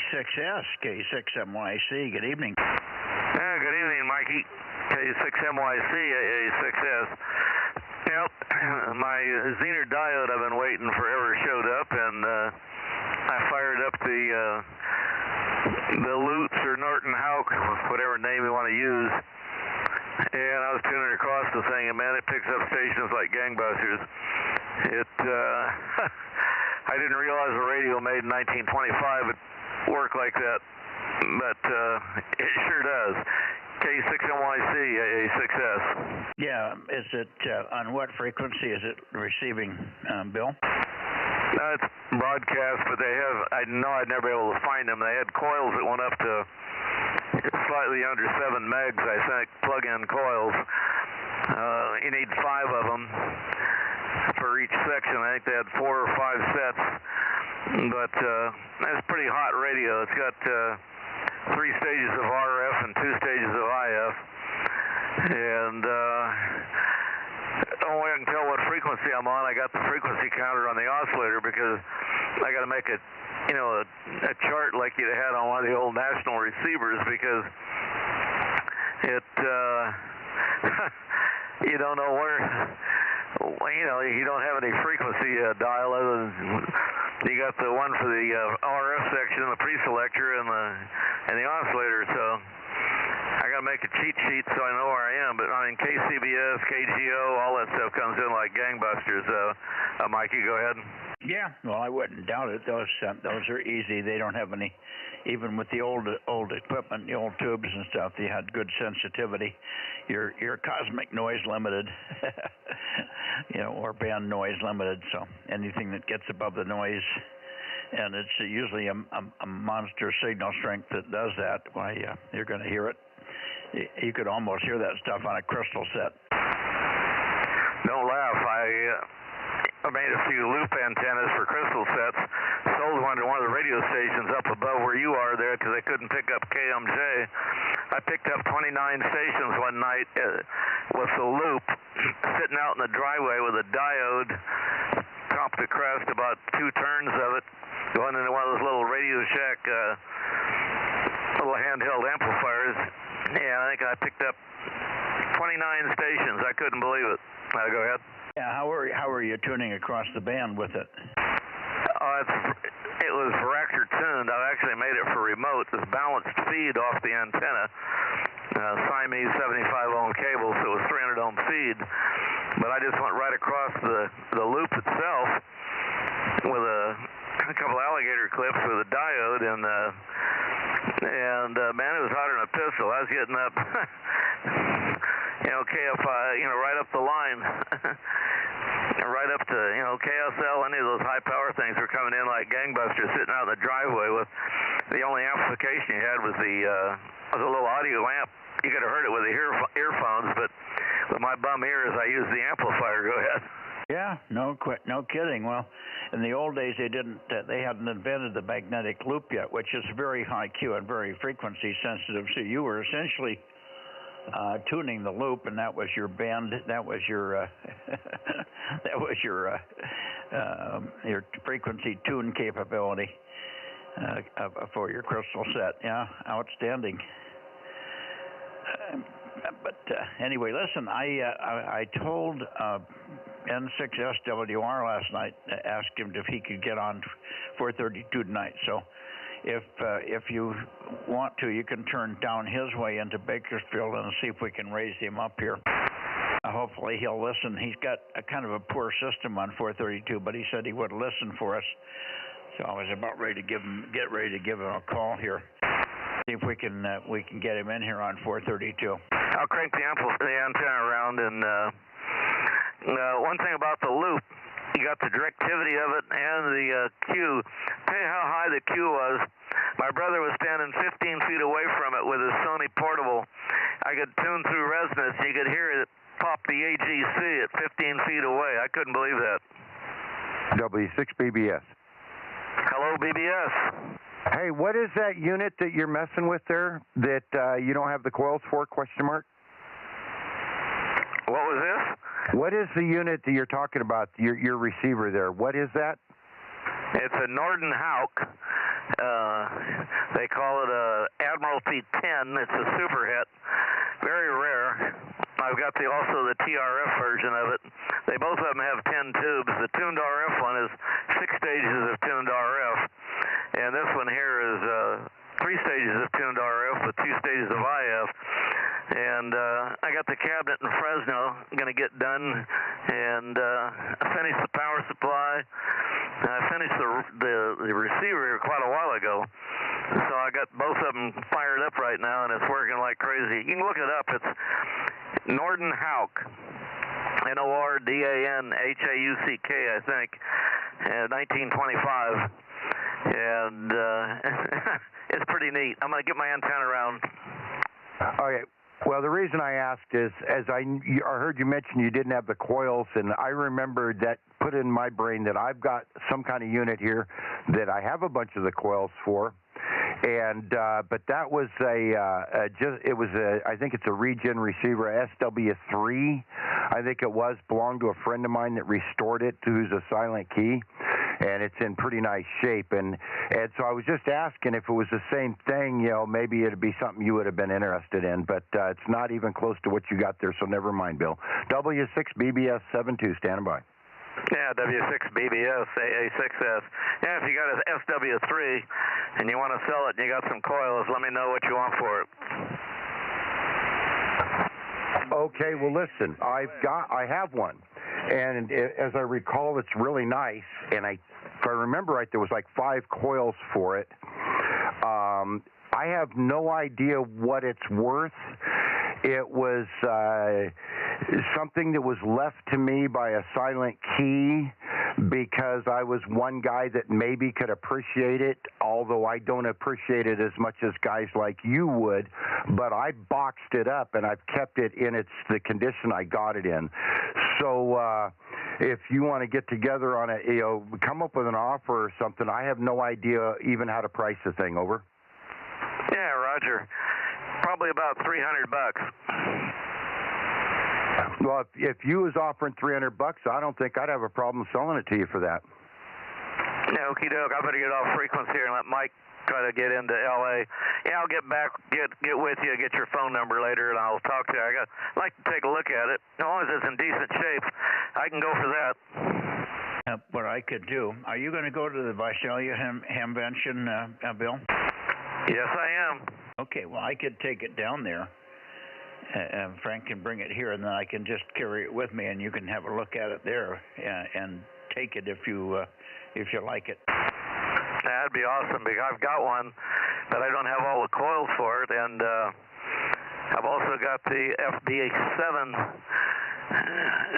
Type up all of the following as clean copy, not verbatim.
K6S, K6MYC. Good evening. Yeah, good evening, Mikey. K6MYC, AA6S. Yep, my Zener diode I've been waiting forever showed up, and I fired up the Lutz or Norton Houck, whatever name you want to use, and I was tuning across the thing, and man, it picks up stations like gangbusters. I didn't realize a radio made in 1925 would work like that, but it sure does. K6NYC, AA6S. Yeah, is it on what frequency is it receiving, Bill? It's broadcast, but they have, I know I'd never be able to find them. They had coils that went up to slightly under 7 megs, I think, plug-in coils. You need 5 of them for each section. I think they had 4 or 5 sets, but that's pretty hot radio. It's got 3 stages of RF and 2 stages of IF, and only I can tell what frequency I'm on. I got the frequency counter on the oscillator because I got to make a chart like you had on one of the old national receivers, because it you don't know where, you don't have any frequency dial other than you got the one for the RF section, the pre-selector, and the oscillator. So I got to make a cheat sheet so I know where I am. But I mean, KCBS, KGO, all that stuff comes in like gangbusters. Mikey, go ahead. Yeah, well, I wouldn't doubt it. Those are easy. They don't have any, even with the old equipment, the old tubes and stuff. They had good sensitivity. You're cosmic noise limited, or band noise limited. So anything that gets above the noise, and it's usually a monster signal strength that does that. Why, you're going to hear it. You could almost hear that stuff on a crystal set. Don't laugh. I made a few loop antennas for crystal sets, sold one to one of the radio stations up above where you are there because they couldn't pick up KMJ. I picked up 29 stations one night with the loop, sitting out in the driveway with a diode, top to crest, about 2 turns of it, going into one of those little Radio Shack little handheld amplifiers. Yeah, I think I picked up 29 stations. I couldn't believe it. Go ahead. Yeah, how are you tuning across the band with it? It was Vector tuned. I actually made it for remote. It's balanced feed off the antenna. Siamese 75 ohm cable, so it was 300 ohm feed. But I just went right across the loop itself with a couple alligator clips with a diode, and man, it was hotter than a pistol. I was getting up. KFI, right up the line, right up to, KSL, any of those high power things were coming in like gangbusters, sitting out in the driveway with the only amplification you had was the little audio amp. You could have heard it with the earphones, but with my bum ears, I used the amplifier. Go ahead. Yeah, no kidding. Well, in the old days, they hadn't invented the magnetic loop yet, which is very high Q and very frequency sensitive. So you were essentially tuning the loop, and that was your band. That was your your frequency tune capability for your crystal set. Yeah, outstanding. But anyway, listen. I told N6SWR last night, asked him if he could get on 432 tonight. So if you want to, you can turn down his way into Bakersfield and see if we can raise him up here. Hopefully he'll listen. He's got a kind of a poor system on 432, but he said he would listen for us. So I was about ready to get ready to give him a call here. See if we can get him in here on 432. I'll crank the antenna around, and one thing about the loop, you got the directivity of it and the Q. Tell you how high the Q was. My brother was standing 15 feet away from it with his Sony portable. I could tune through resonance. You could hear it pop the AGC at 15 feet away. I couldn't believe that. W6BBS. Hello, BBS. Hey, what is that unit that you're messing with there that you don't have the coils for, question mark? What was this? What is the unit that you're talking about, your receiver there? What is that? It's a Norton Houck, They call it a Admiralty 10. It's a super hit, very rare. I've got also the TRF version of it. They both of them have 10 tubes. The tuned RF one is 6 stages of tuned RF, and this one here is 3 stages of tuned RF with 2 stages of IF. And I got the cabinet in Fresno going to get done, and I finished the power supply. I finished the receiver quite a while ago, so I got both of them fired up right now, and it's working like crazy. You can look it up. It's Norden Hauck, Nordanhauck, I think, 1925, and it's pretty neat. I'm going to get my antenna around. Okay. Well, the reason I asked is, as I heard you mention you didn't have the coils, and I remembered that put in my brain that I've got some kind of unit here that I have a bunch of the coils for, and but that was I think it's a regen receiver, SW3, I think it was, belonged to a friend of mine that restored it, who's a silent key. And it's in pretty nice shape, and so I was just asking if it was the same thing, maybe it'd be something you would have been interested in, but it's not even close to what you got there, so never mind, Bill. W6BBS72, standing by. Yeah, W6BBS, AA6S. Yeah, if you got an SW3 and you want to sell it and you got some coils, let me know what you want for it. Okay, well listen, I have one. And as I recall, it's really nice. And if I remember right, there was like 5 coils for it. I have no idea what it's worth. It was something that was left to me by a silent key because I was one guy that maybe could appreciate it, although I don't appreciate it as much as guys like you would. But I boxed it up, and I've kept it in the condition I got it in. So if you want to get together on it, come up with an offer or something. I have no idea even how to price the thing. Over. Yeah, Roger. Probably about $300. Well, if you was offering $300, I don't think I'd have a problem selling it to you for that. Yeah, okie doke. I better get off frequency here and let Mike try to get into L.A. Yeah, I'll get back, get with you, get your phone number later, and I'll talk to you. I'd like to take a look at it. As long as it's in decent shape, I can go for that. What I could do, are you going to go to the Visalia Hamvention, Bill? Yes, I am. Okay, well, I could take it down there, and Frank can bring it here, and then I can just carry it with me, and you can have a look at it there and take it if you like it. That'd be awesome, because I've got one, but I don't have all the coils for it, and I've also got the FBA7,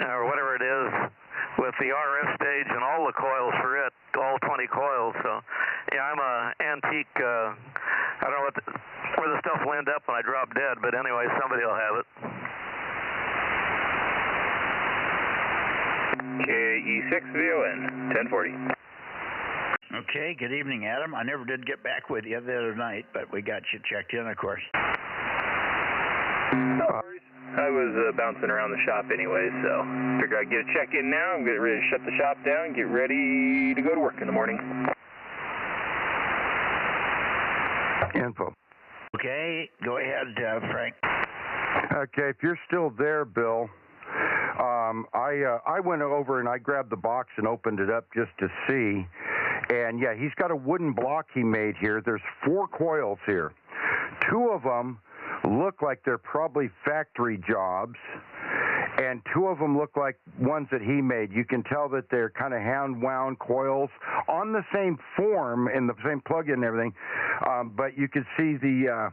or whatever it is, with the RF stage and all the coils for it, all 20 coils. So, yeah, I'm a antique. I don't know where the stuff will end up when I drop dead, but anyway, somebody will have it. KE6 VON, 1040. Okay, good evening, Adam. I never did get back with you the other night, but we got you checked in, of course. I was bouncing around the shop anyway, so figure I'd get a check-in now. I'm getting ready to shut the shop down, get ready to go to work in the morning. Info. Okay, go ahead, Frank. Okay, if you're still there, Bill, I went over and I grabbed the box and opened it up just to see. And, yeah, he's got a wooden block he made here. There's 4 coils here. 2 of them look like they're probably factory jobs, and 2 of them look like ones that he made. You can tell that they're kind of hand-wound coils on the same form and the same plug-in and everything, but you can see the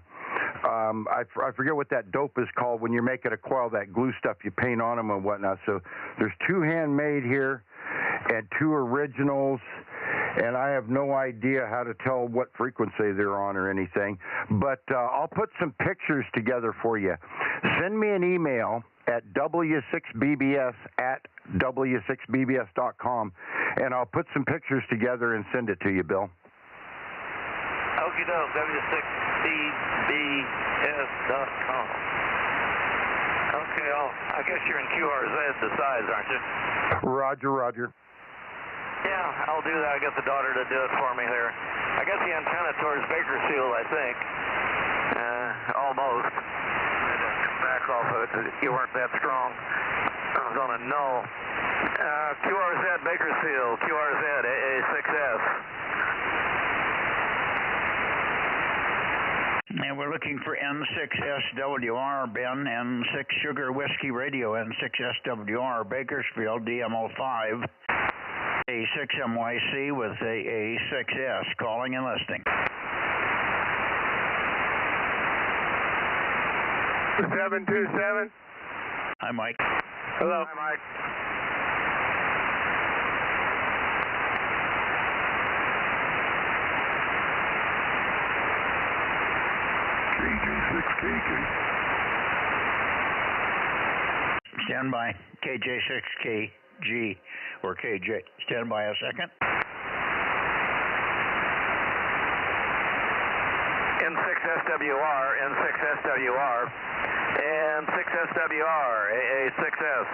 I forget what that dope is called when you're making a coil, that glue stuff you paint on them and whatnot. So there's 2 handmade here and 2 originals, and I have no idea how to tell what frequency they're on or anything. But I'll put some pictures together for you. Send me an email at w6bbs@w6bbs.com, and I'll put some pictures together and send it to you, Bill. Okie doke, w6bbs.com. Okay, I guess you're in QRZ the size, aren't you? Roger, Roger. Yeah, I'll do that. I get the daughter to do it for me there. I got the antenna towards Bakersfield, I think. Almost. I had to come back off of it because you weren't that strong. I was on a no. QRZ Bakersfield, QRZ AA6S. And we're looking for N6SWR, Ben, N6 Sugar Whiskey Radio, N6SWR, Bakersfield, DMO5, A6MYC with AA6S, calling and listening. 727. Hi, Mike. Hello. Hi, Mike. KJ6KK. Stand by. KJ6KG or KJ. Stand by a second. N6SWR, N6SWR, N6SWR, AA6S.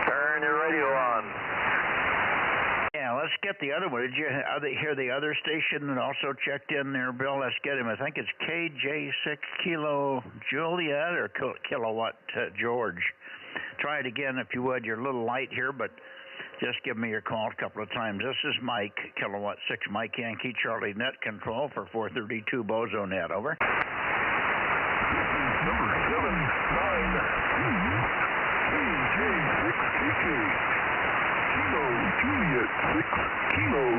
Turn your radio on. Yeah, let's get the other one. Did you hear the other station that also checked in there, Bill? Let's get him. I think it's KJ6 Kilo Juliet or Kilowatt George. Try it again if you would. You're a little light here, but just give me your call a couple of times. This is Mike, Kilowatt 6 Mike Yankee Charlie Net Control for 432 Bozo Net. Over. Number 792. KJ6KK. Kilo Juliet 6 Kilo.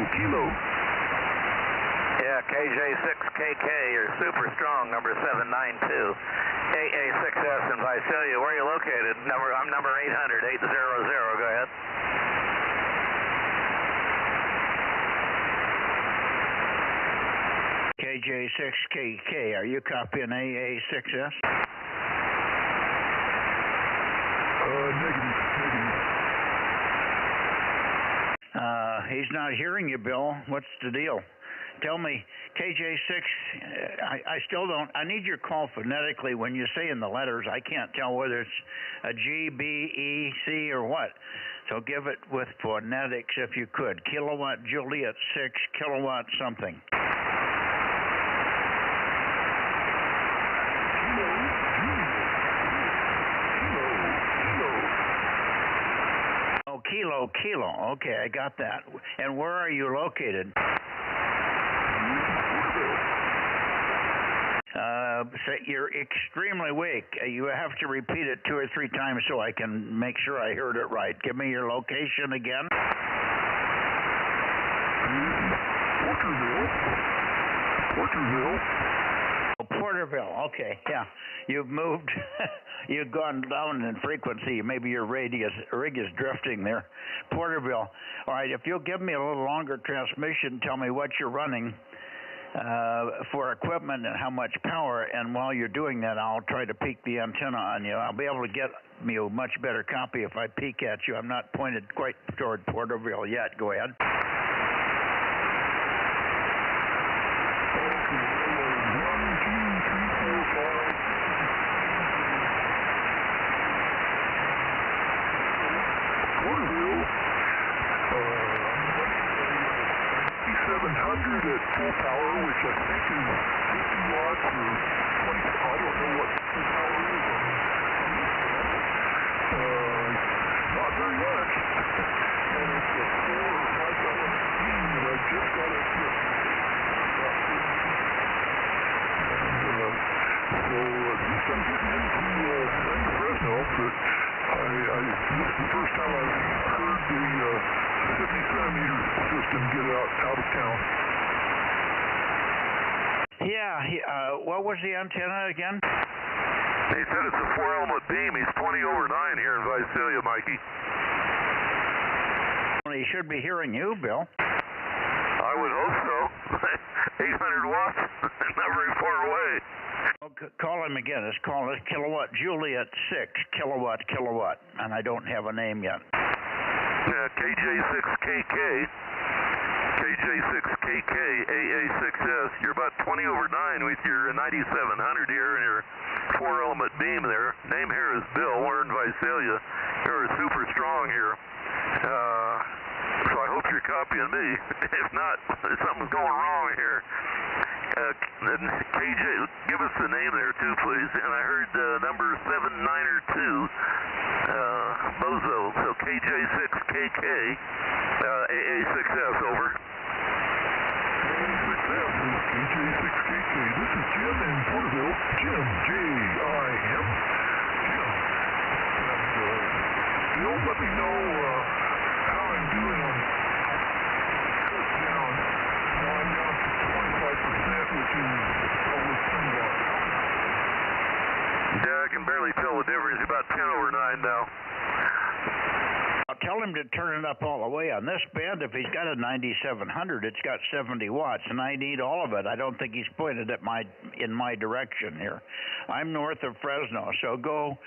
Yeah, KJ6KK, you're super strong, number 792. AA6S in Visalia. Where are you located? I'm number 800, 800. Go ahead. KJ6KK, are you copying AA6S? Negative. He's not hearing you, Bill. What's the deal? Tell me, KJ6, I still don't, I need your call phonetically. When you say in the letters, I can't tell whether it's a G, B, E, C, or what. So give it with phonetics if you could. Kilowatt Juliet 6, kilowatt something. Oh, kilo. Okay, I got that. And where are you located? You're extremely weak. You have to repeat it 2 or 3 times so I can make sure I heard it right. Give me your location again. Porterville. Oh, Porterville. Okay, yeah. You've moved. You've gone down in frequency. Maybe your rig is drifting there. Porterville. All right, if you'll give me a little longer transmission, tell me what you're running for equipment and how much power, and while you're doing that, I'll try to peek the antenna on you. I'll be able to get you a much better copy if I peek at you. I'm not pointed quite toward Porterville yet. Go ahead. At full power, which I think is 50 watts or 20, I don't know what full power is on this. Not very much. And it's a 4 or 5 gallon steam that I just got up here. So at least I'm getting into Fresno, but this is the first time I've heard the 50 centimeter system get out of town. Yeah, what was the antenna again? He said it's a 4-element beam. He's 20 over 9 here in Visalia, Mikey. Well, he should be hearing you, Bill. I would hope so. 800 watts, not very far away. Well, call him again. Let's call this Kilowatt Juliet 6, kilowatt, and I don't have a name yet. Yeah, KJ6KK. KJ6KK, AA6S. You're about 20 over 9 with your 9700 here, and you're 4-element beam there. Name here is Bill. We're in Visalia. You're super strong here. So I hope you're copying me. If not, something's going wrong here. And KJ, give us the name there too, please. And I heard number 792, Bozo. So KJ6KK, AA6S, over. AA6S is KJ6KK. This is Jim in Porterville. Jim, J-I-M. Jim. And Bill, let me know how I'm doing on down. Well, I'm down to 25%, which is probably 10 watts. Yeah, I can barely tell the difference. About 10 over 9 now. I'll tell him to turn it up all the way. On this band, if he's got a 9700, it's got 70 watts, and I need all of it. I don't think he's pointed at in my direction here. I'm north of Fresno, so go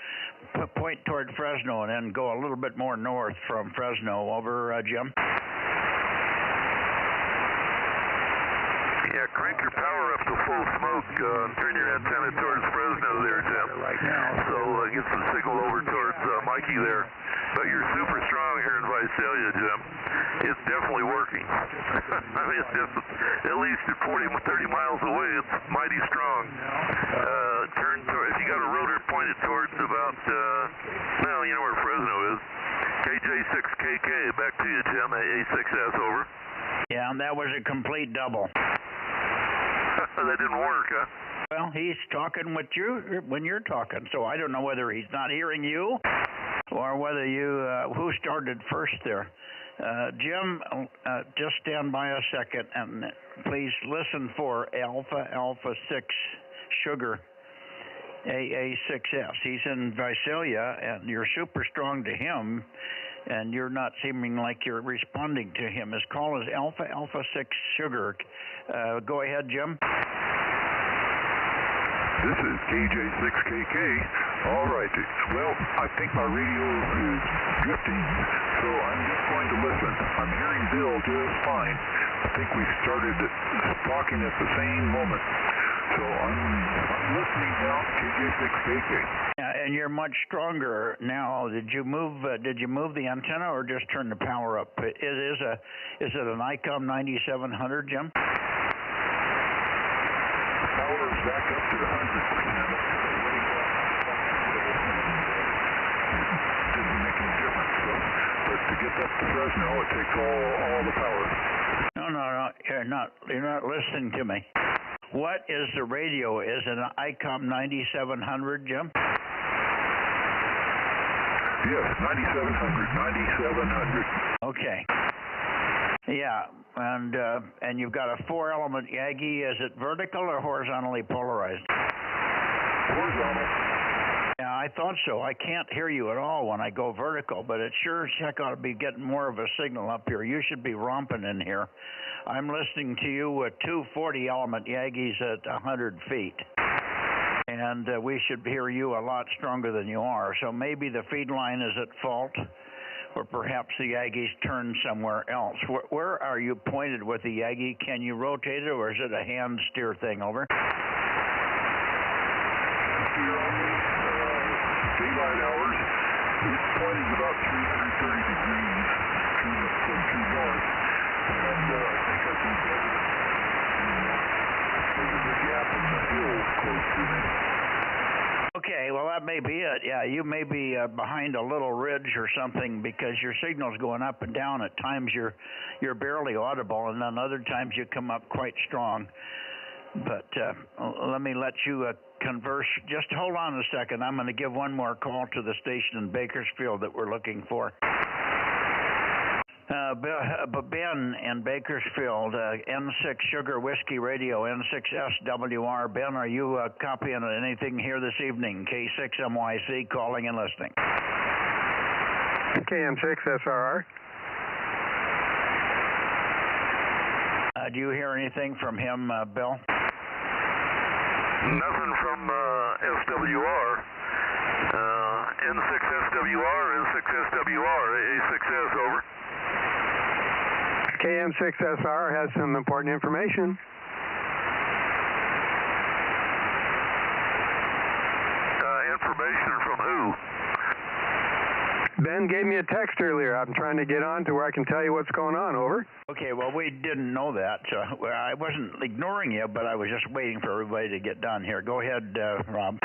point toward Fresno and then go a little bit more north from Fresno. Over, Jim? Yeah, crank your power up to full smoke. Turn your antenna towards Fresno there, Jim. Right now. So get some signal over towards Mikey there. But you're super strong here in Visalia, Jim. It's definitely working. I mean, it's just at least 40, 30 miles away. It's mighty strong. Turn toward, if you got a rotor pointed towards about, well, you know where Fresno is. KJ6KK, back to you, Jim. AA6S, over. Yeah, and that was a complete double. That didn't work, huh? Well, he's talking with you when you're talking, so I don't know whether he's not hearing you or whether you, who started first there. Jim, just stand by a second and please listen for Alpha 6 Sugar AA6S. He's in Visalia and you're super strong to him and you're not seeming like you're responding to him. His call is Alpha 6 Sugar. Go ahead, Jim. This is KJ6KK. All right. Well, I think my radio is drifting, so I'm just going to listen. I'm hearing Bill just fine. I think we started talking at the same moment. So I'm listening now, KJ6KK. Yeah, and you're much stronger now. Did you move the antenna or just turn the power up? Is it an ICOM 9700, Jim? Power's back up to 100%. Didn't make any difference. But to get up to Fresno, it takes all the power. No, you're not listening to me. What is the radio? Is it an ICOM 9700, Jim? Yes, 9700. Okay. Yeah, and you've got a 4-element Yagi. Is it vertical or horizontally polarized? Horizontal. Yeah, I thought so. I can't hear you at all when I go vertical, but it sure as heck ought to be getting more of a signal up here. You should be romping in here. I'm listening to you with two 40-element Yagis at 100 feet. And we should hear you a lot stronger than you are. So maybe the feed line is at fault, or perhaps the Yagis turned somewhere else. Where are you pointed with the Yagi? Can you rotate it, or is it a hand steer thing? Over. Daylight hours, it's pointing about 330 degrees from true north. And I think I see there's a gap in the hill close to me. Okay, well, that may be it. Yeah, you may be behind a little ridge or something because your signal's going up and down. At times you're barely audible, and then other times you come up quite strong. But let me let you converse. Just hold on a second. I'm going to give one more call to the station in Bakersfield that we're looking for. Ben in Bakersfield, N6 Sugar Whiskey Radio, N6SWR. Ben, are you copying anything here this evening? K6MYC calling and listening. KM6SRR. Do you hear anything from him, Bill? Nothing from SWR. N6SWR, N6SWR, A6S, over. KM6SR has some important information. information from who? Ben gave me a text earlier. I'm trying to get on to where I can tell you what's going on. Over. Okay, well, we didn't know that, so I wasn't ignoring you, but I was just waiting for everybody to get done here. Go ahead, Rob.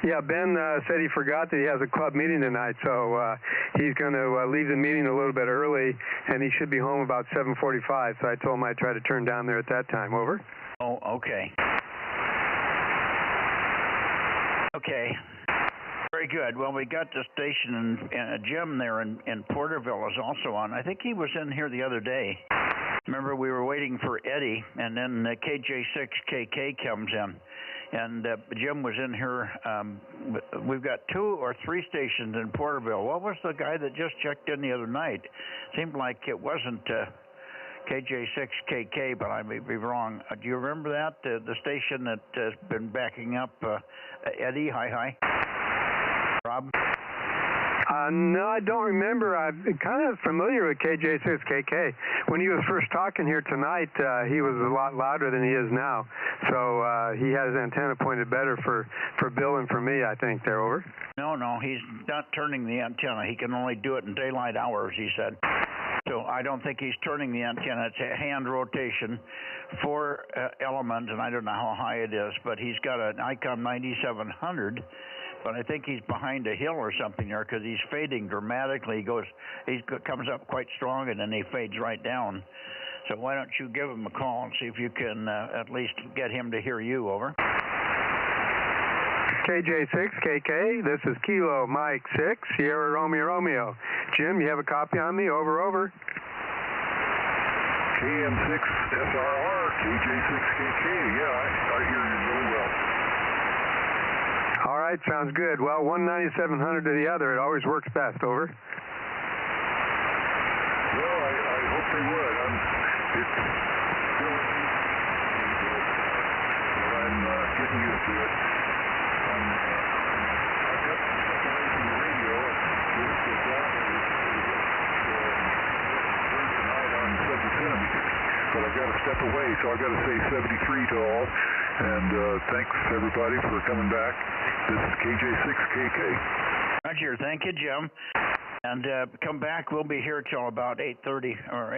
Yeah, Ben said he forgot that he has a club meeting tonight, so he's going to leave the meeting a little bit early, and he should be home about 7:45. So I told him I'd try to turn down there at that time. Over. Oh, okay. Okay. Very good. Well, we got the station, and Jim there in Porterville is also on. I think he was in here the other day. Remember, we were waiting for Eddie, and then KJ6KK comes in. And Jim was in here. We've got 2 or 3 stations in Porterville. What was the guy that just checked in the other night? Seemed like it wasn't KJ6KK, but I may be wrong. Do you remember that? The station that has been backing up Eddie? Hi. Rob? No, I don't remember. I'm kind of familiar with KJ6KK. When he was first talking here tonight, he was a lot louder than he is now. So he had his antenna pointed better for Bill and for me, I think. They're over. No, he's not turning the antenna. He can only do it in daylight hours, he said. So I don't think he's turning the antenna. It's a hand rotation, 4 element, and I don't know how high it is, but he's got an Icom 9700. But I think he's behind a hill or something there because he's fading dramatically. He comes up quite strong and then he fades right down. So why don't you give him a call and see if you can at least get him to hear you? Over. KJ6KK, this is Kilo Mike 6, Sierra Romeo. Jim, you have a copy on me? Over. KM6SRR, KJ6KK, yeah, I hear you really well. All right, sounds good. Well, 19700 to the other. It always works best. Over. Well, I hope they would. It's still but I'm getting used to it. I've got stuff away from the radio, and the ground is tonight on 70 centimeters. But I've got to step away, so I've got to say 73 to all. And thanks, everybody, for coming back. This is KJ6KK. Roger. Thank you, Jim. And come back. We'll be here till about 8:30 or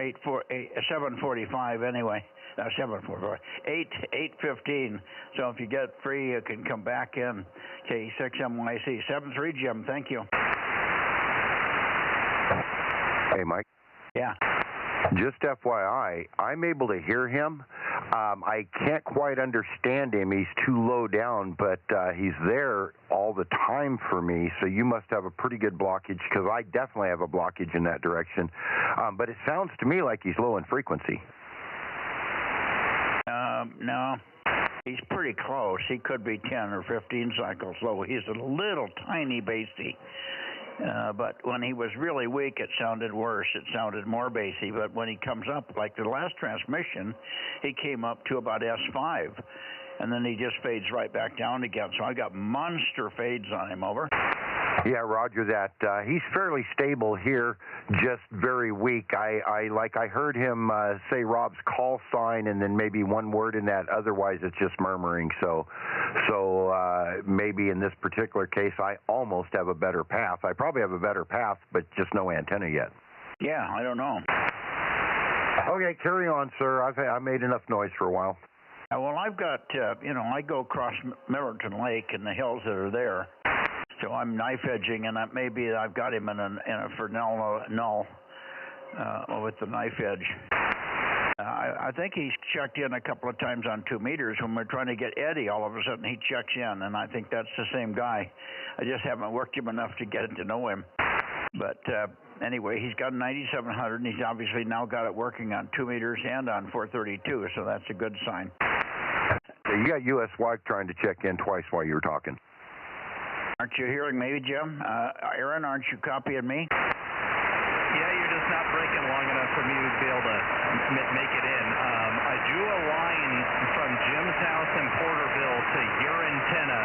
7:45 anyway. 7:45. 8:15. So if you get free, you can come back in. K6MYC 73. Jim, thank you. Hey, Mike. Yeah. Just FYI, I'm able to hear him. I can't quite understand him. He's too low down, but he's there all the time for me. So you must have a pretty good blockage, because I definitely have a blockage in that direction. But it sounds to me like he's low in frequency. No. He's pretty close. He could be 10 or 15 cycles low. He's a little tiny bassy. But when he was really weak, it sounded worse. It sounded more bassy. But when he comes up, like the last transmission, he came up to about S5. And then he just fades right back down again. So I got monster fades on him. Over. Yeah, roger that. He's fairly stable here, just very weak. I heard him say Rob's call sign and then maybe one word in that. Otherwise, it's just murmuring. So maybe in this particular case, I almost have a better path. I probably have a better path, but just no antenna yet. Yeah, I don't know. Okay, carry on, sir. I made enough noise for a while. Well, I've got, I go across Millerton Lake and the hills that are there. So I'm knife edging, and maybe I've got him in a Fresnel null with the knife edge. I think he's checked in a couple of times on 2 meters. When we're trying to get Eddie, all of a sudden he checks in, and I think that's the same guy. I just haven't worked him enough to get to know him. But anyway, he's got a 9700, and he's obviously now got it working on 2 meters and on 432, so that's a good sign. You got US Wife trying to check in twice while you were talking. Aren't you hearing me, Jim? Aaron, aren't you copying me? Yeah, you're just not breaking long enough for me to be able to make it in. I drew a line from Jim's house in Porterville to your antenna,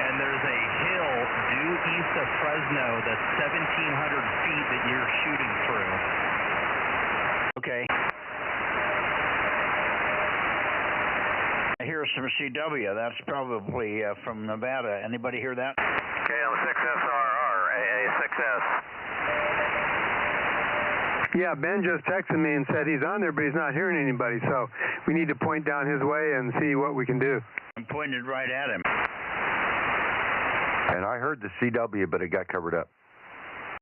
and there's a hill due east of Fresno that's 1,700 feet that you're shooting through. Okay. I hear hear some CW. That's probably from Nevada. Anybody hear that? KM6SRR, AA6S. Yeah, Ben just texted me and said he's on there, but he's not hearing anybody. So we need to point down his way and see what we can do. I'm pointed right at him. And I heard the CW, but it got covered up.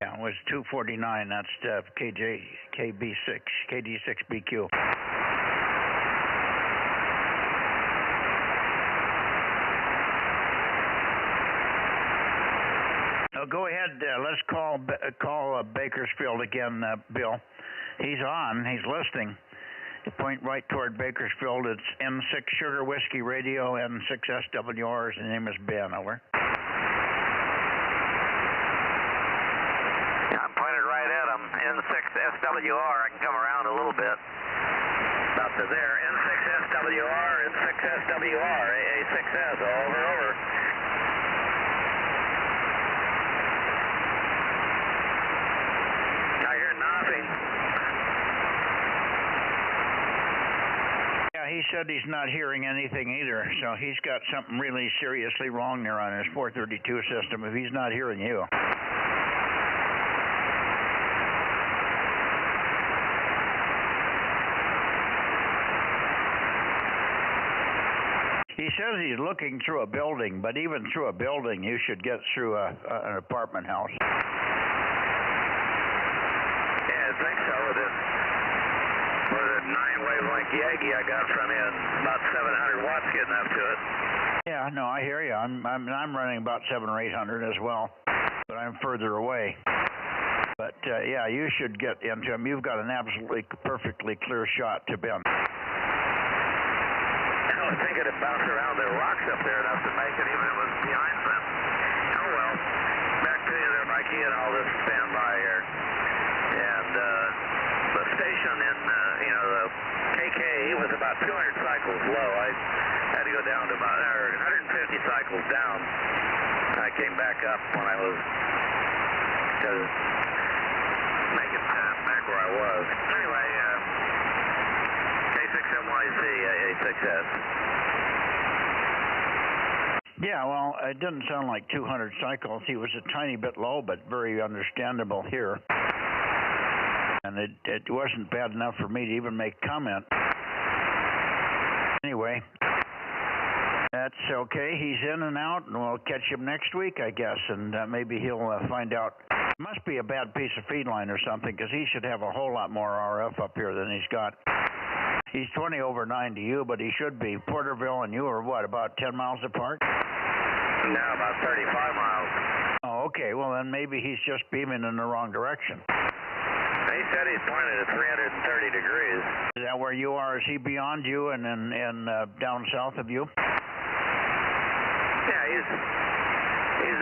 Yeah, it was 249. That's KB6, KD6BQ. Go ahead. Let's call Bakersfield again, Bill. He's on. He's listening. You point right toward Bakersfield. It's N6 Sugar Whiskey Radio, N6SWR. His name is Ben. Over. I'm pointed right at him. N6SWR. I can come around a little bit. About to there. N6SWR, N6SWR, AA6S. Over. I hear nothing. Yeah, he said he's not hearing anything either, so he's got something really seriously wrong there on his 432 system if he's not hearing you. He says he's looking through a building, but even through a building, you should get through an apartment house. Yeah, I think so. Was it 9-wavelength Yagi I got from you, about 700 watts getting up to it. Yeah, no, I hear you. I'm running about 700 or 800 as well, but I'm further away. But yeah, you should get into him. You've got an absolutely perfectly clear shot to Ben. I was thinking it bounced around the rocks up there enough to make it, even if it was behind them. Oh well. Back to you there, Mikey, and I'll just stand by here. And the station in, the KK was about 200 cycles low. I had to go down to about 150 cycles down. I came back up when I was to make it back where I was. Anyway, K6MYZ, A6S. Yeah, well, it didn't sound like 200 cycles. He was a tiny bit low, but very understandable here. And it wasn't bad enough for me to even make comment. Anyway, that's okay. He's in and out, and we'll catch him next week, I guess, and maybe he'll find out. It must be a bad piece of feed line or something, because he should have a whole lot more RF up here than he's got. He's 20 over 9 to you, but he should be. Porterville and you are what, about 10 miles apart? No, about 35 miles. Oh, okay. Well, then maybe he's just beaming in the wrong direction. He said he's pointed at 330 degrees. Is that where you are? Is he beyond you and down south of you? Yeah, he's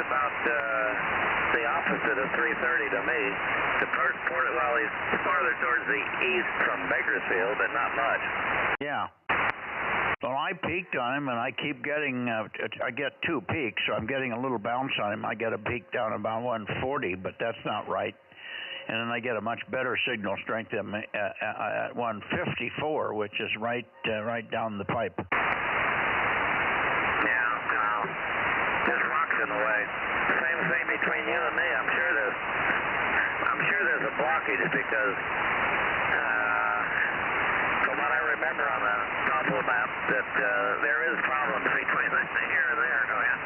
about the opposite of 330 to me. Well, he's farther towards the east from Bakersfield, but not much. Yeah. Well, I peaked on him, and I keep getting, I get 2 peaks, so I'm getting a little bounce on him. I get a peak down about 140, but that's not right. And then I get a much better signal strength at 154, which is right down the pipe. Yeah, no. There's rocks in the way. Same thing between you and me. I'm sure there's a blockage because from what I remember on the Doppler map that there is problems between here and there. Go ahead.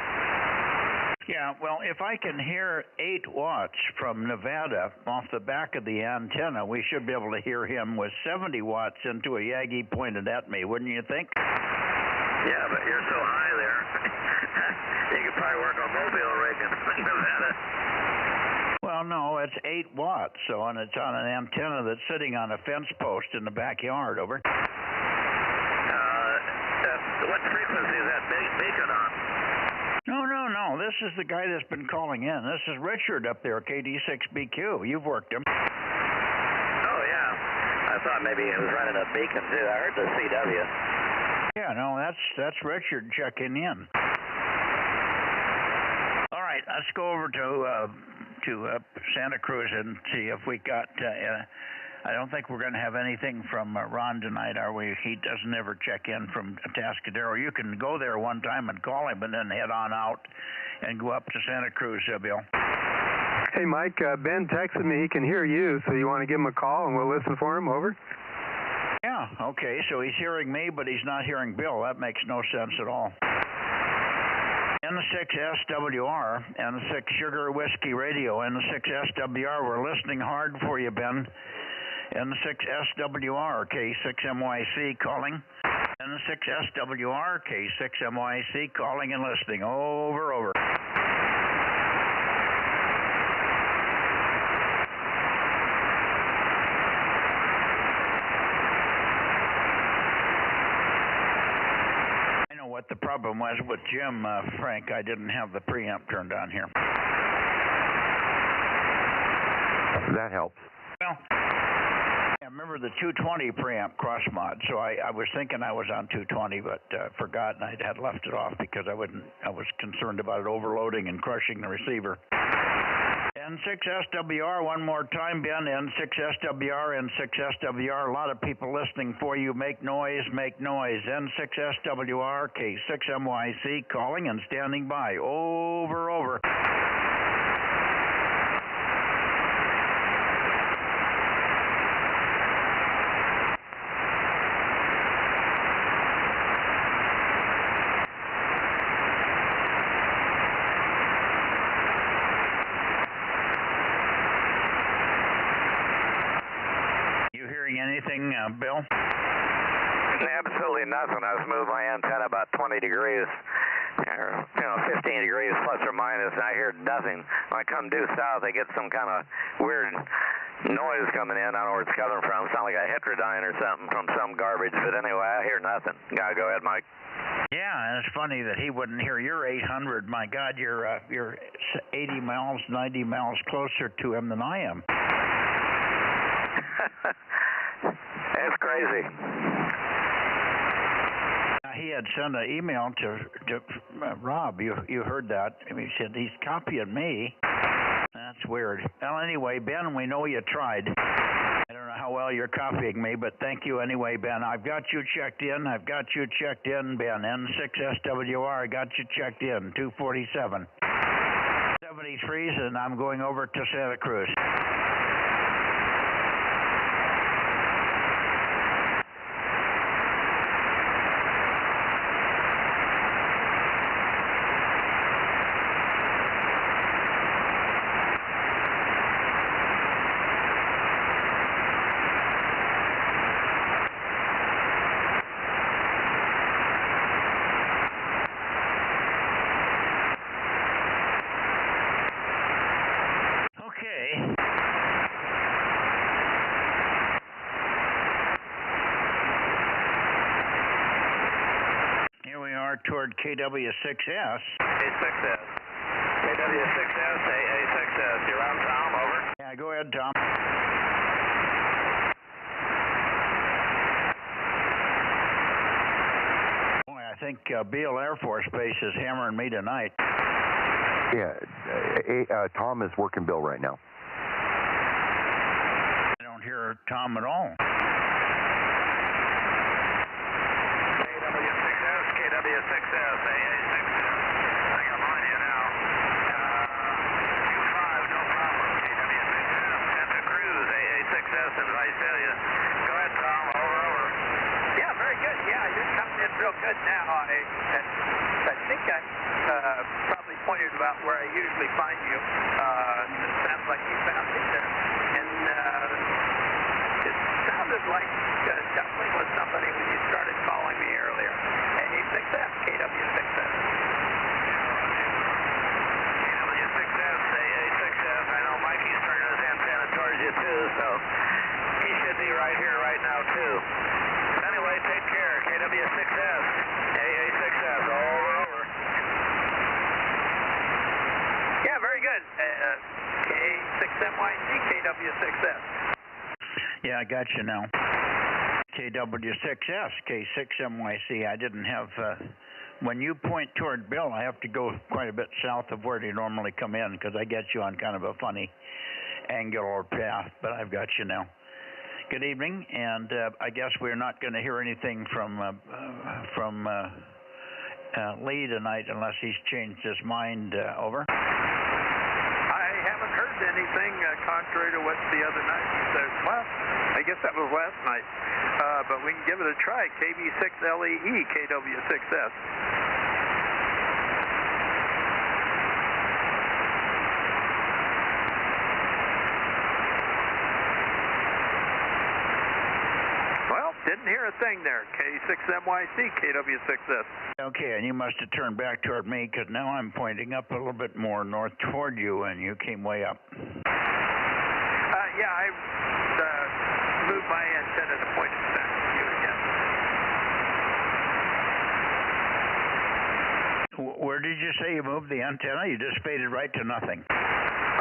Yeah, well, if I can hear 8 watts from Nevada off the back of the antenna, we should be able to hear him with 70 watts into a Yagi pointed at me, wouldn't you think? Yeah, but you're so high there. You could probably work on mobile rig in Nevada. Well, no, it's 8 watts, and it's on an antenna that's sitting on a fence post in the backyard, over. What frequency is that beacon on? No. This is the guy that's been calling in. This is Richard up there, KD6BQ. You've worked him. Oh, yeah. I thought maybe he was running a beacon, too. I heard the CW. Yeah, no, that's Richard checking in. All right, let's go over to Santa Cruz and see if we got I don't think we're going to have anything from Ron tonight, are we? He doesn't ever check in from Atascadero. You can go there one time and call him and then head on out and go up to Santa Cruz, Bill. Hey, Mike, Ben texted me he can hear you, so you want to give him a call and we'll listen for him, over? Yeah, okay, so he's hearing me, but he's not hearing Bill. That makes no sense at all. N6SWR, N6 Sugar Whiskey Radio, N6SWR, we're listening hard for you, Ben. N6SWR, K6MYC calling. N6SWR, K6MYC calling and listening. Over. I know what the problem was with Jim, Frank. I didn't have the preamp turned on here. That helps. Well, I remember the 220 preamp cross mod, so I was thinking I was on 220, but forgot, and I had left it off because I was concerned about it overloading and crushing the receiver. N6SWR, one more time, Ben. N6SWR, N6SWR. A lot of people listening for you. Make noise, make noise. N6SWR, K6MYC, calling and standing by. Over. Anything, Bill? Absolutely nothing. I was moving my antenna about 20 degrees, or 15 degrees plus or minus, and I hear nothing. When I come due south, I get some kind of weird noise coming in. I don't know where it's coming from. Sound like a heterodyne or something from some garbage, but anyway, I hear nothing. Go ahead, Mike. Yeah, and it's funny that he wouldn't hear. You're 800. My God, you're 80 miles, 90 miles closer to him than I am. It's crazy. He had sent an email to Rob. You heard that? He said he's copying me. That's weird. Well, anyway, Ben, we know you tried. I don't know how well you're copying me, but thank you anyway, Ben. I've got you checked in. Ben. N6SWR, I got you checked in. 247. 73s, and I'm going over to Santa Cruz. Toward KW6S. A6S. KW6S, AA6S. You're on, Tom, over. Yeah, go ahead, Tom. Boy, I think Beale Air Force Base is hammering me tonight. Yeah, Tom is working Bill right now. I don't hear Tom at all. KW6S, AA6S. I think I'm on you now. 25, no problem. KW6S, Santa Cruz, AA6S in Visalia. Go ahead, Tom. Over. Yeah, very good. Yeah, you're coming in real good now. I think I probably pointed about where I usually find you. It sounds like you found me there. And it sounded like definitely was somebody when you started calling me earlier. AA6S, KW6S. KW6S, AA6S. I know Mikey's turning his antenna towards you too, so he should be right here right now too. Anyway, take care. KW6S, AA6S. Over. Yeah, very good. K6MYC, KW6S. Yeah, I got you now. KW6S, K6MYC. I didn't have, when you point toward Bill, I have to go quite a bit south of where you normally come in because I get you on kind of a funny angular path, but I've got you now. Good evening, and I guess we're not going to hear anything from Lee tonight unless he's changed his mind. Over. I haven't heard anything contrary to what the other night he said. Well, I guess that was last night, but we can give it a try. KB6LEE, KW6S. Didn't hear a thing there. K6MYC, KW6S. Okay, and you must have turned back toward me because now I'm pointing up a little bit more north toward you, and you came way up. Yeah, I moved my antenna to point it back to you again. Where did you say you moved the antenna? You just faded right to nothing.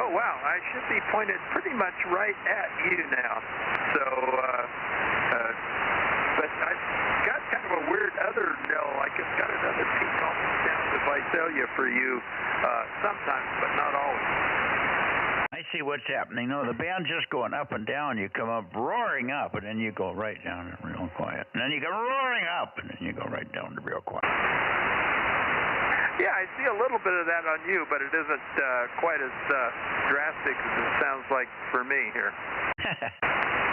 Oh, wow. I should be pointed pretty much right at you now. So, but I've got kind of a weird other like it's got another peak almost down to Visalia for you sometimes, but not always. I see what's happening. No, the band's just going up and down. You come up roaring up, and then you go right down to real quiet. And then you go roaring up, and then you go right down to real quiet. Yeah, I see a little bit of that on you, but it isn't quite as drastic as it sounds like for me here.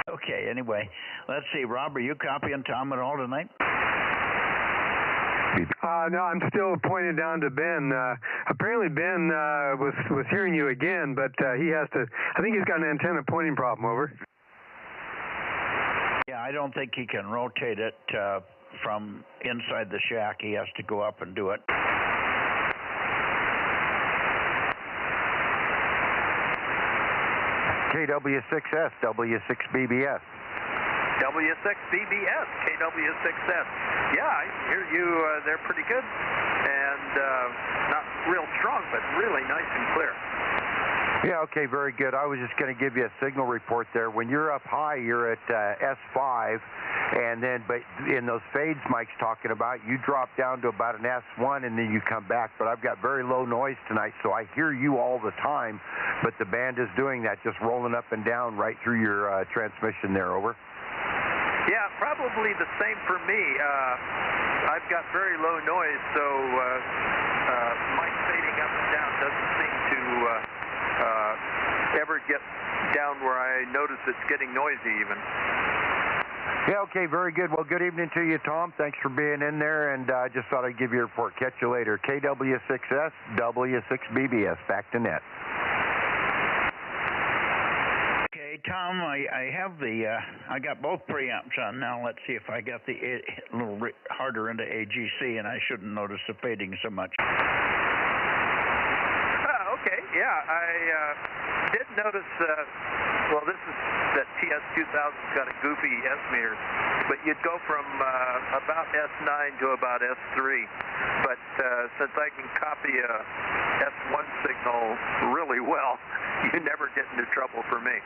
Okay, anyway, let's see. Rob, are you copying Tom at all tonight? No, I'm still pointed down to Ben. Apparently Ben was hearing you again, but he has to, I think he's got an antenna pointing problem, over. Yeah, I don't think he can rotate it from inside the shack. He has to go up and do it. KW6S, W6BBS. W6BBS, KW6S. Yeah, I hear you. They're pretty good, and not real strong, but really nice and clear. Yeah, okay, very good. I was just going to give you a signal report there. When you're up high, you're at S5, and then, but in those fades Mike's talking about, you drop down to about an S1, and then you come back. But I've got very low noise tonight, so I hear you all the time, but the band is doing that, just rolling up and down right through your transmission there, over. Yeah, probably the same for me. I've got very low noise, so Mike fading up and down doesn't seem to ever get down where I notice it's getting noisy even. Yeah, okay, very good. Well, good evening to you, Tom. Thanks for being in there, and I just thought I'd give you a report. Catch you later. KW6S, W6BBS, back to net. Tom, I have I got both preamps on now. Let's see if I got the a little harder into AGC, and I shouldn't notice the fading so much. Okay, yeah, I did notice, well, this is that TS2000's got a goofy S meter, but you'd go from about S9 to about S3, but since I can copy a S1 signal really well, you never get into trouble for me.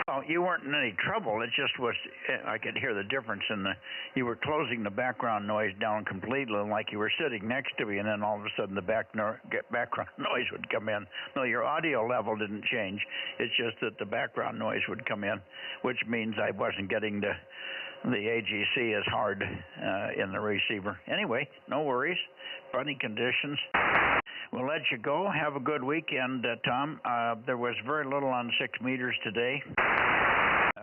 Oh, you weren't in any trouble. It just was, I could hear the difference in you were closing the background noise down completely, like you were sitting next to me, and then all of a sudden the background noise would come in. No, your audio level didn't change. It's just that the background noise would come in, which means I wasn't getting the AGC as hard in the receiver. Anyway, no worries. Funny conditions. We'll let you go. Have a good weekend, Tom. There was very little on 6 meters today.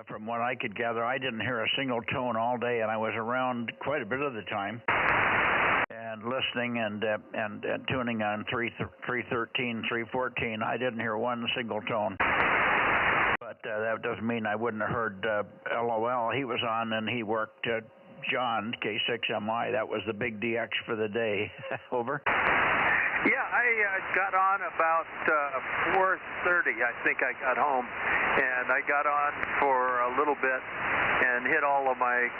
From what I could gather, I didn't hear a single tone all day, and I was around quite a bit of the time and listening and tuning on 313, 314. I didn't hear one single tone. But that doesn't mean I wouldn't have heard LOL. He was on, and he worked John, K6MI. That was the big DX for the day. Over. Yeah, I got on about 4:30. I think I got home, and I got on for a little bit and hit all of my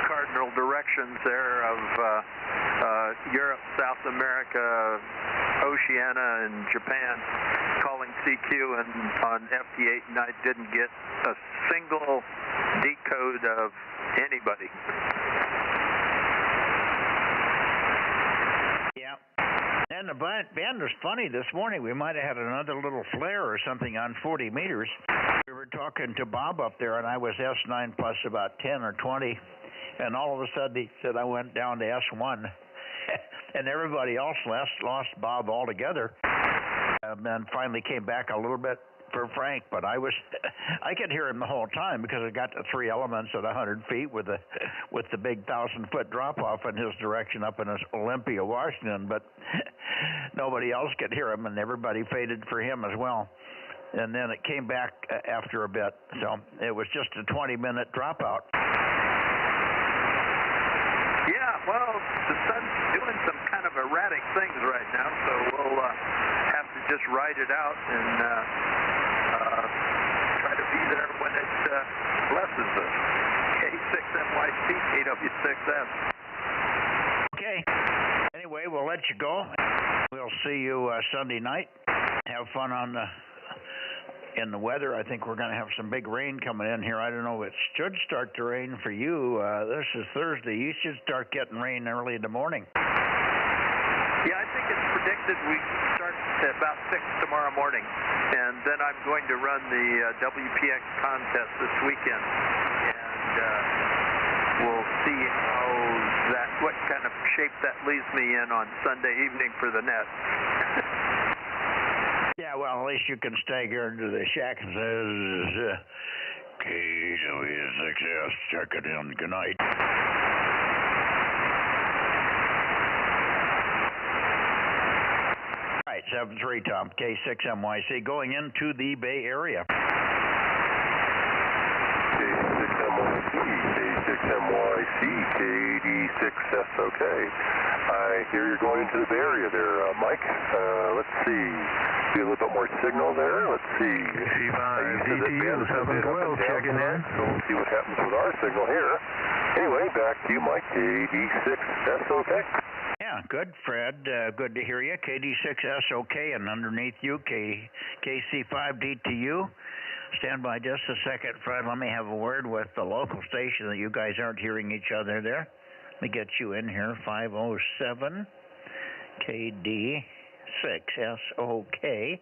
cardinal directions there of Europe, South America, Oceania, and Japan, calling CQ and on FT8, and I didn't get a single decode of anybody. And the band was funny this morning. We might have had another little flare or something on 40 meters. We were talking to Bob up there, and I was S9 plus about 10 or 20. And all of a sudden, he said I went down to S1. And everybody else lost Bob altogether. And then finally came back a little bit for Frank, but I could hear him the whole time because I got the three elements at 100 feet with the big 1,000-foot drop-off in his direction up in Olympia, Washington, but nobody else could hear him, and everybody faded for him as well. And then it came back after a bit, so it was just a 20-minute dropout. Yeah, well, the sun's doing some kind of erratic things right now, so we'll have to just ride it out and try to be there when it lessens us. K6MYC, KW6M. Okay. Anyway, we'll let you go. We'll see you Sunday night. Have fun in the weather. I think we're going to have some big rain coming in here. I don't know. It should start to rain for you. This is Thursday. You should start getting rain early in the morning. Yeah, I think it's predicted we start at about 6 tomorrow morning, and then I'm going to run the WPX contest this weekend, and we'll see what kind of shape that leaves me in on Sunday evening for the net. Yeah, well, at least you can stagger into the shack and say, KW6S, check it in. Good night. All right, 7-3, Tom, K6MYC, going into the Bay Area. K6MYC, KD6SOK. I hear you're going into the Bay Area there, Mike. Let's see. See a little bit more signal there. Let's see. C5DTU 712 checking in. So we'll see what happens with our signal here. Anyway, back to you, Mike. KD6SOK. Yeah, good, Fred. Good to hear you. KD6SOK, and underneath you, KC5DTU. Stand by just a second, Fred. Let me have a word with the local station that you guys aren't hearing each other there. Let me get you in here. 507 KD6SOK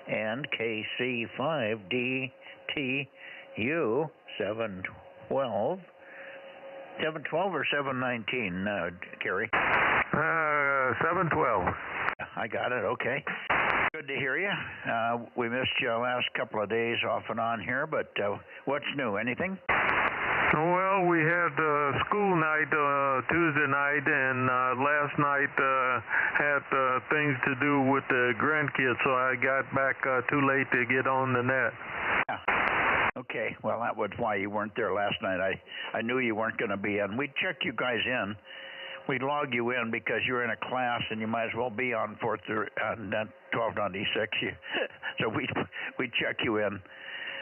and KC5DTU 712. 712 or 719, Kerry? 712. I got it. Okay. Good to hear you. We missed you last couple of days off and on here, but what's new? Anything? Well, we had school night Tuesday night, and last night had things to do with the grandkids, so I got back too late to get on the net. Yeah. Okay. Well, that was why you weren't there last night. I knew you weren't going to be in. We'd check you guys in. We'd log you in because you're in a class and you might as well be on 1296. So we check you in.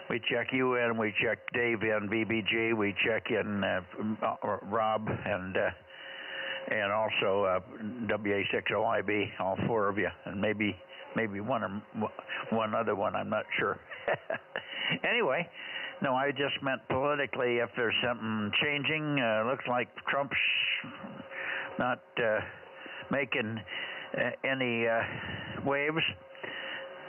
We check you in. We check Dave in, BBG. We check in Rob and also WA60IB. All four of you, and maybe one other one. I'm not sure. Anyway. No, I just meant politically, if there's something changing, looks like Trump's not making any waves.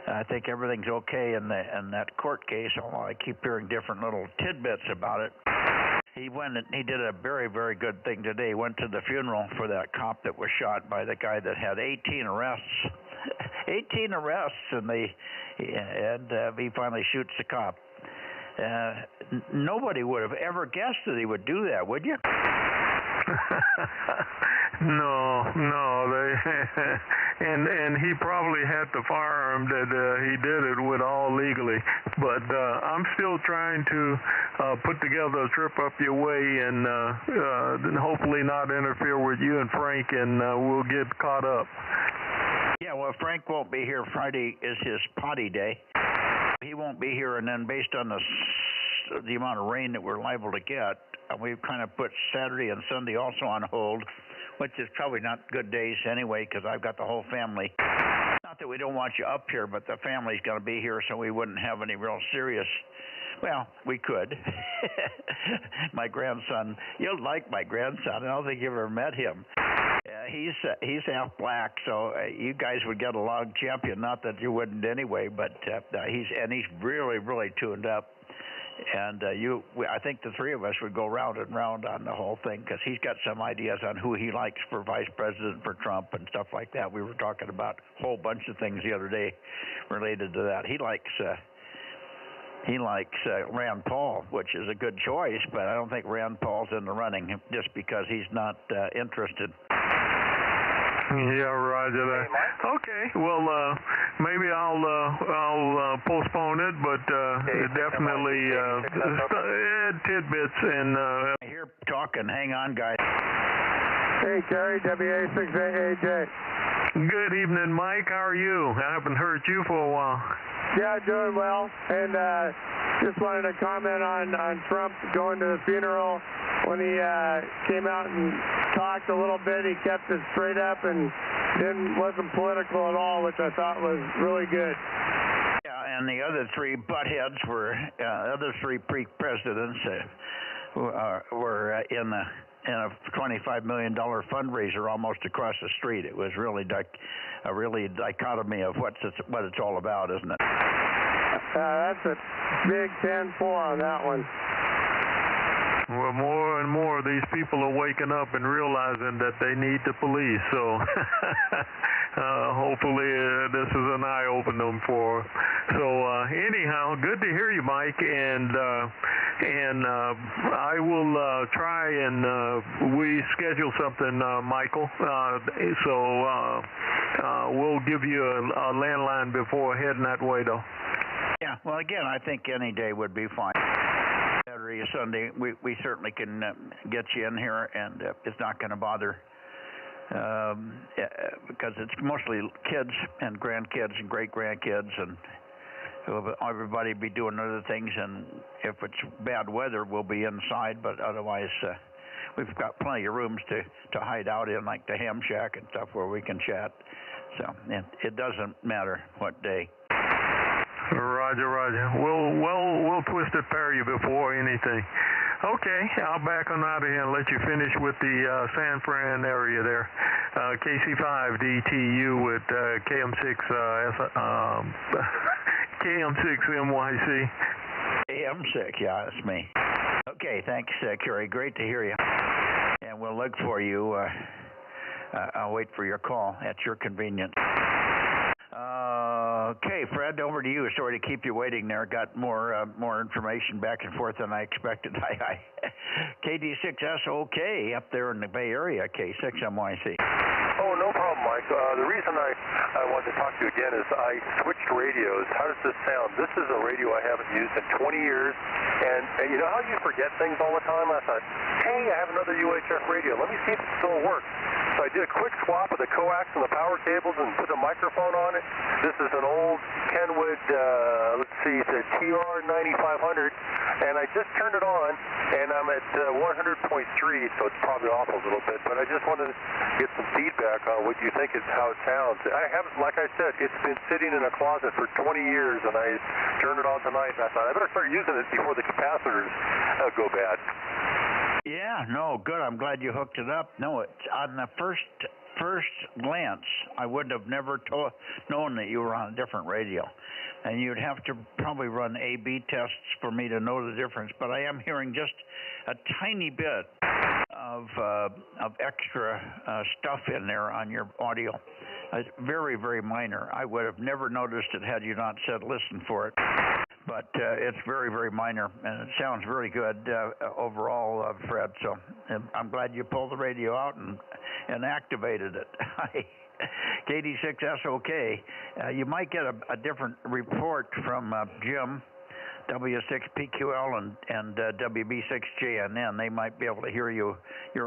I think everything's okay in that court case, although I keep hearing different little tidbits about it. He went and he did a very, very good thing today. He went to the funeral for that cop that was shot by the guy that had 18 arrests. 18 arrests, and he finally shoots the cop. Nobody would have ever guessed that he would do that, would you? No, and he probably had the firearm that he did it with all legally. But I'm still trying to put together a trip up your way and hopefully not interfere with you and Frank, and we'll get caught up. Yeah, well, Frank won't be here. Friday is his potty day. He won't be here, and then based on the amount of rain that we're liable to get, we've kind of put Saturday and Sunday also on hold, which is probably not good days anyway, because I've got the whole family. Not that we don't want you up here, but the family's going to be here, so we wouldn't have any real serious. Well, we could. My grandson, you'll like my grandson. I don't think you ever met him. he's half black, so you guys would get a log champion. Not that you wouldn't anyway, but he's really, really tuned up. And I think the three of us would go round and round on the whole thing because he's got some ideas on who he likes for vice president for Trump and stuff like that. We were talking about a whole bunch of things the other day related to that. He likes Rand Paul, which is a good choice, but I don't think Rand Paul's in the running just because he's not interested. Yeah, Roger that. Okay, well, maybe I'll postpone it, but definitely tidbits and. I hear talking. Hang on, guys. Hey, Terry, WA6AAJ. Good evening, Mike. How are you? I haven't heard you for a while. Yeah, doing well, and just wanted to comment on Trump going to the funeral. When he came out and talked a little bit, he kept it straight up and wasn't political at all, which I thought was really good. Yeah, and the other three buttheads were other three pre-presidents were in a $25 million fundraiser almost across the street. It was really a dichotomy of what it's all about, isn't it? That's a big 10-4 on that one. Well, more and more of these people are waking up and realizing that they need the police. So hopefully this is an eye-opener for. So anyhow, good to hear you, Mike. And I will try and we schedule something, Michael. So we'll give you a landline before heading that way, though. Yeah. Well, again, I think any day would be fine. Saturday or Sunday, we certainly can get you in here, and it's not going to bother because it's mostly kids and grandkids and great-grandkids, and everybody be doing other things, and if it's bad weather, we'll be inside, but otherwise we've got plenty of rooms to hide out in, like the ham shack and stuff where we can chat. So it doesn't matter what day. Roger. We'll twist it for you before anything. Okay, I'll back on out of here and let you finish with the San Fran area there. KC5 DTU with KM6 KM6 NYC. KM6, yeah, that's me. Okay, thanks, Kerry. Great to hear you. And we'll look for you. I'll wait for your call at your convenience. Okay, Fred, over to you. Sorry to keep you waiting there. Got more information back and forth than I expected. KD6SOK up there in the Bay Area, K6MYC. Oh, no problem, Mike. The reason I wanted to talk to you again is I switched radios. How does this sound? This is a radio I haven't used in 20 years, and you know how you forget things all the time? I thought, hey, I have another UHF radio. Let me see if it still works. So I did a quick swap of the coax and the power cables and put a microphone on it. This is an old Kenwood, it's a TR9500, and I just turned it on, and I'm at 100.3, so it's probably off a little bit, but I just wanted to get some feedback on what you think is how it sounds. I haven't, like I said, it's been sitting in a closet for 20 years, and I turned it on tonight, and I thought I better start using it before the capacitors go bad. Yeah, no, good. I'm glad you hooked it up. No, it's on the first glance, I would have never known that you were on a different radio. And you'd have to probably run A/B tests for me to know the difference. But I am hearing just a tiny bit of extra stuff in there on your audio. Very, very minor. I would have never noticed it had you not said listen for it. But it's very, very minor, and it sounds really good overall, Fred. So I'm glad you pulled the radio out and activated it. KD6SOK. You might get a different report from Jim, W6PQL, and WB6JNN. They might be able to hear your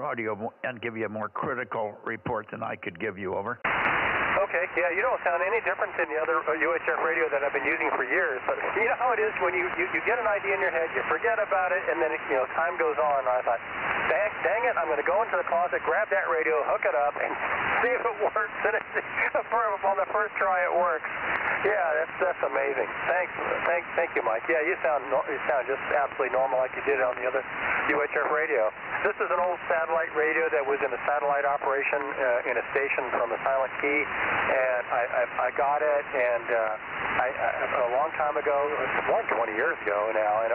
audio and give you a more critical report than I could give you. Over. Okay, yeah, you don't sound any different than the other UHF radio that I've been using for years. But you know how it is when you get an idea in your head, you forget about it, and then time goes on. I thought, dang it, I'm going to go into the closet, grab that radio, hook it up, and see if it works. And on the first try, it works. Yeah, that's amazing. Thank you, Mike. Yeah, you sound just absolutely normal like you did on the other UHF radio. This is an old satellite radio that was in a satellite operation in a station from the Silent Key, and I got it, and a long time ago, more than 20 years ago now, and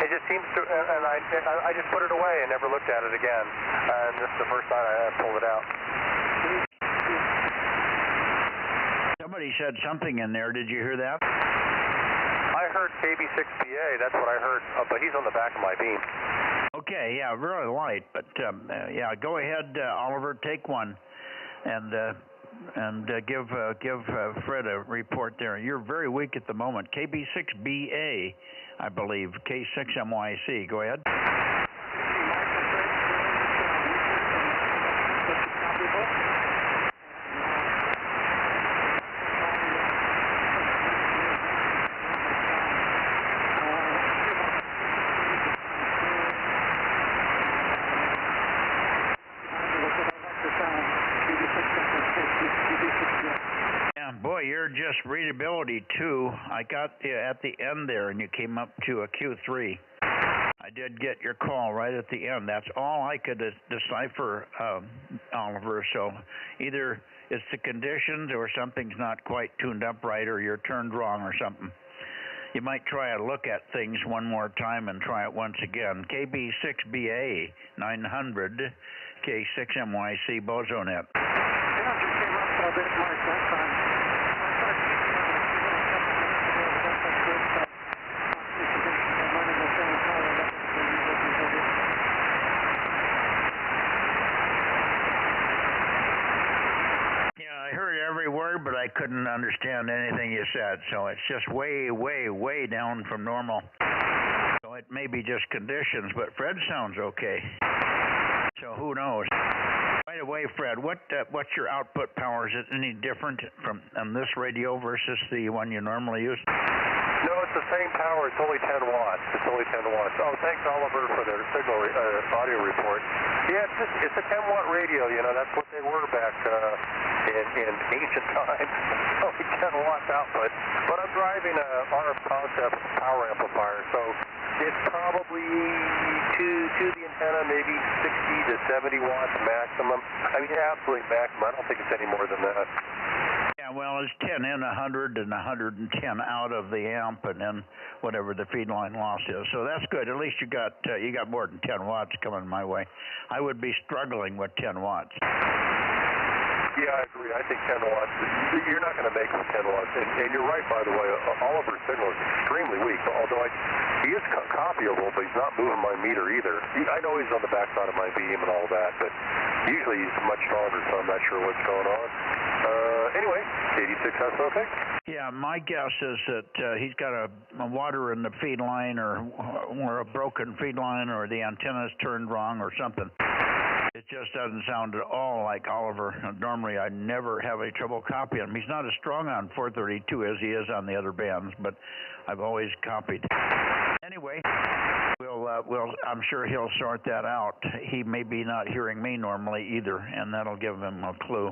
it just seems to, and I just put it away and never looked at it again, and this is the first time I pulled it out. Somebody said something in there. Did you hear that? I heard KB6BA. That's what I heard, but he's on the back of my beam. Okay, yeah, really light, but yeah, go ahead, Oliver, take one, and give Fred a report there. You're very weak at the moment. KB6BA, I believe. K6MYC. Go ahead. Boy, you're just readability 2. I got you at the end there, and you came up to a Q3. I did get your call right at the end. That's all I could decipher, Oliver. So either it's the conditions or something's not quite tuned up right, or you're turned wrong or something. You might try to look at things one more time and try it once again. KB6BA 900 K6MYC Bozo Net. But I couldn't understand anything you said, so it's just way, way, way down from normal. So it may be just conditions, but Fred sounds okay. So who knows? By the way, Fred, what's your output power? Is it any different from on this radio versus the one you normally use? No, it's the same power. It's only 10 watts. Oh, thanks, Oliver, for the signal audio report. Yeah, it's a 10-watt radio. You know, that's what they were back in ancient times. Only 10 watts output. But I'm driving a RF concept power amplifier, so it's probably to the antenna maybe 60 to 70 watts maximum. I mean, absolute maximum. I don't think it's any more than that. Yeah, well, it's 10 in, 100 and 110 out of the amp, and then whatever the feed line loss is. So that's good. At least you got more than 10 watts coming my way. I would be struggling with 10 watts. Yeah, I agree. I think 10 watts. You're not going to make it with 10 watts. And you're right, by the way. Oliver's signal is extremely weak, although he is copyable, but he's not moving my meter either. I know he's on the backside of my beam and all that, but usually he's much stronger, so I'm not sure what's going on. Anyway, 86, that's okay? Yeah, my guess is that he's got a water in the feed line or a broken feed line, or the antenna's turned wrong or something. It just doesn't sound at all like Oliver. Normally, I never have any trouble copying him. He's not as strong on 432 as he is on the other bands, but I've always copied. Anyway, I'm sure he'll sort that out. He may be not hearing me normally either, and that'll give him a clue.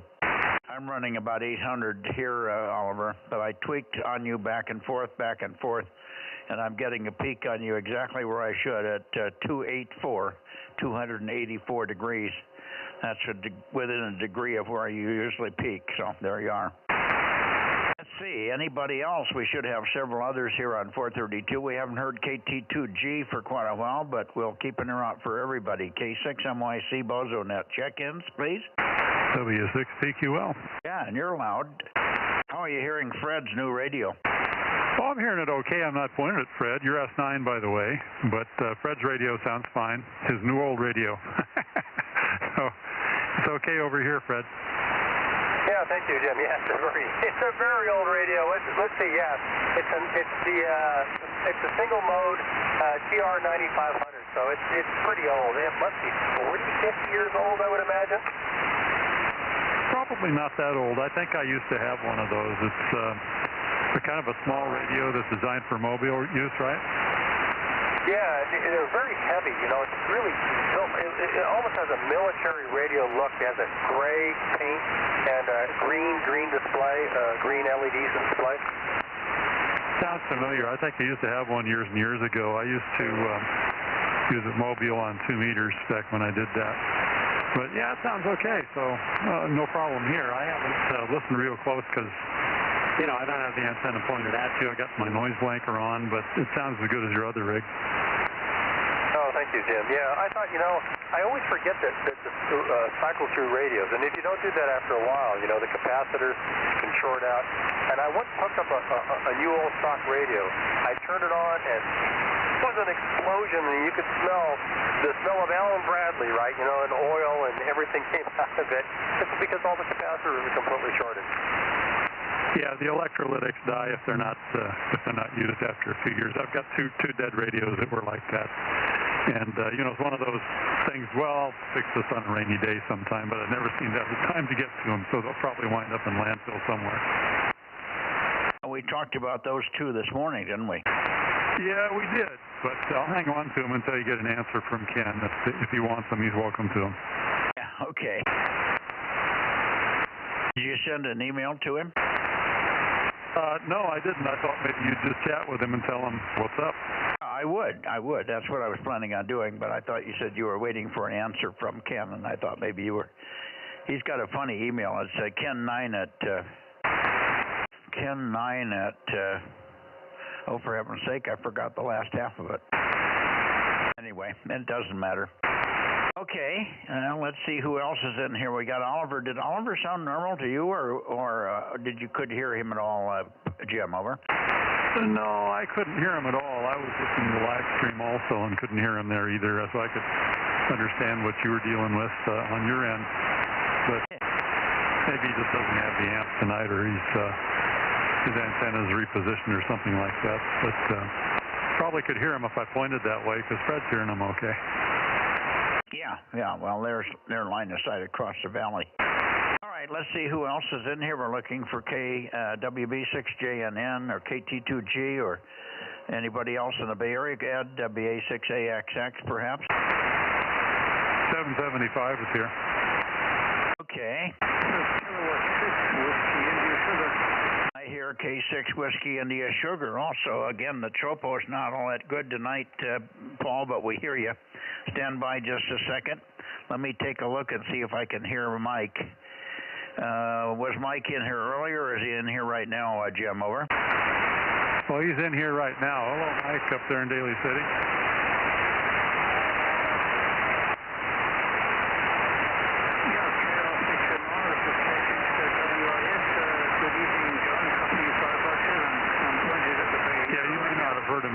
I'm running about 800 here, Oliver, but I tweaked on you back and forth, and I'm getting a peak on you exactly where I should at 284 degrees. That's within a degree of where you usually peak, so there you are. Let's see, anybody else? We should have several others here on 432. We haven't heard KT2G for quite a while, but we'll keep an ear out for everybody. K6MYC Bozo Net. Check-ins, please. W6PQL. Yeah, and you're loud. How are you hearing Fred's new radio? Oh, I'm hearing it okay. I'm not pointing at Fred. You're S9, by the way, but Fred's radio sounds fine. His new old radio. So it's okay over here, Fred. Yeah, thank you, Jim. Yeah, it's a very old radio. Let's see. Yeah, it's a single mode TR9500. So it's pretty old. It must be 40, 50 years old, I would imagine. Probably not that old. I think I used to have one of those. It's kind of a small radio that's designed for mobile use, right? Yeah, they're very heavy. You know, it's really, it almost has a military radio look. It has a gray paint and a green display, green LED display. Sounds familiar. I think I used to have one years and years ago. I used to use it mobile on 2 meters back when I did that. But yeah, it sounds okay. So no problem here. I haven't listened real close because, you know, I don't have the antenna pointed at you. I got my noise blanker on, but it sounds as good as your other rig. Oh, thank you, Jim. Yeah, I thought, you know, I always forget that the cycle through radios, and if you don't do that after a while, you know, the capacitors can short out. And I once hooked up a new old stock radio. I turned it on, and it was an explosion, and you could smell the smell of Allen Bradley, right? You know, and oil and everything came out of it. It's because all the capacitors are completely shorted. Yeah, the electrolytics die if they're not used after a few years. I've got two dead radios that were like that, and you know, it's one of those things. Well, I'll fix this on a rainy day sometime, but I never seem to have the time to get to them, so they'll probably wind up in landfill somewhere. We talked about those two this morning, didn't we? Yeah, we did, but I'll hang on to them until you get an answer from Ken. If he wants them, he's welcome to them. Yeah, okay. Did you send an email to him? No, I didn't. I thought maybe you'd just chat with him and tell him what's up. I would. That's what I was planning on doing, but I thought you said you were waiting for an answer from Ken, and I thought maybe you were. He's got a funny email. It's Ken9 at oh, for heaven's sake, I forgot the last half of it. Anyway, it doesn't matter. Okay, let's see who else is in here. We got Oliver. Did Oliver sound normal to you, or could hear him at all, Jim? Over. No, I couldn't hear him at all. I was listening to the live stream also and couldn't hear him there either, so I could understand what you were dealing with on your end. But maybe he just doesn't have the amp tonight, or his antenna's repositioned or something like that. But probably could hear him if I pointed that way, because Fred's hearing him okay. Yeah. Well, there's their line of sight across the valley. All right, let's see who else is in here. We're looking for WB6JNN or KT2G or anybody else in the Bay Area. Add WA6AXX, perhaps. 775 is here. Okay. I hear K6 Whiskey India Sugar also. Again, the tropo's not all that good tonight, Paul, but we hear you. Stand by just a second. Let me take a look and see if I can hear Mike. Was Mike in here earlier, or is he in here right now, Jim? Over. Well, he's in here right now. Hello, Mike, up there in Daly City.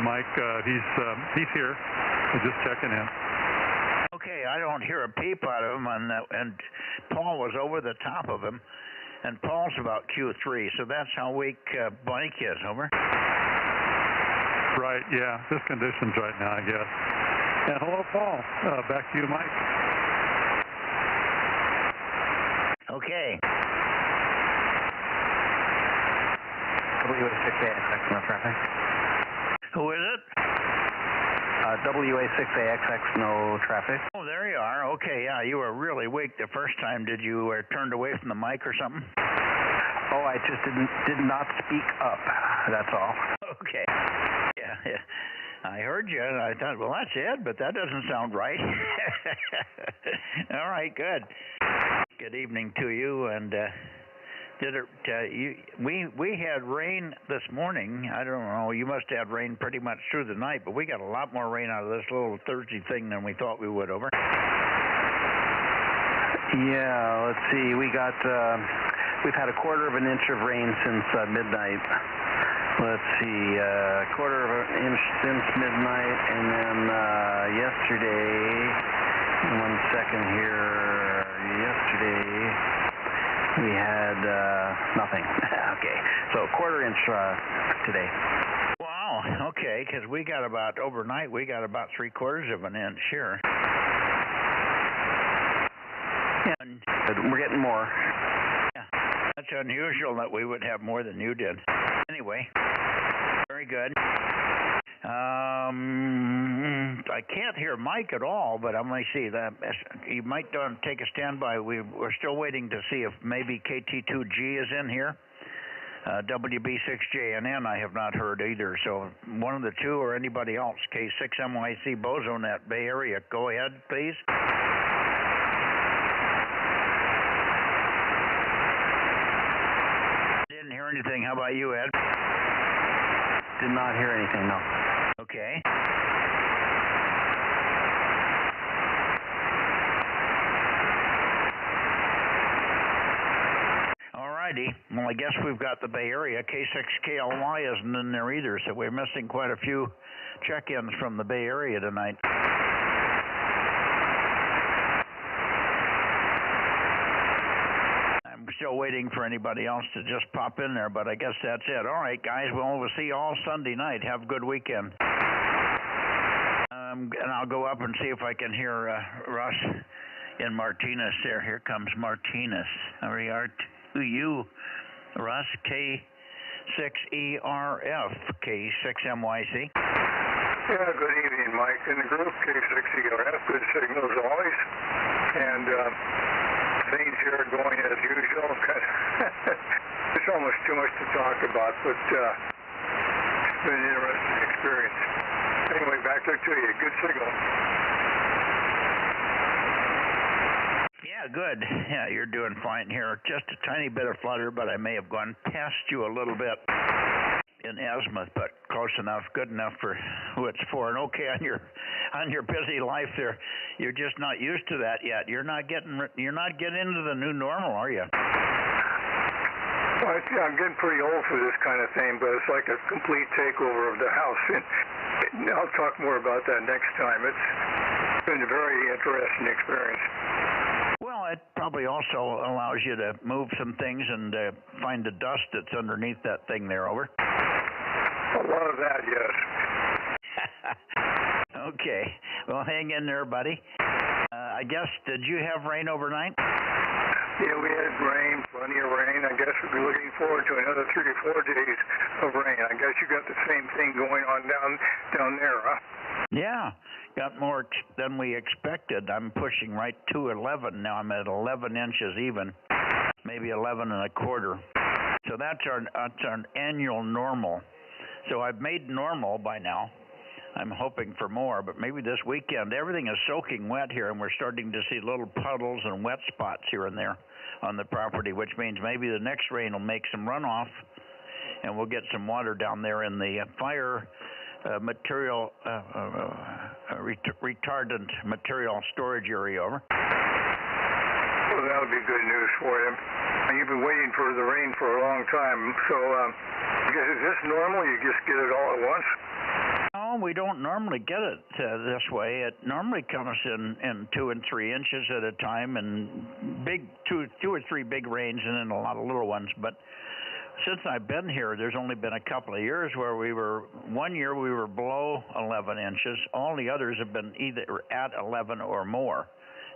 Mike, he's here. We're just checking in. Okay, I don't hear a peep out of him, and Paul was over the top of him, and Paul's about Q3, so that's how weak Mike is. Over. Right, yeah, this conditions right now, I guess. And hello, Paul. Back to you, Mike. Okay. WA6AXX, no traffic. Who is it? WA6AXX, no traffic. Oh, there you are. Okay, yeah, you were really weak the first time. Did you turned away from the mic or something? Oh, I just did not speak up. That's all. Okay. Yeah. I heard you, and I thought, well, that's it, but that doesn't sound right. All right, good. Good evening to you, and we had rain this morning. I don't know, you must have had rain pretty much through the night, but we got a lot more rain out of this little Thursday thing than we thought we would. Over. Yeah, let's see. We've had a quarter of an inch of rain since midnight. Let's see, quarter of an inch since midnight, and then yesterday, one second here, yesterday we had nothing. Okay, so quarter inch today. Wow, okay, because we got overnight we got about 3/4 of an inch here. Yeah, we're getting more. Yeah, that's unusual that we would have more than you did. Anyway, very Very good. I can't hear Mike at all, but I'm going to see that you might take a standby. We're still waiting to see if maybe KT2G is in here. WB6JNN I have not heard either, so one of the two or anybody else. K6MYC Bozo Net Bay Area. Go ahead, please. Didn't hear anything. How about you, Ed? Did not hear anything, no. Okay. Alrighty. Well, I guess we've got the Bay Area. K6KLY isn't in there either, so we're missing quite a few check-ins from the Bay Area tonight. I'm still waiting for anybody else to just pop in there, but I guess that's it. All right, guys. Well, we'll see you all Sunday night. Have a good weekend. And I'll go up and see if I can hear Russ in Martinez there. Here comes Martinez. How are you, Russ? K6ERF, K6MYC. Yeah, good evening, Mike and the group. K6ERF, good signals always. And things here are going as usual. It's almost too much to talk about, but it's been an interesting experience. Anyway, back there to you. Good signal. Yeah, good. Yeah, you're doing fine here. Just a tiny bit of flutter, but I may have gone past you a little bit in azimuth, but close enough, good enough for who it's for. And okay, on your busy life there, you're just not used to that yet. You're not getting into the new normal, are you? Well, I'm getting pretty old for this kind of thing, but it's like a complete takeover of the house. And I'll talk more about that next time. It's been a very interesting experience. Well, it probably also allows you to move some things and find the dust that's underneath that thing there, over. A lot of that, yes. Okay. Well, hang in there, buddy. I guess, did you have rain overnight? Yeah, we had rain, plenty of rain. I guess we'll be looking forward to another 3 to 4 days of rain. I guess you got the same thing going on down there, huh? Yeah, got more than we expected. I'm pushing right to 11 now. I'm at 11 inches even, maybe 11 and a quarter. So that's our annual normal. So I've made normal by now. I'm hoping for more, but maybe this weekend. Everything is soaking wet here, and we're starting to see little puddles and wet spots here and there on the property, which means maybe the next rain will make some runoff, and we'll get some water down there in the fire material, retardant material storage area, over. Well, that would be good news for you. You've been waiting for the rain for a long time, so I guess is this normal? You just get it all at once? No, we don't normally get it this way. It normally comes in 2 and 3 inches at a time, and big two or three big rains, and then a lot of little ones. But since I've been here, there's only been a couple of years where one year we were below 11 inches. All the others have been either at 11 or more.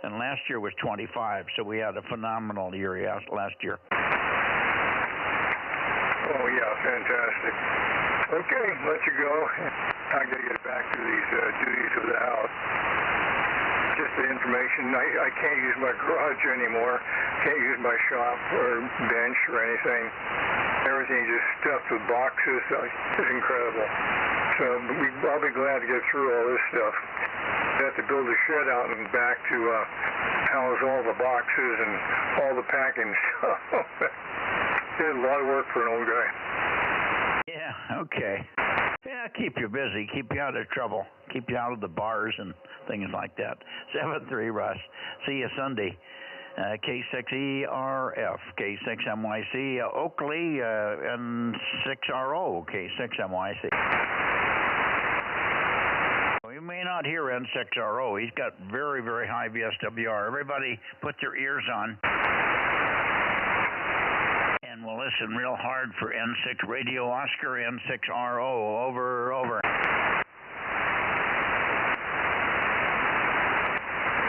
And last year was 25, so we had a phenomenal year last year. Oh, yeah, fantastic. Okay, let you go. I got to get back to these duties of the house. Just the information. I can't use my garage anymore. Can't use my shop or bench or anything. Everything just stuffed with boxes. It's incredible. So I'll be glad to get through all this stuff. I have to build a shed out and back to house all the boxes and all the packing stuff. It's a lot of work for an old guy. Yeah, okay. Yeah, keep you busy, keep you out of trouble, keep you out of the bars and things like that. 7-3, Russ. See you Sunday. K6ERF, K6MYC, Oakley, N6RO, K6MYC. You may not hear N6RO. He's got very, very high VSWR. Everybody put their ears on. And we'll listen real hard for N6 Radio Oscar, N6RO. Over, over.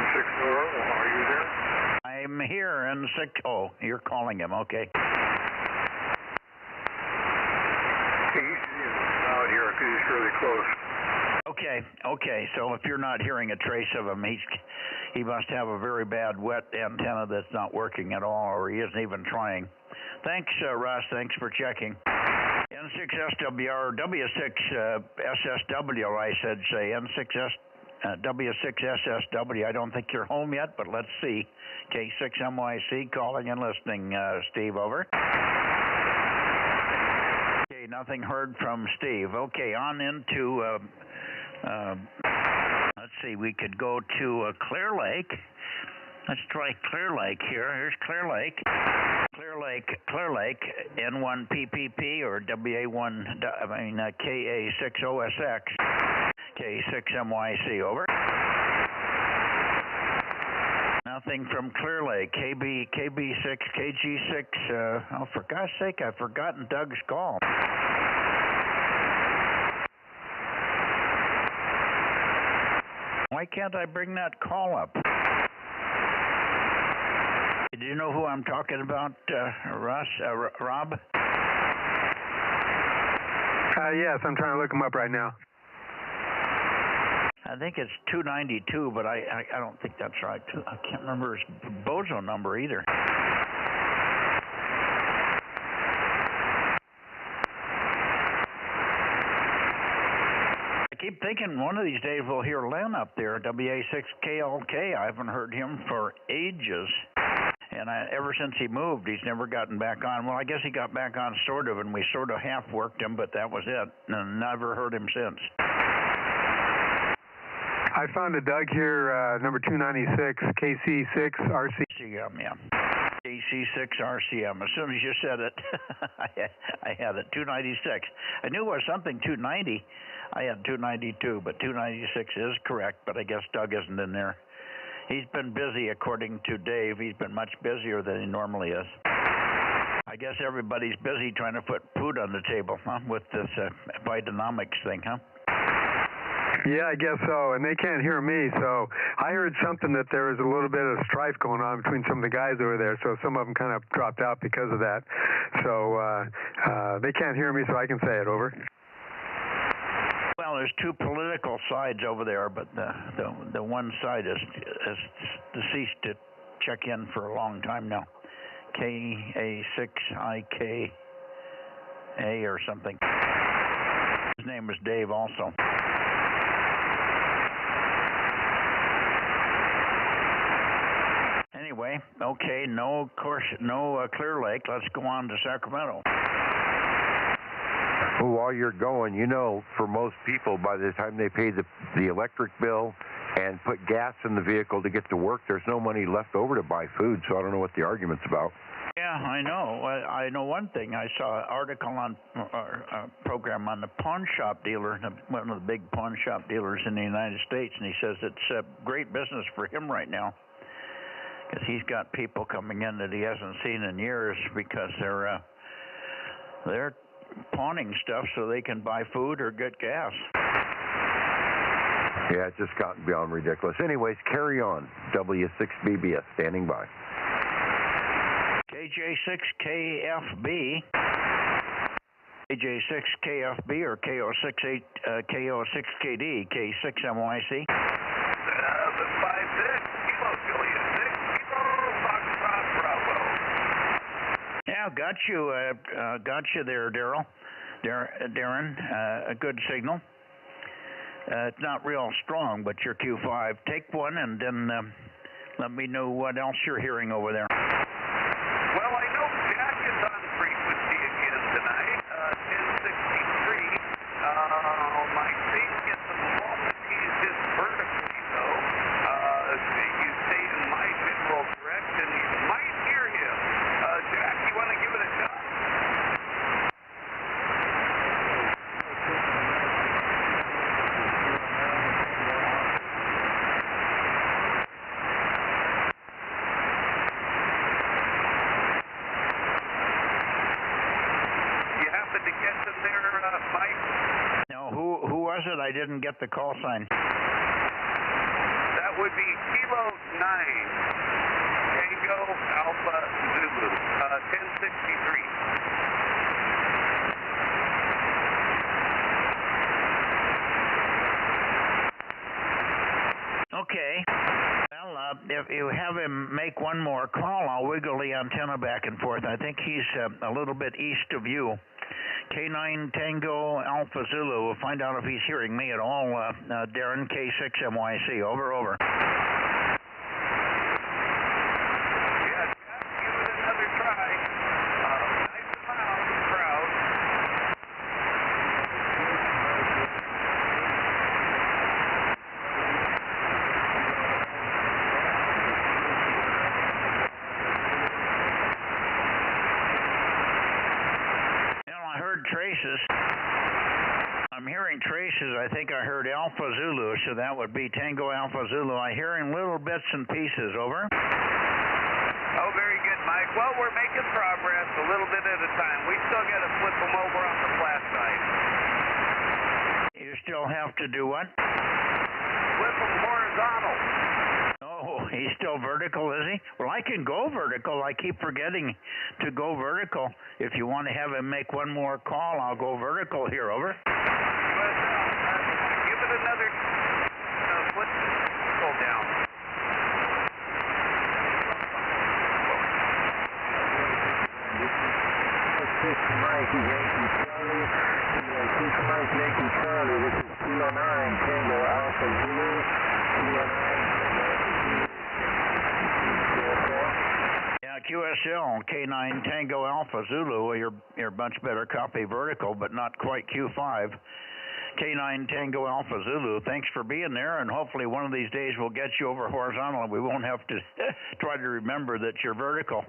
N6RO, are you there? I'm here, N6. Oh, you're calling him, okay. He's out close. Okay. So if you're not hearing a trace of him, he must have a very bad wet antenna that's not working at all, or he isn't even trying. Thanks, Russ. Thanks for checking. N6SWR, W6SSW, I should say. W6SSW. I don't think you're home yet, but let's see. K6MYC, calling and listening. Steve, over. Okay, nothing heard from Steve. Okay, on into, let's see, we could go to Clear Lake. Let's try Clear Lake here. Here's Clear Lake. Clear Lake, N1PPP or KA6OSX, K6MYC, over. Nothing from Clear Lake, KB6, KG6, oh, for God's sake, I've forgotten Doug's call. Why can't I bring that call up? Do you know who I'm talking about, Russ, Rob? Yes, I'm trying to look him up right now. I think it's 292, but I don't think that's right. I can't remember his Bozo number either. I keep thinking one of these days we'll hear Len up there, WA6KLK. I haven't heard him for ages. And ever since he moved, he's never gotten back on. Well, I guess he got back on sort of, and we sort of half worked him, but that was it. And never heard him since. I found a Doug here, number 296, KC6RC. Yeah. KC6RCM. As soon as you said it, I had it. 296. I knew it was something 290. I had 292, but 296 is correct, but I guess Doug isn't in there. He's been busy, according to Dave. He's been much busier than he normally is. I guess everybody's busy trying to put food on the table, huh, with this Bidenomics thing, huh? Yeah, I guess so, and they can't hear me, so I heard something that there was a little bit of strife going on between some of the guys over there, so some of them kind of dropped out because of that. So they can't hear me, so I can say it, over. Well, there's two political sides over there, but the one side has ceased to check in for a long time now. KA6IKA or something. His name was Dave also. Anyway, okay, no Clear Lake. Let's go on to Sacramento. Well, while you're going, you know, for most people, by the time they pay the electric bill and put gas in the vehicle to get to work, there's no money left over to buy food, so I don't know what the argument's about. Yeah, I know. I know one thing. I saw an article on a program on the pawn shop dealer, one of the big pawn shop dealers in the United States, and he says it's a great business for him right now because he's got people coming in that he hasn't seen in years because they're pawning stuff so they can buy food or get gas. Yeah, it's just gotten beyond ridiculous. Anyways, carry on. W6BBS standing by. KJ6KFB, KJ6KFB or KO6KD, K6MYC. 756, Kilo Julius 6, Kilo Foxtrot Bravo. Yeah, got you there, Darren. A good signal. It's not real strong, but you're Q5. Take one and then let me know what else you're hearing over there. Well, I know Jack is on frequency again tonight, 1063. My thing at the moment he's just vertically, though. You stay in my general direction, you might hear him. Jack, you want to give it a shot? I didn't get the call sign. That would be Kilo 9, Tango Alpha Zulu, 1063. if you have him make one more call, I'll wiggle the antenna back and forth. I think he's a little bit east of you. K9 Tango Alpha Zulu. We'll find out if he's hearing me at all. Darren, K6MYC. Over, over. Yeah, give it another try. Nice and loud and proud. Traces. I'm hearing traces. I think I heard Alpha Zulu, so that would be Tango Alpha Zulu. I'm hearing little bits and pieces. Over. Oh, very good, Mike. Well, we're making progress a little bit at a time. We still got to flip them over on the flat side. You still have to do what? Flip them horizontal. Oh, he's still vertical, is he? Well, I can go vertical. I keep forgetting to go vertical. If you want to have him make one more call, I'll go vertical here. Over. Give it another foot. Pull down. Mike Yankee Charlie. Mike Yankee Charlie. This is 209 Tango Alpha Zulu. 209. QSL, K9 Tango Alpha Zulu. You're much better copy vertical, but not quite Q5. K9 Tango Alpha Zulu. Thanks for being there, and hopefully one of these days we'll get you over horizontal and we won't have to try to remember that you're vertical.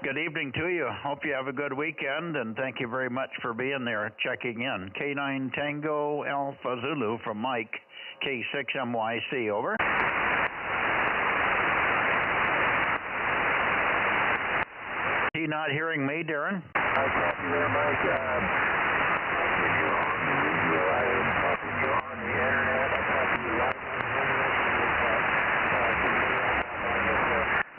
Good evening to you. Hope you have a good weekend, and thank you very much for being there, checking in. K9 Tango Alpha Zulu from Mike, K6MYC. Over. He not hearing me, Darren? I copy there, Mike. I'm talking you on the radio. I am talking you on the internet. I'm talking you live on the internet.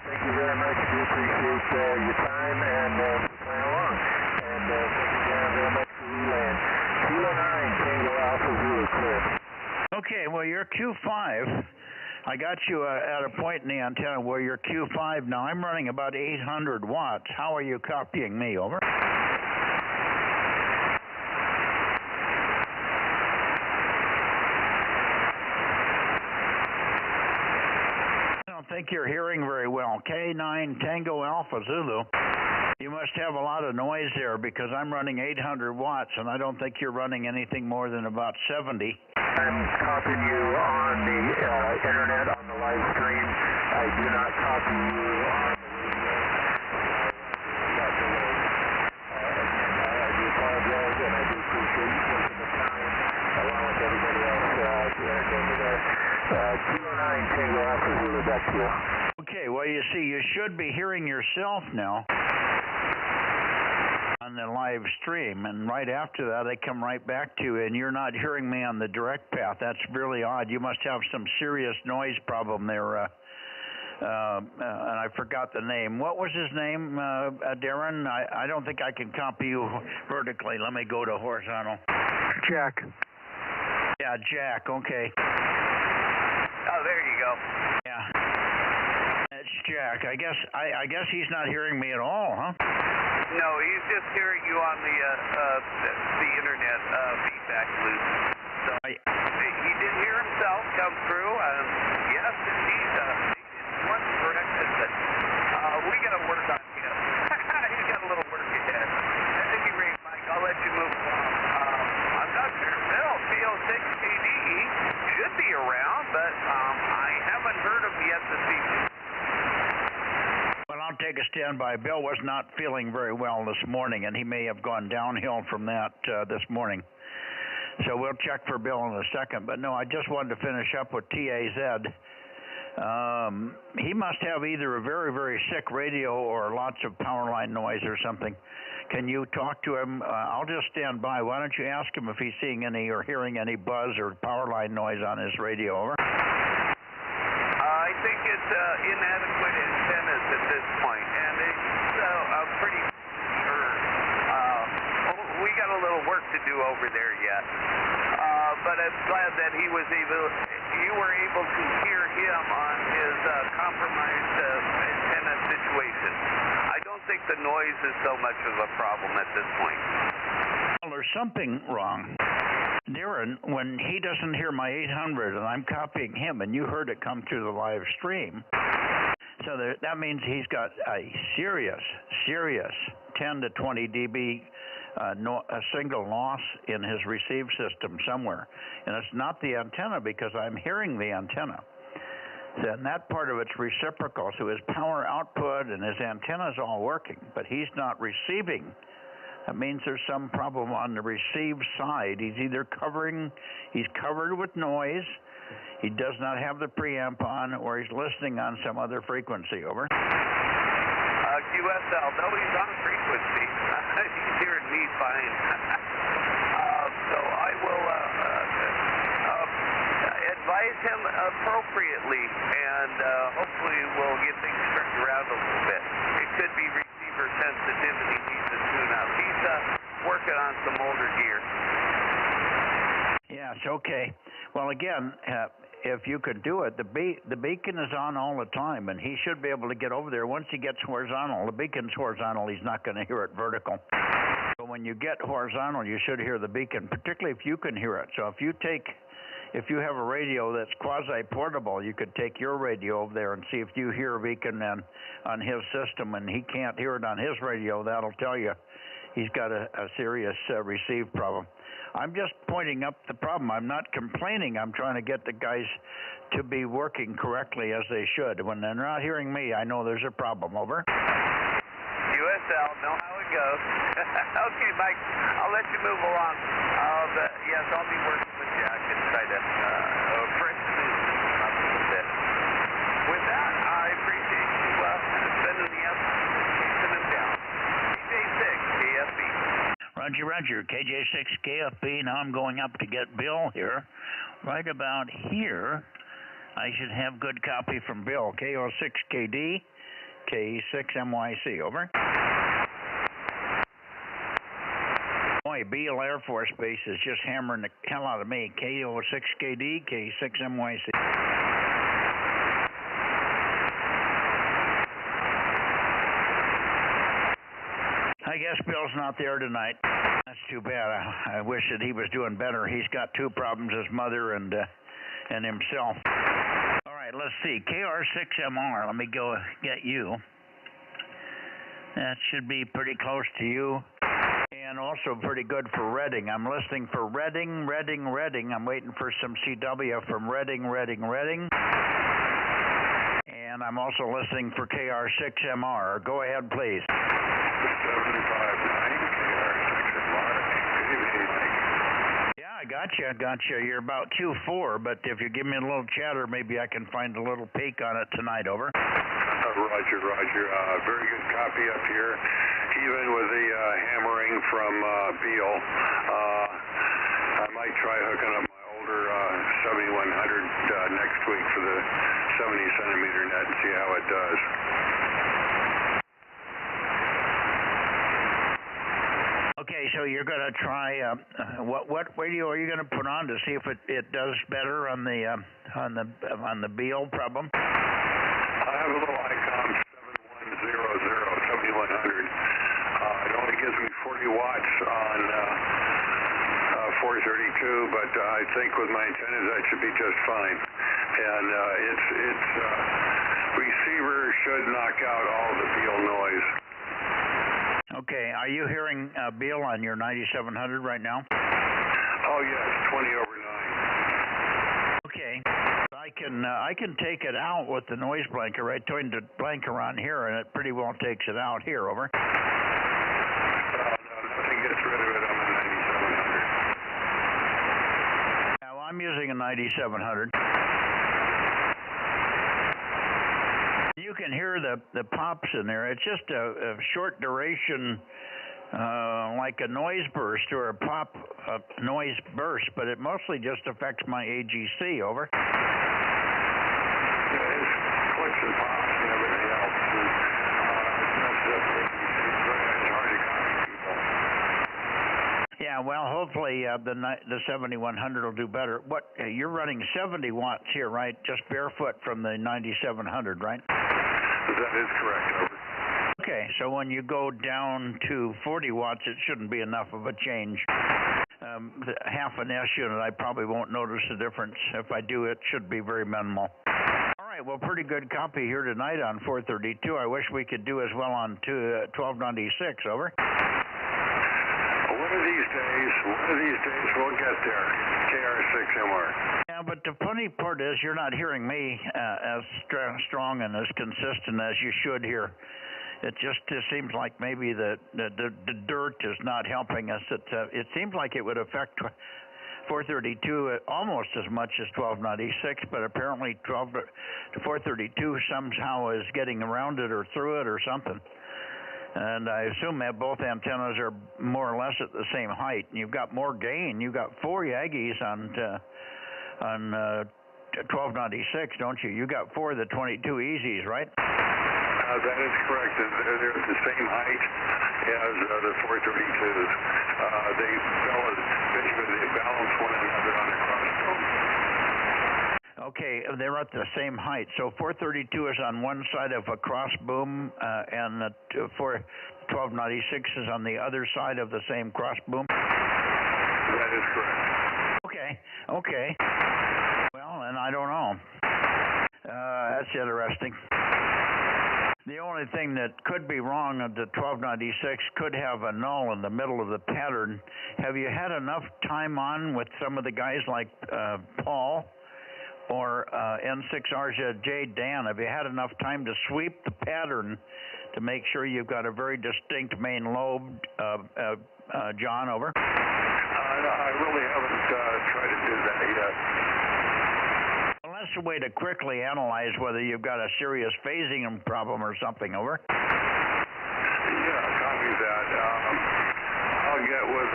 Thank you very much. We appreciate your time and playing along. And thank you very much for relaying. 209 Tango Alpha Zulu clear. Okay, well, you're Q5. I got you at a point in the antenna where you're Q5 now. I'm running about 800 watts. How are you copying me? Over. I don't think you're hearing very well. K9 Tango Alpha Zulu. You must have a lot of noise there because I'm running 800 watts, and I don't think you're running anything more than about 70. I'm copying you on the internet, on the live stream. I do not copy you on the radio. I do apologize, and I do appreciate you taking the time, along with everybody else, to entertain me there. 209 Tango Alpha Zulu, back to you. Okay, well, you see, you should be hearing yourself now on the live stream, and right after that I come right back to you, and you're not hearing me on the direct path. That's really odd. You must have some serious noise problem there, and I forgot the name. What was his name, Darren? I don't think I can copy you vertically. Let me go to horizontal. Jack. Yeah, Jack, okay. Oh, there you go. Yeah. It's Jack. I guess he's not hearing me at all, huh? No, he's just hearing you on the internet feedback loop. So he did hear himself come through. Yes, indeed, it's one corrected, but we got to work on him. He's got a little work ahead. At any rate, Mike, I'll let you move along. I'm not sure. Bill, CO6KD should be around, but I haven't heard him yet this evening. Well, I'll take a standby. Bill was not feeling very well this morning, and he may have gone downhill from that this morning. So we'll check for Bill in a second. But no, I just wanted to finish up with TAZ. He must have either a very, very sick radio or lots of power line noise or something. Can you talk to him? I'll just stand by. Why don't you ask him if he's seeing any or hearing any buzz or power line noise on his radio? Over. I think it's inadequate antennas at this point, and it's pretty sure. We got a little work to do over there yet, but I'm glad that he was able. You you were able to hear him on his compromised antenna situation. I don't think the noise is so much of a problem at this point. Well, there's something wrong. Darren, when he doesn't hear my 800 and I'm copying him, and you heard it come through the live stream, so that means he's got a serious 10 to 20 dB a single loss in his receive system somewhere. And it's not the antenna, because I'm hearing the antenna. Then that part of it's reciprocal, so his power output and his antenna's all working, but he's not receiving. That means there's some problem on the receive side. He's either he's covered with noise, he does not have the preamp on, or he's listening on some other frequency. Over. QSL, no, he's on frequency. He's hearing me fine. So I will advise him appropriately, and hopefully we'll get things turned around a little bit. It could be receiver sensitivity needs a tune-up. He's working on some older gear. Yes, okay. Well, again, if you could do it, the beacon is on all the time, and he should be able to get over there. Once he gets horizontal, the beacon's horizontal, he's not going to hear it vertical. So when you get horizontal, you should hear the beacon, particularly if you can hear it. So if you have a radio that's quasi-portable, you could take your radio over there and see if you hear a beacon on his system, and he can't hear it on his radio. That'll tell you he's got a serious receive problem. I'm just pointing up the problem. I'm not complaining. I'm trying to get the guys to be working correctly as they should. When they're not hearing me, I know there's a problem. Over. QSL, know how it goes. Okay, Mike, I'll let you move along. Yes, I'll be working with Jack and try to freshen his system up a little bit. With that, I appreciate you spending the effort chasing him down. KJ6, KFB. Roger, KJ6 KFB. Now I'm going up to get Bill here. Right about here, I should have good copy from Bill. KO6KD, K6MYC. Over. Boy, Beale Air Force Base is just hammering the hell out of me. KO6KD, K6MYC. I guess Bill's not there tonight. That's too bad. I wish that he was doing better. He's got two problems, his mother and himself. All right, let's see. KR6MR, let me go get you. That should be pretty close to you. And also pretty good for Reading. I'm listening for Reading. I'm waiting for some CW from Reading. And I'm also listening for KR6MR. Go ahead, please. 759 KR6MR. Good evening. Yeah, I gotcha. You're about Q4, but if you give me a little chatter, maybe I can find a little peak on it tonight. Over. Roger. Very good copy up here. Even with the hammering from Beale, I might try hooking up my older 7100 next week for the 70-centimeter net and see how it does. Okay, so you're going to try what radio are you going to put on to see if it does better on the Beale problem? I have a little ICOM 7100. It only gives me 40 watts on 432, but I think with my antennas that should be just fine. And its receiver should knock out all the Beale noise. Okay, are you hearing Beale on your 9700 right now? Oh yes, 20/9. Okay, I can take it out with the noise blanker. I turned the blanker on here, and it pretty well takes it out here. Over. No, nothing gets rid of it on the 9700. Now I'm using a 9700. You can hear the pops in there. It's just a short duration, like a noise burst or a pop noise burst, but it mostly just affects my AGC. Over. Yeah, it's clicks and pops and everything else. It messes up the AGC. It's hard to copy people. Yeah, well, hopefully the 7100 will do better. What you're running 70 watts here, right? Just barefoot from the 9700, right? That is correct. Over. Okay, so when you go down to 40 watts, it shouldn't be enough of a change. Half an S unit, I probably won't notice the difference. If I do, it should be very minimal. All right, well, pretty good copy here tonight on 432. I wish we could do as well on 1296. Over. One of these days, we'll get there. KR6MR. Yeah, but the funny part is you're not hearing me as strong and as consistent as you should hear. It just seems like maybe the dirt is not helping us. It seems like it would affect 432 almost as much as 1296, but apparently 432 somehow is getting around it or through it or something. And I assume that both antennas are more or less at the same height. And you've got more gain. You've got 4 Yagis on 1296, don't you? You got 4 of the 22 Easies, right? That is correct. They're the same height as the 432s. They balance one another on the crossboom. Okay, they're at the same height. So 432 is on one side of a cross boom, and the 1296 is on the other side of the same cross boom? That is correct. Okay. Well, and I don't know. That's interesting. The only thing that could be wrong of the 1296 could have a null in the middle of the pattern. Have you had enough time on with some of the guys like Paul or N6RZJ Dan? Have you had enough time to sweep the pattern to make sure you've got a very distinct main lobe? John, over. I really haven't tried to do that yet. Well, that's a way to quickly analyze whether you've got a serious phasing problem or something, over. Yeah, copy that. I'll get with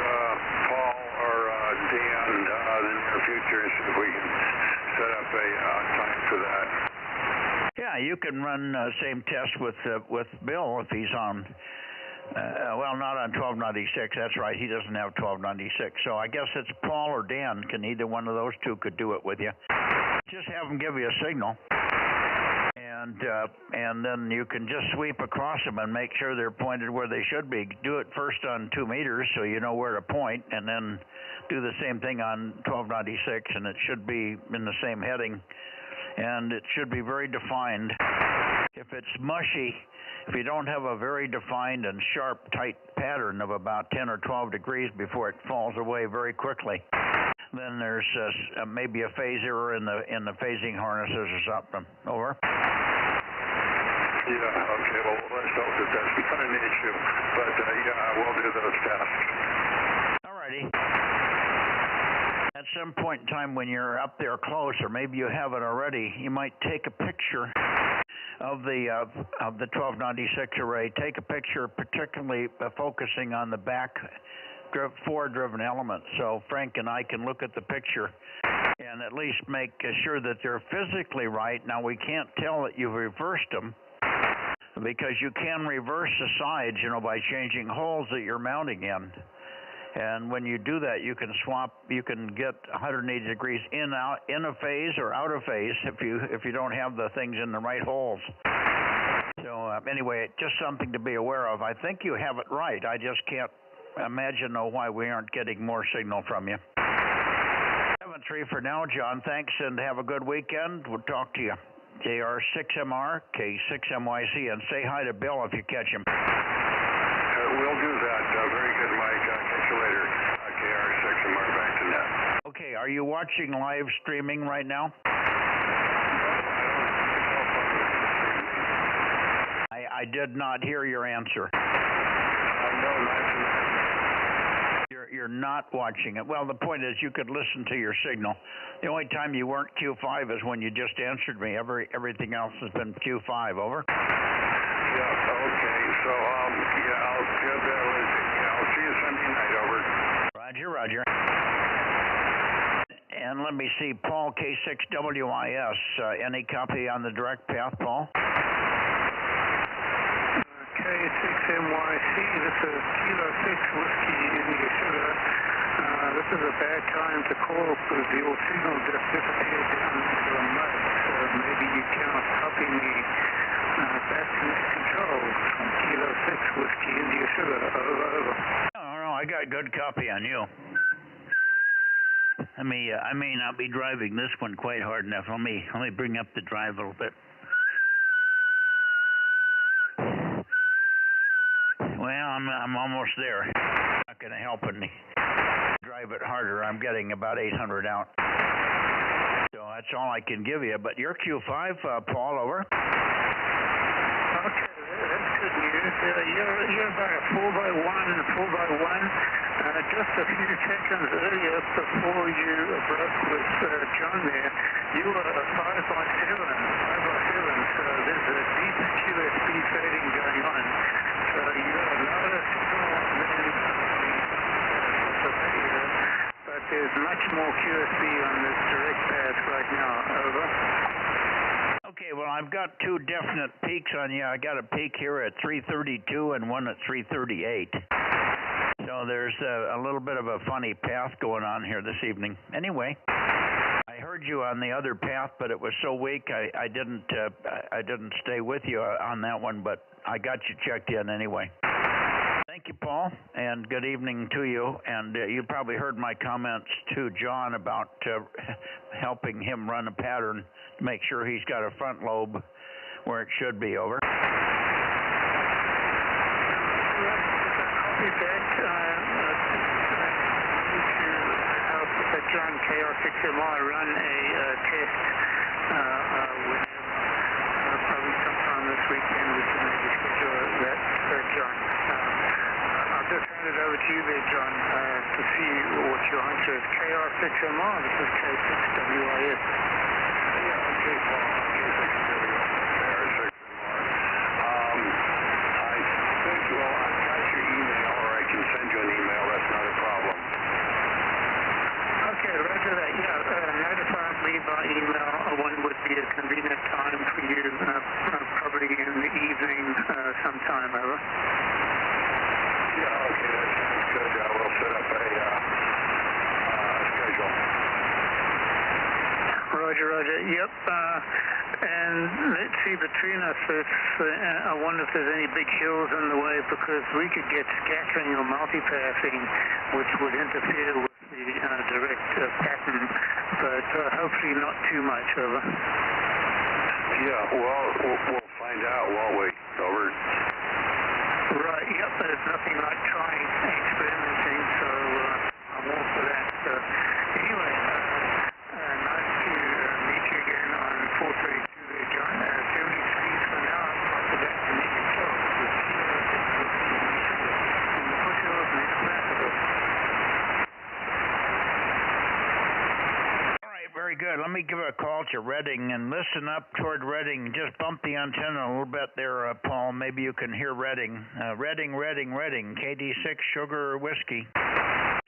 Paul or Dan in the near future and see if we can set up a time for that. Yeah, you can run same test with Bill if he's on. Well, not on 1296. That's right. He doesn't have 1296. So I guess it's Paul or Dan. Can either one of those two could do it with you. Just have them give you a signal, and then you can just sweep across them and make sure they're pointed where they should be. Do it first on 2 meters so you know where to point, and then do the same thing on 1296, and it should be in the same heading, and it should be very defined. If it's mushy, if you don't have a very defined and sharp, tight pattern of about 10 or 12 degrees before it falls away very quickly, then there's maybe a phase error in the phasing harnesses or something. Over. Yeah, okay, well, let's hope that that's not an issue. But, yeah, we'll do those tests. All righty. At some point in time when you're up there close, or maybe you haven't already, you might take a picture of the 1296 array. Take a picture particularly focusing on the back 4 driven elements, so Frank and I can look at the picture and at least make sure that they're physically right. Now, we can't tell that you've reversed them because you can reverse the sides, by changing holes that you're mounting in. And when you do that, you can get 180 degrees in a phase or out of phase if you don't have the things in the right holes. So anyway, just something to be aware of. I think you have it right. I just can't imagine why we aren't getting more signal from you. 7-3 for now, John. Thanks, and have a good weekend. We'll talk to you. KR6MR, K6MYC, and say hi to Bill if you catch him. We'll do that. Very good, Mike. Catch you later. KR6MR back to net. Okay, are you watching live streaming right now? I did not hear your answer. You're not watching it. Well, the point is you could listen to your signal. The only time you weren't Q5 is when you just answered me. Everything else has been Q5. Over. Yeah, okay. So, I'll see you Sunday night. Over. Roger. And let me see, Paul, K6WIS. Any copy on the direct path, Paul? KD6NYC, this is Kilo 6 Whiskey India Sugar. This is a bad time to call because your signal just disappeared down into the mud, so maybe you cannot copy me. That's net control from Kilo 6 Whiskey India Sugar. Over. No, I got good copy on you. I may not be driving this one quite hard enough. Let me bring up the drive a little bit. Well, I'm almost there. Not going to help any. Drive it harder. I'm getting about 800 out. So that's all I can give you. But you're Q5, Paul, over. Okay, that's good news. You're about a 4x1. Just a few seconds earlier, before you broke with John there, you were a 5x7. So there's a deep QSB fading going on. So you got a lot of signal the radio, but there's much more QSB on this direct path right now. Over. Okay, well, I've got two definite peaks on you. I got a peak here at 332 and one at 338. So there's a little bit of a funny path going on here this evening. Anyway, I heard you on the other path, but it was so weak I didn't stay with you on that one, but I got you checked in anyway. Thank you, Paul, and good evening to you. And you probably heard my comments to John about helping him run a pattern to make sure he's got a front lobe where it should be. Over. John KR6MI run a test with probably sometime this weekend. We can maybe schedule that, John. I'll just hand it over to you there, John, to see what your answer is. KR6MI, this is K6WIS. Yeah, okay, Paul. K6WIS. I think, well, I've got your email, or I can send you an email. That's not a problem. Okay, roger that. Yeah, notify me by email when would be a convenient time for you, probably in the evening sometime, over. Yeah, okay, that sounds good. We'll set up a schedule. Roger. Yep. And let's see, between us, I wonder if there's any big hills in the way, because we could get scattering or multipassing, which would interfere with the direct pattern, but hopefully not too much. Over. Yeah, well, we'll find out, won't we? Over. Right, yep, there's nothing like trying experimenting, so I'm all for that. Anyway, nice to meet you again on 432 there, John. 73 for now. After that, to meet yourself with Kilo 6 Whiskey India Sugar in the foothills next Labrador. Very good. Let me give a call to Redding and listen up toward Redding. Just bump the antenna a little bit there, Paul. Maybe you can hear Redding. Redding. KD6 Sugar Whiskey.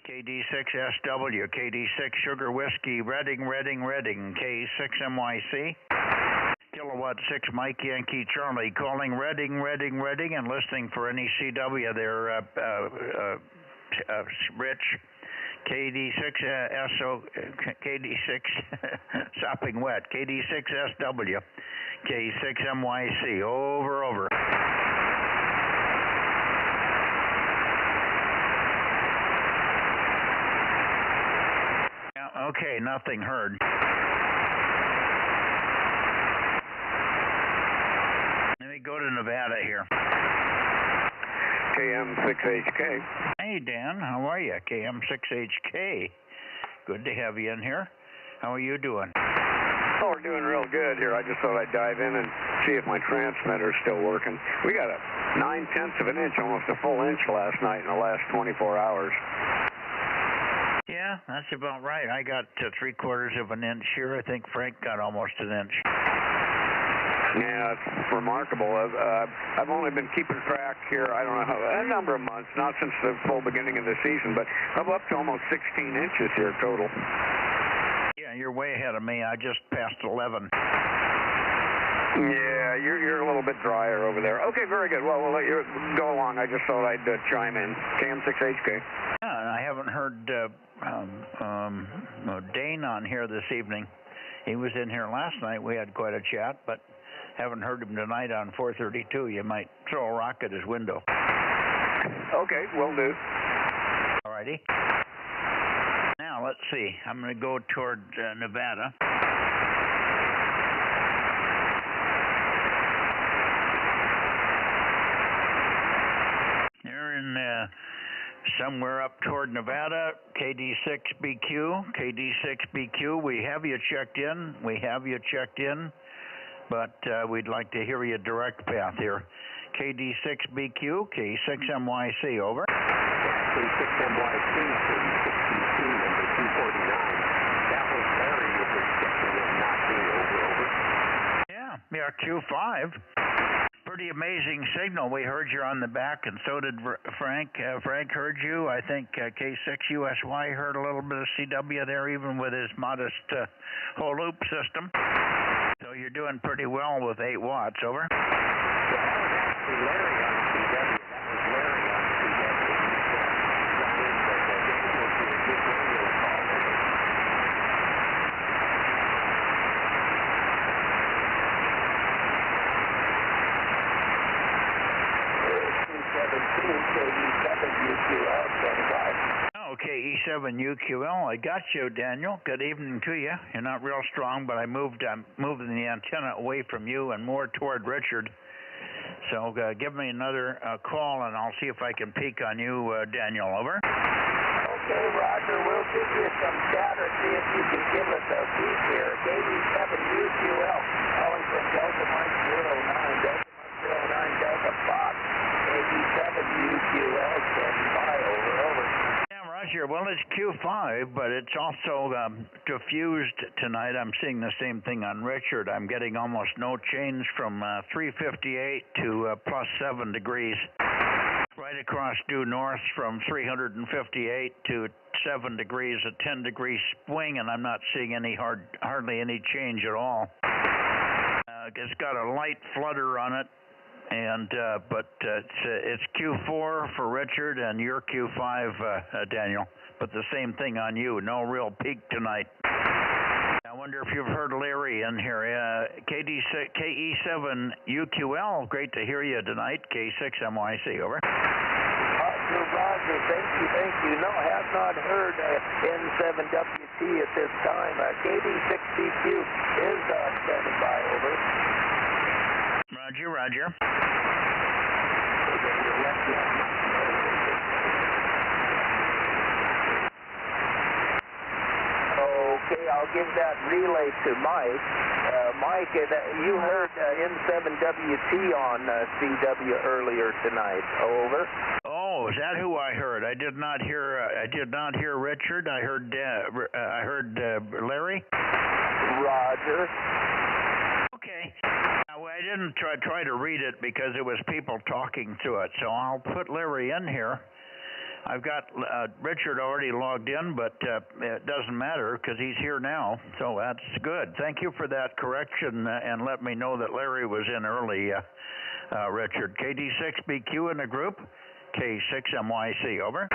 KD6SW. KD6 Sugar Whiskey. Redding. K6MYC. Kilowatt 6 Mike Yankee Charlie. Calling Redding, and listening for any CW there, Rich. KD6SO, KD6 sopping wet, KD6SW, K6MYC, over. Yeah, okay, nothing heard. Let me go to Nevada here. KM6HK. Hey, Dan, how are you? KM6HK. Good to have you in here. How are you doing? Oh, we're doing real good here. I just thought I'd dive in and see if my transmitter's still working. We got a 9/10 of an inch, almost a full inch last night in the last 24 hours. Yeah, that's about right. I got 3/4 of an inch here. I think Frank got almost an inch. Yeah, it's remarkable. I've only been keeping track here, I don't know how, a number of months, not since the full beginning of the season, but I'm up to almost 16 inches here total. Yeah, you're way ahead of me. I just passed 11. Yeah, you're a little bit drier over there. Okay, very good. Well, we'll let you go along. I just thought I'd chime in. KM6HK. Yeah, and I haven't heard Dane on here this evening. He was in here last night. We had quite a chat, but haven't heard him tonight on 432. You might throw a rock at his window. Okay, will do. All righty. Now, let's see. I'm going to go toward Nevada. They're in somewhere up toward Nevada, KD6BQ. KD6BQ, we have you checked in. But we'd like to hear you direct path here. KD6BQ, K6MYC, over. K6MYC, K6BQ, number 249. That was Larry with his checking in, not me, over. Yeah, Q5. Pretty amazing signal. We heard you on the back, and so did Frank. Frank heard you. I think K6USY heard a little bit of CW there, even with his modest whole loop system. So you're doing pretty well with 8 watts, over. That was actually Larry on CW. That was Larry on Okay, E7UQL, I got you, Daniel. Good evening to you. You're not real strong, but I'm moving the antenna away from you and more toward Richard. So give me another call, and I'll see if I can peek on you, Daniel, over. Okay, Roger, we'll give you some chatter, see if you can give us a peek here. KD7UQL, calling from Delta Mike 09, Delta Mike 09, Delta Fox. KD7UQL, standing by, over. Roger, well, it's Q5, but it's also diffused tonight. I'm seeing the same thing on Richard. I'm getting almost no change from 358 to plus 7 degrees. Right across due north from 358 to 7 degrees, a 10-degree swing, and I'm not seeing hardly any change at all. It's got a light flutter on it. And but it's Q4 for Richard and your Q5, Daniel. But the same thing on you. No real peak tonight. I wonder if you've heard Larry in here. KE7UQL. Great to hear you tonight. K6MYC. Over. Roger. Thank you. No, have not heard N7WT at this time. KD6BQ is standing by. Over. Roger. Okay, I'll give that relay to Mike. Mike, you heard N7WT on CW earlier tonight. Over. Oh, is that who I heard? I did not hear Richard. I heard Larry. Roger. Okay. I didn't try to read it because it was people talking through it, so I'll put Larry in here. I've got Richard already logged in, but it doesn't matter because he's here now, so that's good. Thank you for that correction and let me know that Larry was in early, Richard. KD6BQ in the group, K6MYC, over.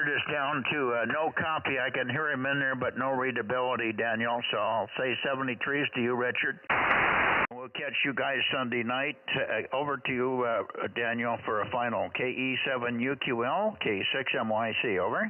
Is down to no copy. I can hear him in there, but no readability, Daniel. So I'll say 73s to you, Richard. We'll catch you guys Sunday night. Over to you, Daniel, for a final. KE7UQL, K6MYC, over.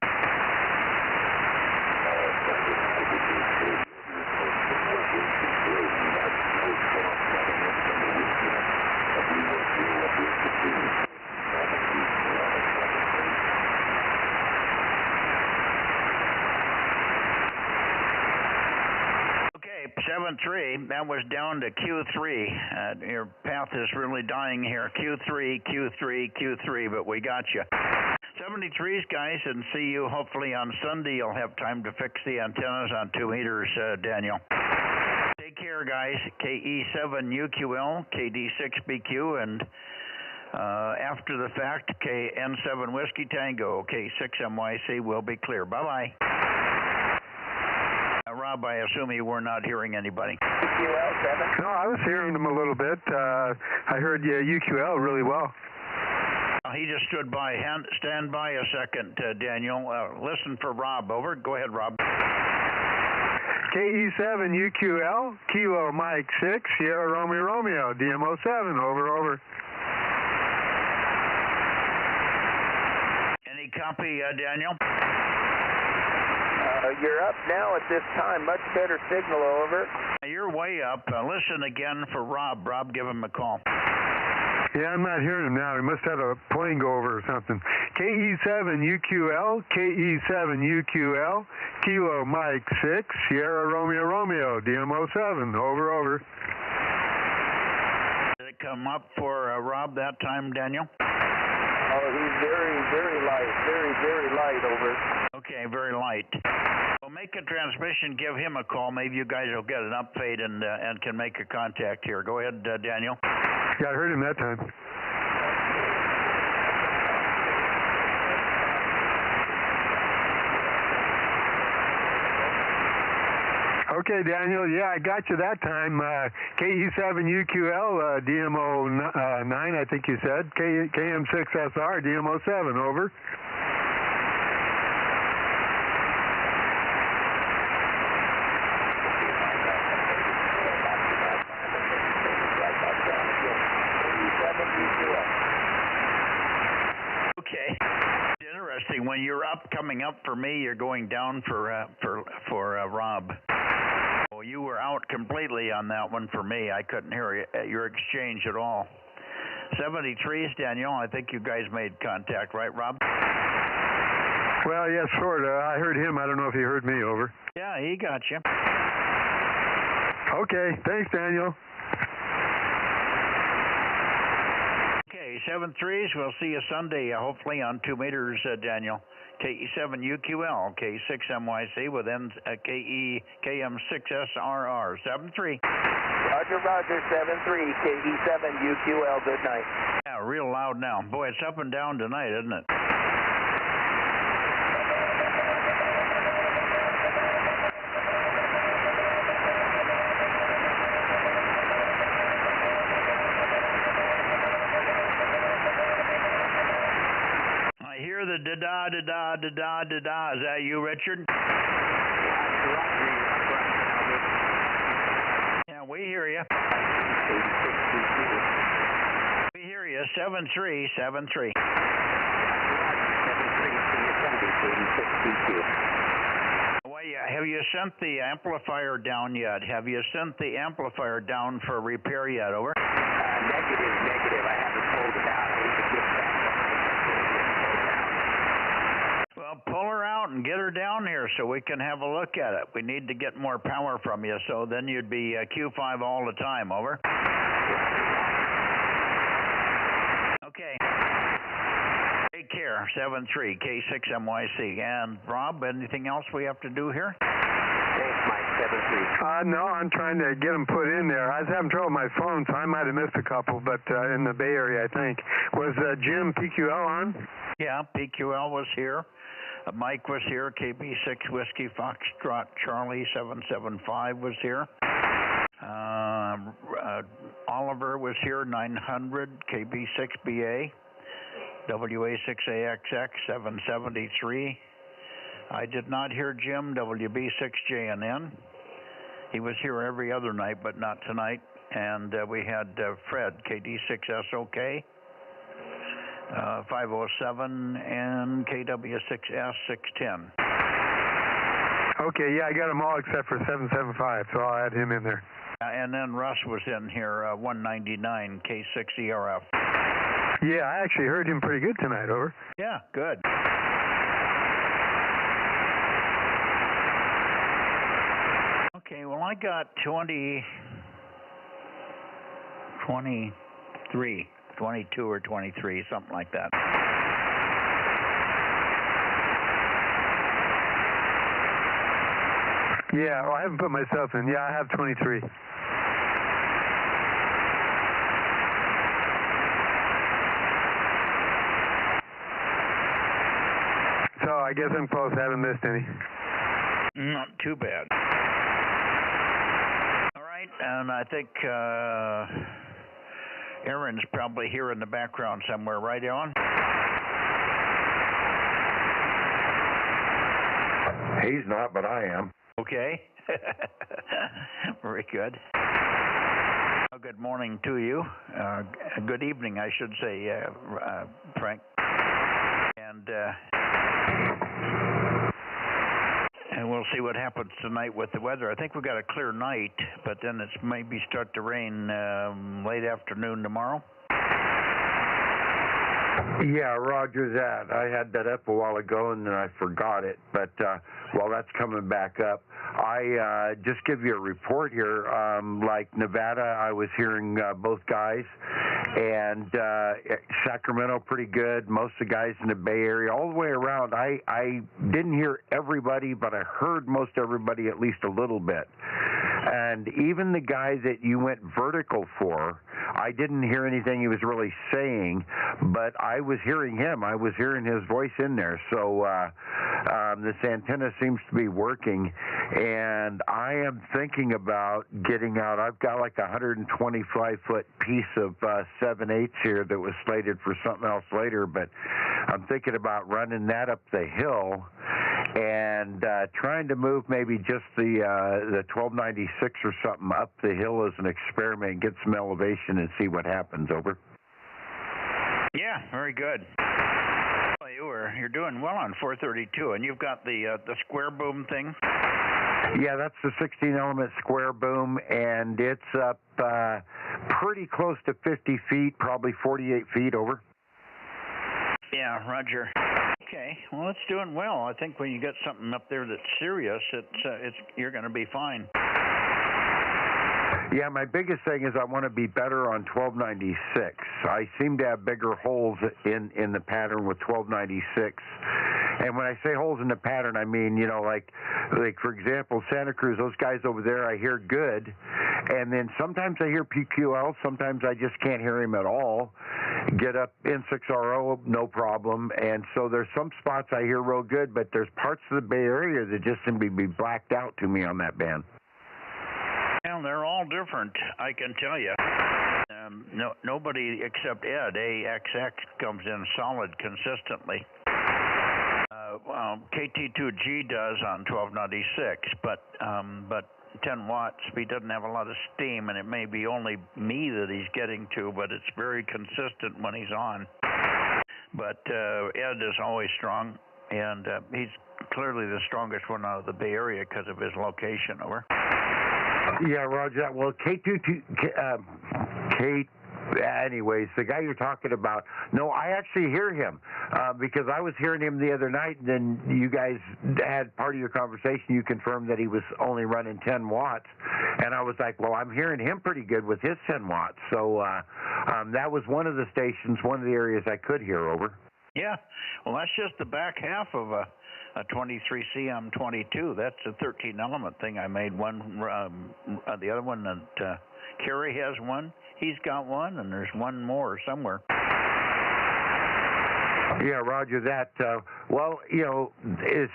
That was down to Q3. Your path is really dying here. Q3, but we got you. 73s, guys, and see you hopefully on Sunday. You'll have time to fix the antennas on 2 meters, Daniel. Take care, guys. KE7UQL, KD6BQ, and after the fact, KN7 Whiskey Tango, K6MYC will be clear. Bye-bye. Rob, I assume you were not hearing anybody. No, I was hearing them a little bit. I heard UQL really well. He just stood by. Stand by a second, Daniel. Listen for Rob. Over. Go ahead, Rob. KE7UQL, Kilo Mike 6, Sierra Romeo, DMO 7, over. Any copy, Daniel? You're up now at this time. Much better signal, over. You're way up. Listen again for Rob. Rob, give him a call. Yeah, I'm not hearing him now. He must have a plane go over or something. KE7UQL, KE7UQL, Kilo Mike 6, Sierra Romeo, DMO 7, over. Did it come up for Rob that time, Daniel? Oh, he's very light. Very light, over. Okay, very light. Well, make a transmission, give him a call. Maybe you guys will get an upfade and can make a contact here. Go ahead, Daniel. Yeah, I heard him that time. Okay, Daniel. Yeah, I got you that time. KE7UQL, DMO 9, I think you said. KM6SR, DMO 7, over. Okay. Interesting. When you're coming up for me, you're going down for Rob. Well, you were out completely on that one for me. I couldn't hear your exchange at all. 73s, Daniel. I think you guys made contact, right, Rob? Well, yeah, sort of. I heard him. I don't know if he heard me, over. Yeah, he got you. Okay. Thanks, Daniel. 73s, we'll see you Sunday, hopefully on 2 meters, Daniel. KE7UQL, K6MYC with KM6SRR, 73. Roger, 73, KE7UQL, good night. Yeah, real loud now. Boy, it's up and down tonight, isn't it? The da-da. Is that you, Richard? Yeah, we hear you. We hear you. 7373. Well, yeah. Have you sent the amplifier down yet? Have you sent the amplifier down for repair yet? Over. Negative. I haven't pulled it out. Well, pull her out and get her down here so we can have a look at it. We need to get more power from you, so then you'd be Q5 all the time. Over. Okay. Take care. 73 K6MYC. And Rob, anything else we have to do here? Thanks, Mike. 73. No, I'm trying to get them put in there. I was having trouble with my phone, so I might have missed a couple, but in the Bay Area, I think. Was Jim PQL on? Yeah, PQL was here. Mike was here. KB6 Whiskey Foxtrot Charlie 775 was here. Oliver was here. 900 KB6BA. WA6AXX 773. I did not hear Jim, WB6JNN. He was here every other night, but not tonight. And we had Fred, KD6SOK. 507 and KW6S 610. Okay, yeah, I got them all except for 775, so I'll add him in there. And then Russ was in here, 199 K6ERF. Yeah, I actually heard him pretty good tonight, over. Yeah, good. Okay, well, I got 23. 22 or 23, something like that. Yeah, well, I haven't put myself in. Yeah, I have 23. So I guess I'm close. I haven't missed any. Not too bad. All right, and I think Aaron's probably here in the background somewhere, right, Aaron? He's not, but I am. Okay. Very good. Well, good morning to you. Good evening, I should say, Frank. And we'll see what happens tonight with the weather. I think we've got a clear night, but then it's maybe start to rain late afternoon tomorrow. Yeah, roger that. I had that up a while ago and then I forgot it. But while that's coming back up, I just give you a report here. Like Nevada, I was hearing both guys. And Sacramento, pretty good. Most of the guys in the Bay Area, all the way around. I didn't hear everybody, but I heard most everybody at least a little bit. And even the guy that you went vertical for, I didn't hear anything he was really saying, but I was hearing him. I was hearing his voice in there. So this antenna seems to be working, and I am thinking about getting out. I've got like a 125-foot piece of 7/8 here that was slated for something else later, but I'm thinking about running that up the hill and trying to move maybe just the 1296 or something up the hill as an experiment, get some elevation and see what happens. Over. Yeah, very good. Well, you're doing well on 432, and you've got the square boom thing. Yeah, that's the 16-element square boom, and it's up pretty close to 50 feet, probably 48 feet. Over. Yeah, roger. Okay, well, it's doing well. I think when you get something up there that's serious, you're going to be fine. Yeah, my biggest thing is I want to be better on 1296. I seem to have bigger holes in the pattern with 1296. And when I say holes in the pattern, I mean, you know, like for example, Santa Cruz, those guys over there, I hear good. And then sometimes I hear PQL, sometimes I just can't hear him at all. Get up N6RO, no problem. And so there's some spots I hear real good, but there's parts of the Bay Area that just seem to be blacked out to me on that band. Well, they're all different, I can tell you. Nobody except Ed, AXX, comes in solid consistently. KT2G does on 1296, but 10 watts. He doesn't have a lot of steam, and it may be only me that he's getting to, but it's very consistent when he's on. But Ed is always strong, and he's clearly the strongest one out of the Bay Area because of his location. Over. Yeah, roger that. Well, anyways, the guy you're talking about, no, I actually hear him because I was hearing him the other night, and then you guys had part of your conversation. You confirmed that he was only running 10 watts, and I was like, well, I'm hearing him pretty good with his 10 watts. So that was one of the stations, one of the areas I could hear. Over. Yeah, well, that's just the back half of a 23CM22. That's a 13-element thing I made. One, the other one that Kerry has one. He's got one, and there's one more somewhere. Yeah, roger that. Well, you know,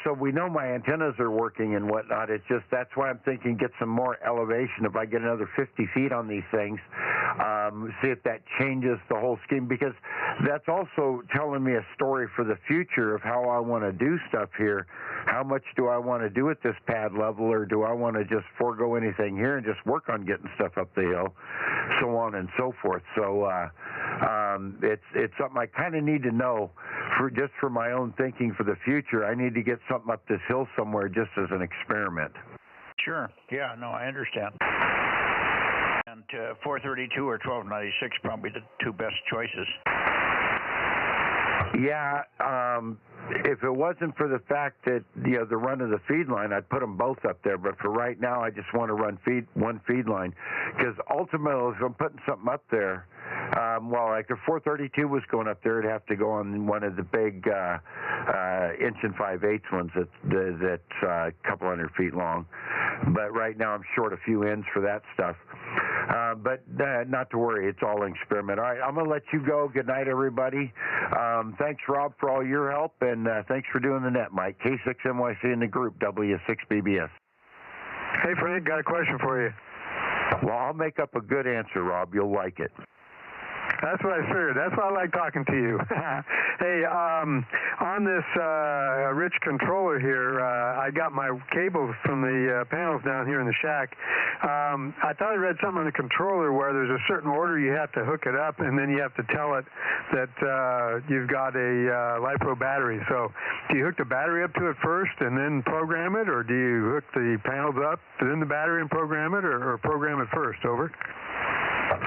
so we know my antennas are working and whatnot. It's just that's why I'm thinking get some more elevation. If I get another 50 feet on these things, see if that changes the whole scheme, because that's also telling me a story for the future of how I want to do stuff here. How much do I want to do at this pad level, or do I want to just forego anything here and just work on getting stuff up the hill, so on and so forth. So it's something I kind of need to know for my own thinking for the future. I need to get something up this hill somewhere just as an experiment. Sure. Yeah, no, I understand. And 432 or 1296 probably the two best choices. Yeah, if it wasn't for the fact that, you know, the run of the feed line, I'd put them both up there. But for right now, I just want to run one feed line, because ultimately, if I'm putting something up there, well, like the 432 was going up there, it'd have to go on one of the big 1 5/8 ones that's a couple hundred feet long. but right now I'm short a few ends for that stuff. But not to worry, it's all an experiment. All right, I'm going to let you go. Good night, everybody. Thanks, Rob, for all your help, and thanks for doing the net, Mike. K6NYC in the group, W6BBS. Hey, Frank, got a question for you. Well, I'll make up a good answer, Rob. You'll like it. That's what I figured. That's why I like talking to you. Hey, on this rich controller here, I got my cables from the panels down here in the shack. I thought I read something on the controller where there's a certain order you have to hook it up, and then you have to tell it that you've got a LiPo battery. So do you hook the battery up to it first and then program it, or do you hook the panels up, then the battery and program it, or program it first? Over.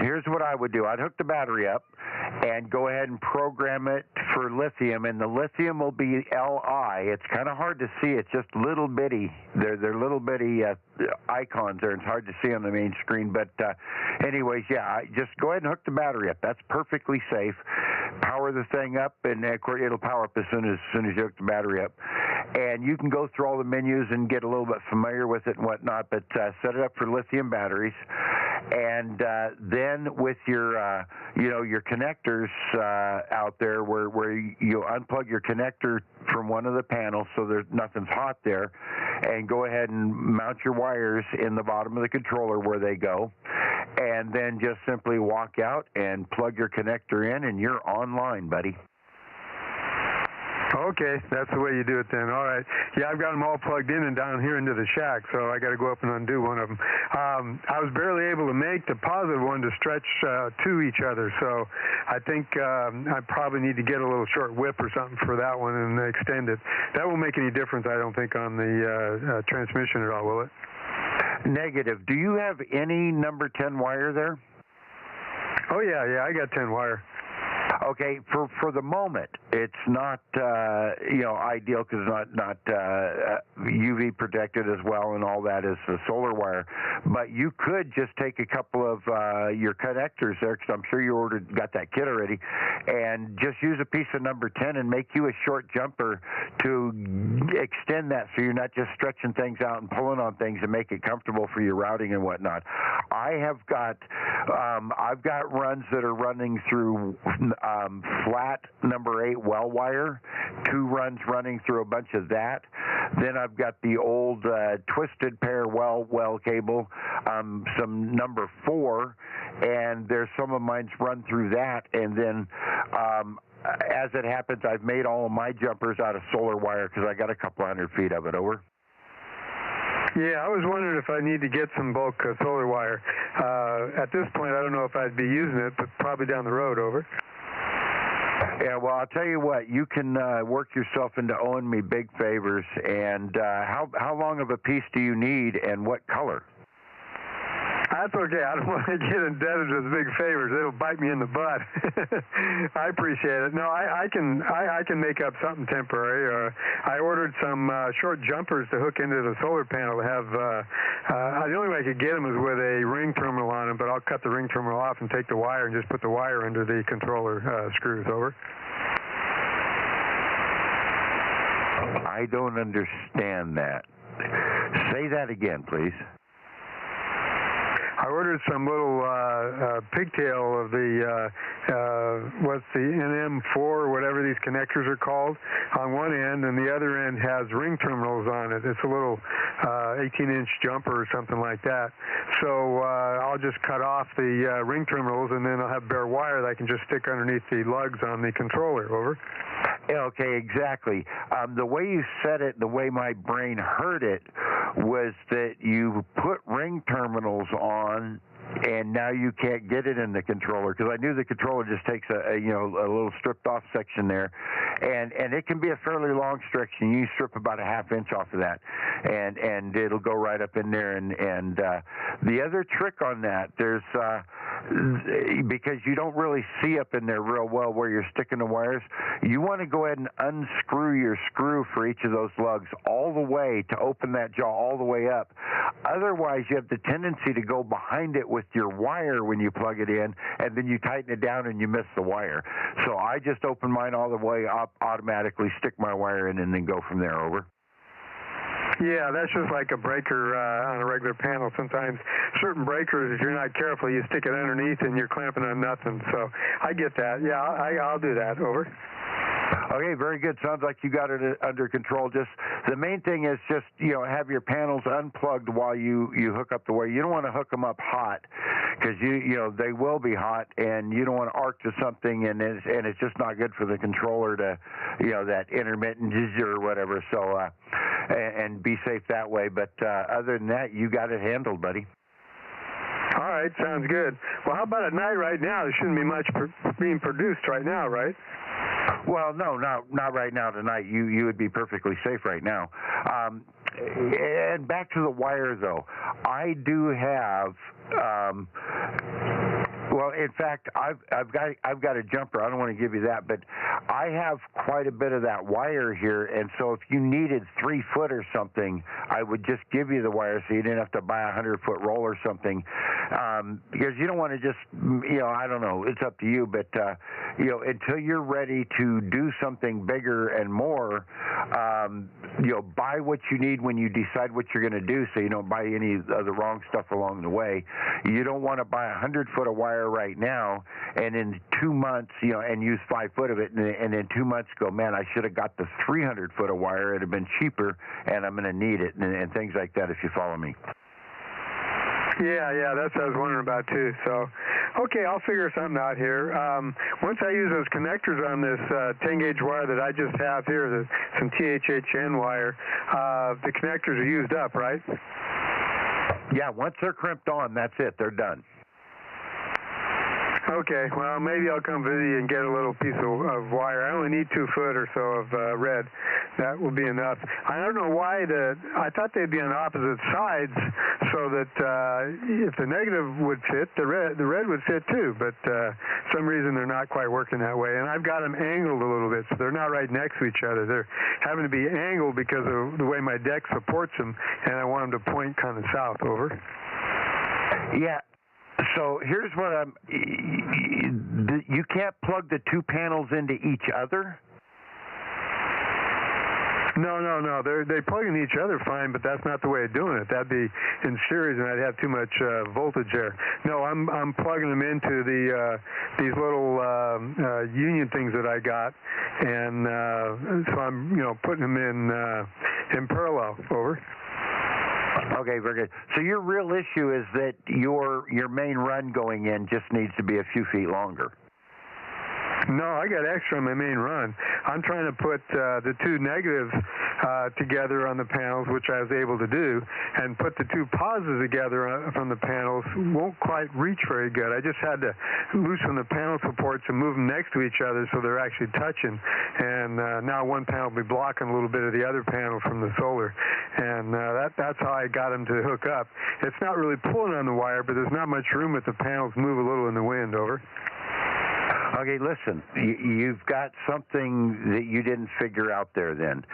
Here's what I would do. I'd hook the battery up and go ahead and program it for lithium, and the lithium will be Li. It's kind of hard to see. It's just little bitty. They're little bitty icons there. It's hard to see on the main screen. But anyways, yeah, just go ahead and hook the battery up. That's perfectly safe. Power the thing up, and of course, it'll power up as soon as you hook the battery up. And you can go through all the menus and get a little bit familiar with it and whatnot, but set it up for lithium batteries. And then with your, your connectors out there, where you unplug your connector from one of the panels so there's nothing's hot there, and go ahead and mount your wires in the bottom of the controller where they go, and then just simply walk out and plug your connector in, and you're online, buddy. Okay, that's the way you do it then. All right. Yeah, I've got them all plugged in and down here into the shack, so I got to go up and undo one of them. I was barely able to make the positive one to stretch to each other, so I think I probably need to get a little short whip or something for that one and extend it. That won't make any difference, I don't think, on the transmission at all, will it? Negative. Do you have any number 10 wire there? Oh, yeah, I got 10 wire. Okay, for the moment, it's not ideal because it's not UV protected as well and all that as the solar wire. But you could just take a couple of your connectors there, because I'm sure you got that kit already, and just use a piece of number 10 and make you a short jumper to extend that, so you're not just stretching things out and pulling on things, and make it comfortable for your routing and whatnot. I've got runs that are running through flat number 8 well wire, 2 runs running through a bunch of that. Then I've got the old twisted pair well cable, some number 4, and there's some of mine's run through that. And then as it happens, I've made all of my jumpers out of solar wire because I got a couple 100 feet of it. Over. Yeah, I was wondering if I need to get some bulk solar wire. At this point, I don't know if I'd be using it, but probably down the road. Over. Yeah, well, I'll tell you what, you can work yourself into owing me big favors. And how long of a piece do you need, and what color? That's okay. I don't want to get indebted with big favors. It'll bite me in the butt. I appreciate it. No, I can make up something temporary. I ordered some short jumpers to hook into the solar panel to have. The only way I could get them is with a ring terminal on them, but I'll cut the ring terminal off and take the wire and just put the wire under the controller screws. Over. I don't understand that. Say that again, please. I ordered some little pigtail of the, what's the NM4 or whatever these connectors are called on one end, and the other end has ring terminals on it. It's a little 18-inch jumper or something like that. So I'll just cut off the ring terminals, and then I'll have bare wire that I can just stick underneath the lugs on the controller. Over. Okay, exactly. The way you said it, the way my brain heard it, was that you put ring terminals on, and now you can't get it in the controller, because I knew the controller just takes a little stripped off section there, and it can be a fairly long section. You strip about a ½ inch off of that, and it'll go right up in there. And the other trick on that, there's because you don't really see up in there real well where you're sticking the wires, you want to go ahead and unscrew your screw for each of those lugs all the way to open that jaw all the way up. Otherwise, you have the tendency to go behind it with your wire when you plug it in, and then you tighten it down and you miss the wire. So I just open mine all the way up, automatically stick my wire in, and then go from there. Over. Yeah, that's just like a breaker on a regular panel. Sometimes certain breakers, if you're not careful, you stick it underneath and you're clamping on nothing. So I get that. Yeah, I'll do that. Over. Okay, very good. Sounds like you got it under control. Just the main thing is just, you know, have your panels unplugged while you hook up the wire. You don't want to hook them up hot because you know they will be hot, and you don't want to arc to something and it's just not good for the controller to, you know, that intermittent zzz or whatever. So and be safe that way. But other than that, you got it handled, buddy. All right, sounds good. Well, how about at night right now? There shouldn't be much being produced right now, right? Well, no, not right now tonight. You would be perfectly safe right now. And back to the wire, though. I do have. Well, in fact, I've got a jumper. I don't want to give you that, but I have quite a bit of that wire here, and so if you needed 3 foot or something, I would just give you the wire so you didn't have to buy a 100-foot roll or something, because you don't want to just, you know, I don't know. It's up to you, but you know, until you're ready to do something bigger and more, you know, buy what you need when you decide what you're going to do, so you don't buy any of the wrong stuff along the way. You don't want to buy 100 foot of wire right now, and in 2 months, you know, and use 5 foot of it, and in 2 months go, man, I should have got the 300 foot of wire. It'd have been cheaper, and I'm going to need it, and things like that. If you follow me. Yeah, that's what I was wondering about too. So, okay, I'll figure something out here. Once I use those connectors on this 10-gauge wire that I just have here, some THHN wire, the connectors are used up, right? Yeah, once they're crimped on, that's it. They're done. Okay, well, maybe I'll come visit you and get a little piece of wire. I only need 2 foot or so of red. That will be enough. I don't know why I thought they'd be on opposite sides so that if the negative would fit, the red would fit too, but some reason they're not quite working that way. And I've got them angled a little bit, so they're not right next to each other. They're having to be angled because of the way my deck supports them, and I want them to point kind of south. Over. Yeah. So here's what you can't plug the 2 panels into each other? No. They plug in each other fine, but that's not the way of doing it. That'd be in series, and I'd have too much voltage there. No, I'm plugging them into these little union things that I got, and so I'm putting them in parallel. Over. Okay, very good. So your real issue is that your main run going in just needs to be a few feet longer. No, I got extra on my main run. I'm trying to put the 2 negatives together on the panels, which I was able to do, and put the 2 positives together from the panels. Won't quite reach very good. I just had to loosen the panel supports and move them next to each other so they're actually touching. And now one panel will be blocking a little bit of the other panel from the solar. And that's how I got them to hook up. It's not really pulling on the wire, but there's not much room if the panels move a little in the wind. Over. Okay, listen, you've got something that you didn't figure out there then.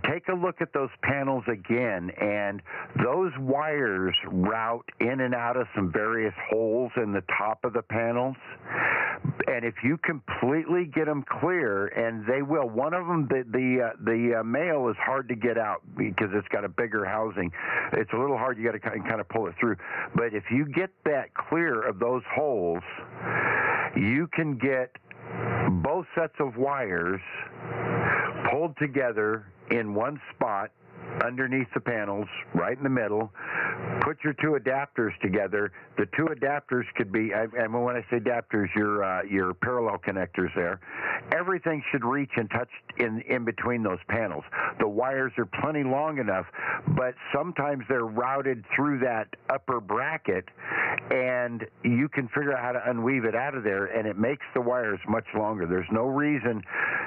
Take a look at those panels again, and those wires route in and out of some various holes in the top of the panels. And if you completely get them clear, and they will, one of them, the male is hard to get out because it's got a bigger housing. It's a little hard. You got to kind of pull it through. But if you get that clear of those holes, you can get both sets of wires pulled together in one spot underneath the panels, right in the middle. Put your 2 adapters together. The 2 adapters could be, and when I say adapters, your parallel connectors there. Everything should reach and touch in between those panels. The wires are plenty long enough, but sometimes they're routed through that upper bracket, and you can figure out how to unweave it out of there, and it makes the wires much longer. There's no reason,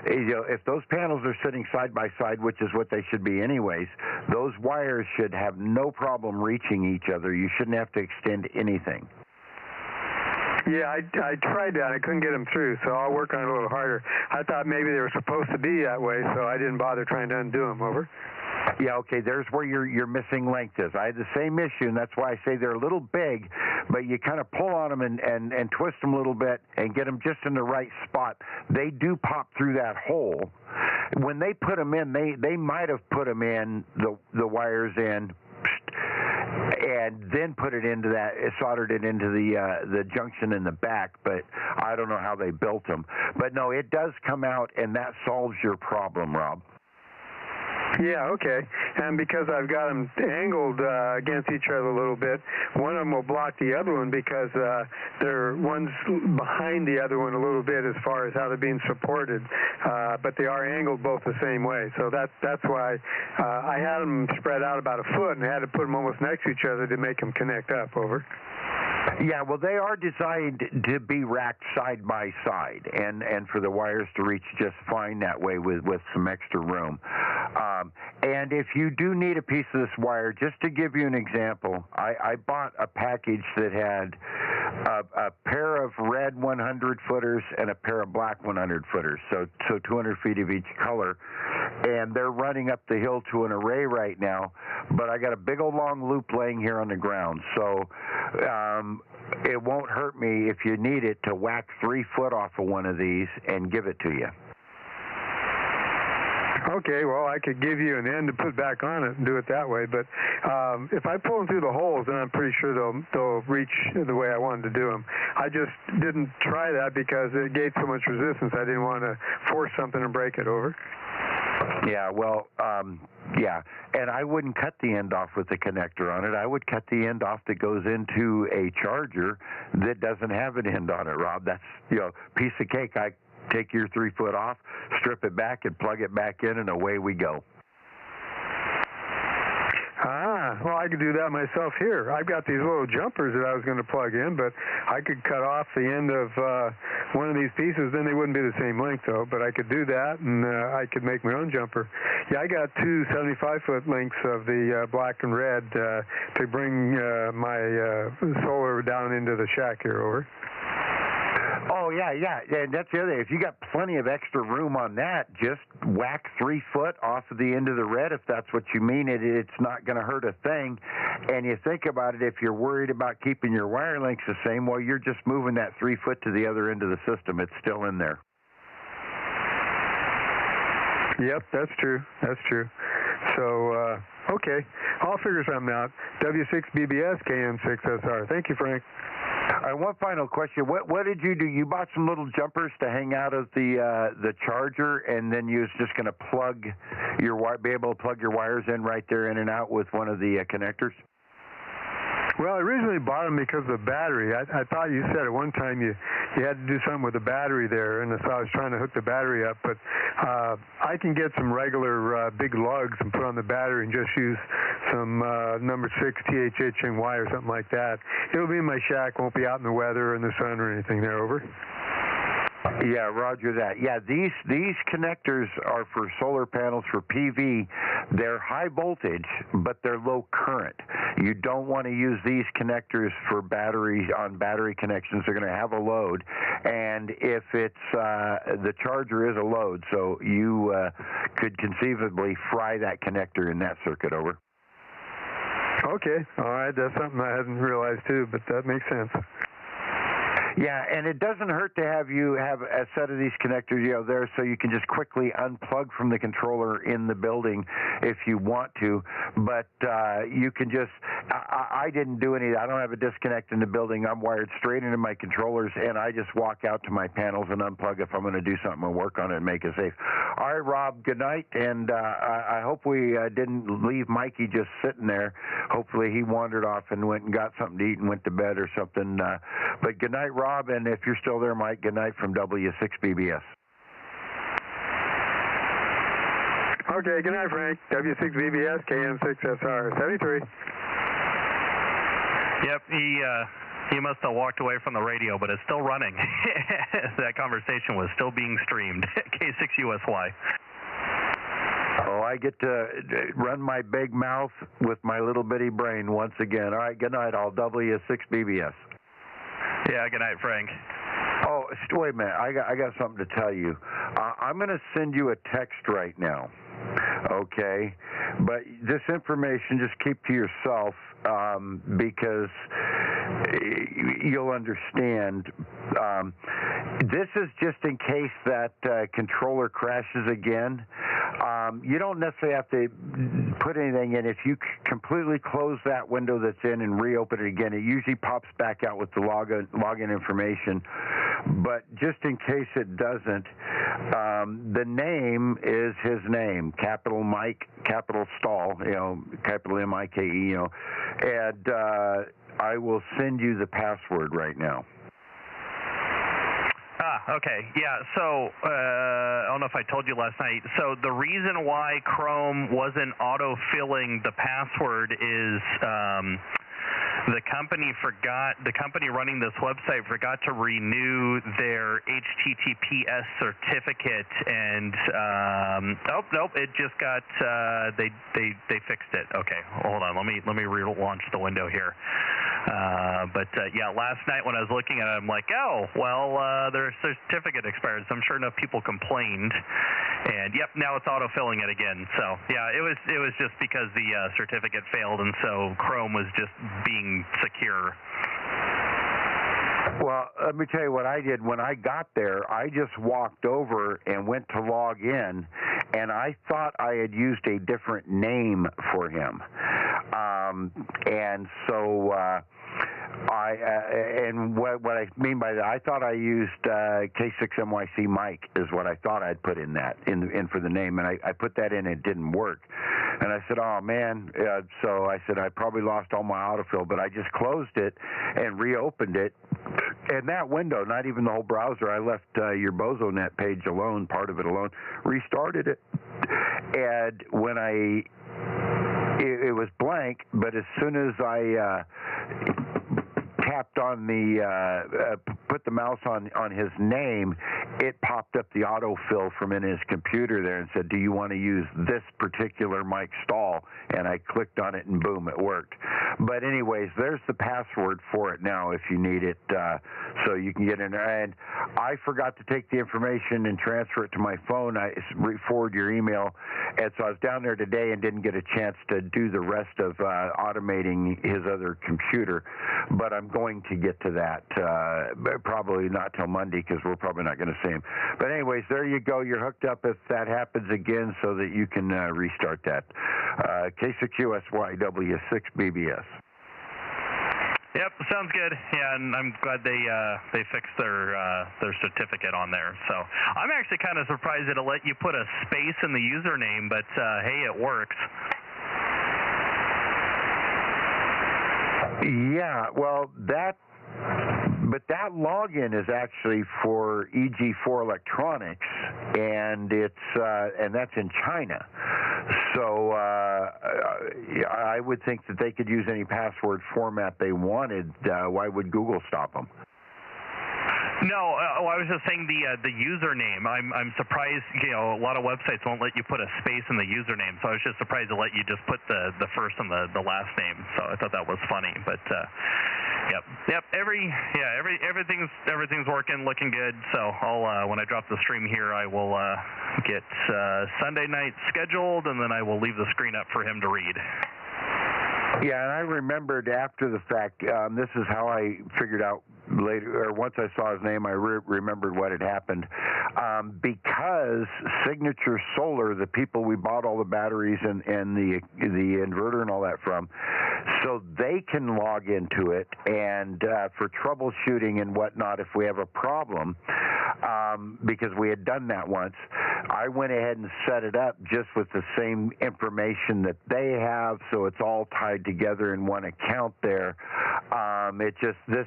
if those panels are sitting side by side, which is what they should be anyways, those wires should have no problem reaching each other. You shouldn't have to extend anything. Yeah, I tried that. I couldn't get them through, so I'll work on it a little harder. I thought maybe they were supposed to be that way, so I didn't bother trying to undo them. Over. Yeah, okay, there's where your missing length is. I had the same issue, and that's why I say they're a little big, but you kind of pull on them and twist them a little bit and get them just in the right spot. They do pop through that hole. When they put them in, they might have put them in, the wires in, and then put it into that, soldered it into the junction in the back, but I don't know how they built them. But no, it does come out, and that solves your problem, Rob. Yeah, okay. And because I've got them angled against each other a little bit, one of them will block the other one because one's behind the other one a little bit as far as how they're being supported. But they are angled both the same way. So that's why I had them spread out about a foot and had to put them almost next to each other to make them connect up. Over. Yeah, well, they are designed to be racked side by side, and for the wires to reach just fine that way with some extra room. And if you do need a piece of this wire, just to give you an example, I bought a package that had a pair of red 100-footers and a pair of black 100-footers, so 200 feet of each color, and they're running up the hill to an array right now, but I got a big old long loop laying here on the ground, so it won't hurt me if you need it to whack 3 foot off of one of these and give it to you. Okay, well, I could give you an end to put back on it and do it that way, but if I pull them through the holes, then I'm pretty sure they'll reach the way I wanted to do them. I just didn't try that because it gave so much resistance. I didn't want to force something and break it. Over. Yeah, well, yeah, and I wouldn't cut the end off with the connector on it. I would cut the end off that goes into a charger that doesn't have an end on it, Rob. That's, piece of cake. I take your 3 foot off, strip it back, and plug it back in, and away we go. Well, I could do that myself here. I've got these little jumpers that I was going to plug in, but I could cut off the end of one of these pieces. Then they wouldn't be the same length, though, but I could do that, and I could make my own jumper. Yeah, I got two 75-foot lengths of the black and red to bring my solar down into the shack here. Over. Oh, yeah, and that's the other thing. If you got plenty of extra room on that, just whack 3 foot off of the end of the red if that's what you mean. It's not going to hurt a thing. And you think about it, if you're worried about keeping your wire lengths the same, well, you're just moving that 3 foot to the other end of the system. It's still in there. Yep, that's true. So, okay, I'll figure something out. W6BBS, KM6SR. Thank you, Frank. One final question. What did you do? You bought some little jumpers to hang out of the charger, and then you was just going to be able to plug your wires in right there in and out with one of the connectors? Well, I originally bought them because of the battery. I thought you said at one time you had to do something with the battery there, and so I was trying to hook the battery up. But I can get some regular big lugs and put on the battery and just use some number 6 TH-hitching wire or something like that. It'll be in my shack, won't be out in the weather or in the sun or anything there. Over. Yeah, roger that. Yeah, these connectors are for solar panels for PV. They're high voltage, but they're low current. You don't want to use these connectors for batteries on battery connections. They're going to have a load, and if it's the charger is a load, so you could conceivably fry that connector in that circuit. Over. Okay, all right. That's something I hadn't realized too, but that makes sense. Yeah, and it doesn't hurt to have you have a set of these connectors, there so you can just quickly unplug from the controller in the building if you want to. But you can just, I didn't do any, I don't have a disconnect in the building. I'm wired straight into my controllers, and I just walk out to my panels and unplug if I'm going to do something and work on it and make it safe. All right, Rob, good night, and I hope we didn't leave Mikey just sitting there. Hopefully he wandered off and went and got something to eat and went to bed or something. But good night, Rob, and if you're still there, Mike, good night from W6BBS. Okay, good night, Frank. W6BBS, KM6SR, 73. Yep, he must have walked away from the radio, but it's still running. That conversation was still being streamed. K6USY. Oh, I get to run my big mouth with my little bitty brain once again. All right, good night, all. W6BBS. Yeah, good night, Frank. Oh, wait a minute. I got something to tell you. I'm going to send you a text right now, okay? But this information, just keep to yourself, because you'll understand. This is just in case that controller crashes again. You don't necessarily have to put anything in. If you completely close that window that's in and reopen it again, it usually pops back out with the login information. But just in case it doesn't, the name is his name, capital Mike, capital Stahl, capital M-I-K-E, and I will send you the password right now. Okay. Yeah, so I don't know if I told you last night. So the reason why Chrome wasn't auto-filling the password is the company running this website forgot to renew their HTTPS certificate, and nope, it just got they fixed it. Okay, hold on, let me relaunch the window here. Yeah, last night when I was looking at it, I'm like, oh, well, their certificate expired. So I'm sure enough people complained, and yep, now it's auto-filling it again. So yeah, it was just because the certificate failed, and so Chrome was just being secure. Well, let me tell you what I did when I got there. I just walked over and went to log in, and I thought I had used a different name for him. And so and what I mean by that, I thought I used K6MYC Mike is what I thought I'd put in that, in for the name, and I put that in and it didn't work. And I said, oh, man. So I said, I probably lost all my autofill, but I just closed it and reopened it. And that window, not even the whole browser, I left your Bozo Net page alone, part of it alone, restarted it. And when it was blank, but as soon as I tapped on put the mouse on his name, it popped up the autofill from in his computer there and said, do you want to use this particular Mike Stahl? And I clicked on it and boom, it worked. But anyways, there's the password for it now if you need it, so you can get in there. And I forgot to take the information and transfer it to my phone. I forward your email. And so I was down there today and didn't get a chance to do the rest of automating his other computer. But I'm going to get to that, probably not till Monday because we're probably not going to see him. But anyways, there you go. You're hooked up if that happens again so that you can restart that. K6QSYW6BBS. Yep, sounds good. Yeah, and I'm glad they fixed their certificate on there. So I'm actually kind of surprised it'll let you put a space in the username, but hey, it works. Yeah, well, that login is actually for EG4 Electronics, and that's in China. So I would think that they could use any password format they wanted. Why would Google stop them? No, I was just saying the username. I'm surprised. A lot of websites won't let you put a space in the username. So I was just surprised to let you just put the first and the last name. So I thought that was funny. But yep. Everything's working, looking good. So I'll when I drop the stream here, I will get Sunday night scheduled, and then I will leave the screen up for him to read. Yeah, and I remembered after the fact, this is how I figured out later, or once I saw his name, I remembered what had happened. Because Signature Solar, the people we bought all the batteries and the inverter and all that from, so they can log into it, and for troubleshooting and whatnot, if we have a problem, because we had done that once, I went ahead and set it up just with the same information that they have, so it's all tied together in one account there. It just, this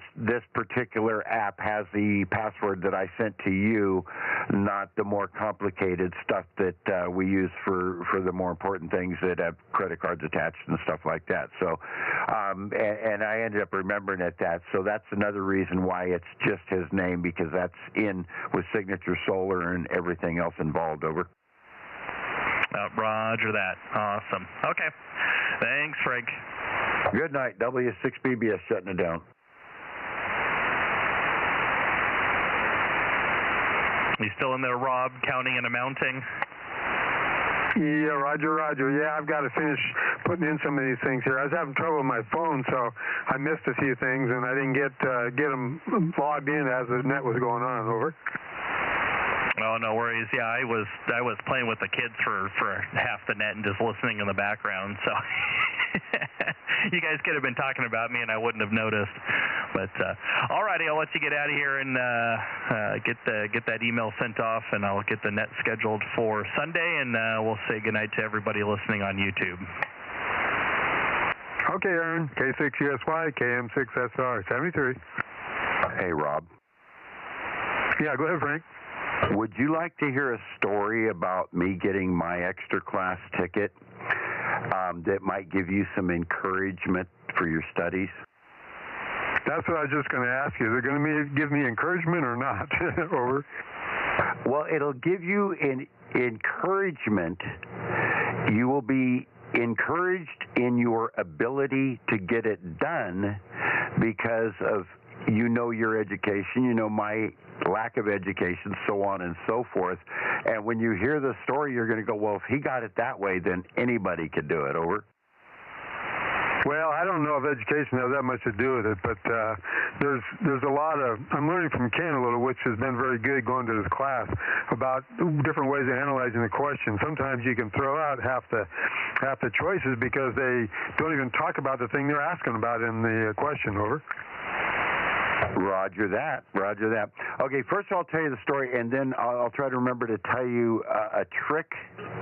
particular app has the password that I sent to you, not the more complicated stuff that we use for the more important things that have credit cards attached and stuff like that. So, and I ended up remembering that. So that's another reason why it's just his name, because that's in with Signature Solar and everything else involved. Over. Roger that. Awesome. Okay. Thanks, Frank. Good night. W6BBS shutting it down. You still in there, Rob, counting and amounting? Yeah, Roger. Yeah, I've got to finish putting in some of these things here. I was having trouble with my phone, so I missed a few things, and I didn't get them logged in as the net was going on. Over. Oh, no worries. Yeah, I was playing with the kids for half the net and just listening in the background. So you guys could have been talking about me, and I wouldn't have noticed. But all righty, I'll let you get out of here and get that email sent off, and I'll get the net scheduled for Sunday, and we'll say goodnight to everybody listening on YouTube. Okay, Aaron. K6USY, KM6SR, 73. Hey, Rob. Yeah, go ahead, Frank. Would you like to hear a story about me getting my extra class ticket that might give you some encouragement for your studies? That's what I was just going to ask you. Is it going to give me encouragement or not? Over. Well, it'll give you encouragement. You will be encouraged in your ability to get it done because of your education, my lack of education, so on and so forth. And when you hear the story, you're going to go, well, if he got it that way, then anybody could do it. Over. Well, I don't know if education has that much to do with it, but there's a lot of, I'm learning from Ken a little, which has been very good going to this class, about different ways of analyzing the question. Sometimes you can throw out half the choices because they don't even talk about the thing they're asking about in the question. Over. Roger that. Okay, first I'll tell you the story, and then I'll try to remember to tell you a trick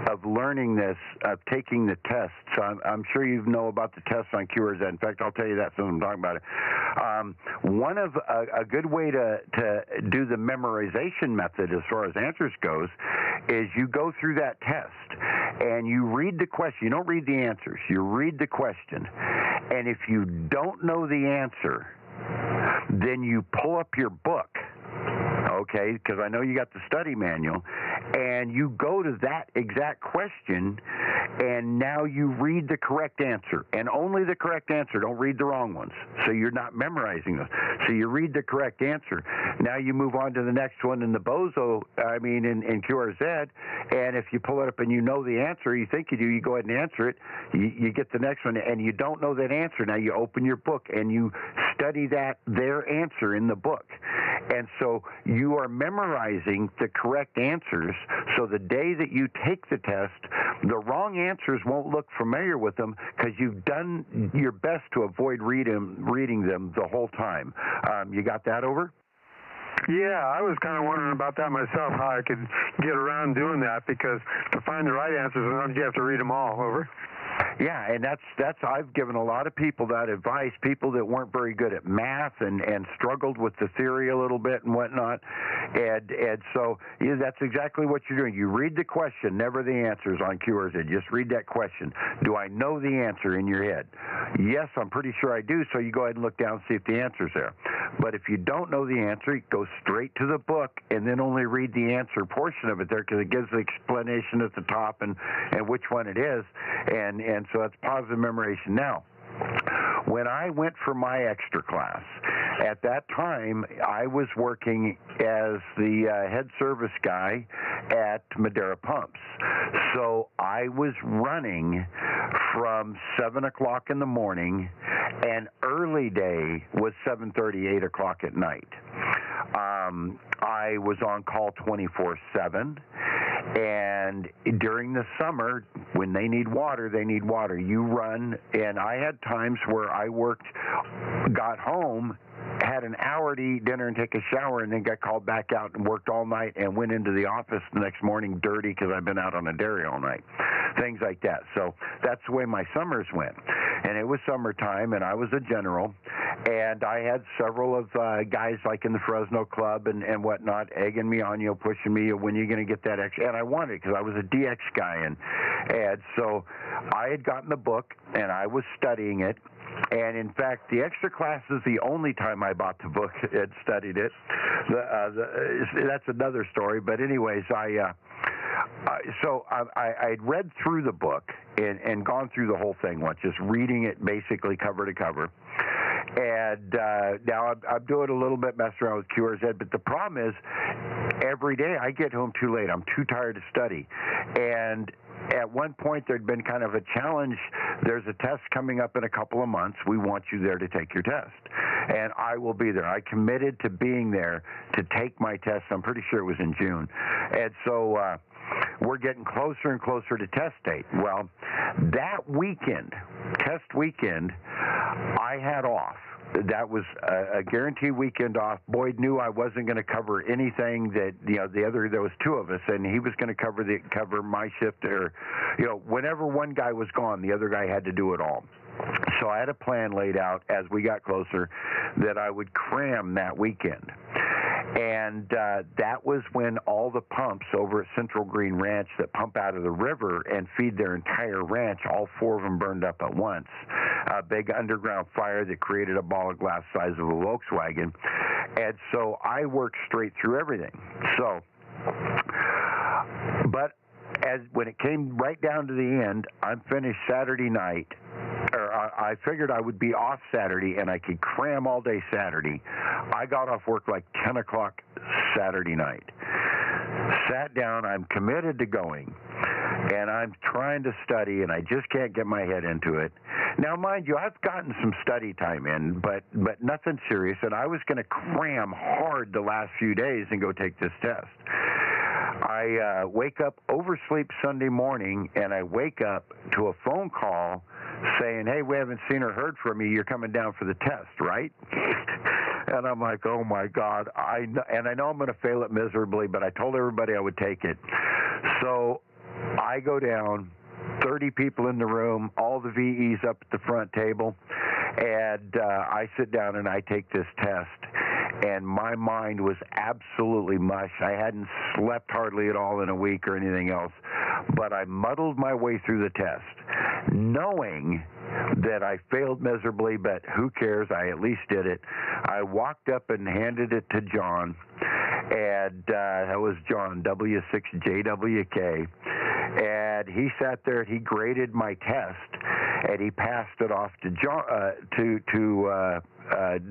of learning this, of taking the test. So I'm sure you know about the tests on QRZ. In fact, I'll tell you that since I'm talking about it. One of a good way to do the memorization method as far as answers goes is you go through that test and you read the question. You don't read the answers. You read the question. And if you don't know the answer, then you pull up your book, okay, because I know you got the study manual, and you go to that exact question, and now you read the correct answer, and only the correct answer. Don't read the wrong ones, so you're not memorizing those. So you read the correct answer. Now you move on to the next one in the Bozo, in QRZ, and if you pull it up and you know the answer, you think you do, you go ahead and answer it, you get the next one, and you don't know that answer. Now you open your book, and you study their answer in the book. And so you are memorizing the correct answers, so the day that you take the test, the wrong answers won't look familiar with them because you've done your best to avoid reading them the whole time. You got that over? Yeah, I was kind of wondering about that myself, how I could get around doing that, because to find the right answers, sometimes you have to read them all. Over. Yeah, and that's I've given a lot of people that advice, people that weren't very good at math and struggled with the theory a little bit and whatnot. And so that's exactly what you're doing. You read the question, never the answers on QRZ. Just read that question. Do I know the answer in your head? Yes, I'm pretty sure I do, so you go ahead and look down and see if the answer's there. But if you don't know the answer, go straight to the book and then only read the answer portion of it there, because it gives the explanation at the top and which one it is. And so that's positive memorization. Now, when I went for my extra class, at that time, I was working as the head service guy at Madera Pumps. So I was running from 7 o'clock in the morning, and early day was 7:30, 8 o'clock at night. I was on call 24/7, and during the summer, when they need water, they need water. You run, and I had times where I worked, got home, had an hour to eat dinner and take a shower, and then got called back out and worked all night and went into the office the next morning dirty because I've been out on a dairy all night. Things like that. So that's the way my summers went. And it was summertime, and I was a general, and I had several of guys like in the Fresno Club and whatnot egging me on, pushing me, when are you going to get that extra? And I wanted it because I was a DX guy. And so I had gotten the book, and I was studying it. And in fact, the extra class is the only time I bought the book and studied it. That's another story. But anyways, I'd read through the book and gone through the whole thing once, just reading it basically cover to cover. And now I'm doing a little bit messing around with QRZ, but the problem is every day I get home too late. I'm too tired to study. And at one point there'd been kind of a challenge. There's a test coming up in a couple of months. We want you there to take your test. And I will be there. I committed to being there to take my test. I'm pretty sure it was in June. And so we're getting closer and closer to test date. Well, that weekend, test weekend, I had off. That was a guaranteed weekend off. Boyd knew I wasn't going to cover anything that, there was two of us, and he was going to cover my shift, or, whenever one guy was gone, the other guy had to do it all. So I had a plan laid out as we got closer that I would cram that weekend. And that was when all the pumps over at Central Green Ranch that pump out of the river and feed their entire ranch, all four of them burned up at once. A big underground fire that created a ball of glass size of a Volkswagen. And so I worked straight through everything. So, but when it came right down to the end, I'm finished Saturday night. I figured I would be off Saturday and I could cram all day Saturday. I got off work like 10 o'clock Saturday night. Sat down, I'm committed to going, and I'm trying to study, and I just can't get my head into it. Now, mind you, I've gotten some study time in, but nothing serious, and I was going to cram hard the last few days and go take this test. I wake up, oversleep Sunday morning, and I wake up to a phone call saying, hey, we haven't seen or heard from you. You're coming down for the test, right? And I'm like, oh, my God. I know I'm going to fail it miserably, but I told everybody I would take it. So I go down, 30 people in the room, all the VEs up at the front table, and I sit down and I take this test. And my mind was absolutely mush. I hadn't slept hardly at all in a week or anything else. But I muddled my way through the test, knowing that I failed miserably, but who cares? I at least did it. I walked up and handed it to John, and that was John, W6JWK. And he sat there and he graded my test, and he passed it off to John,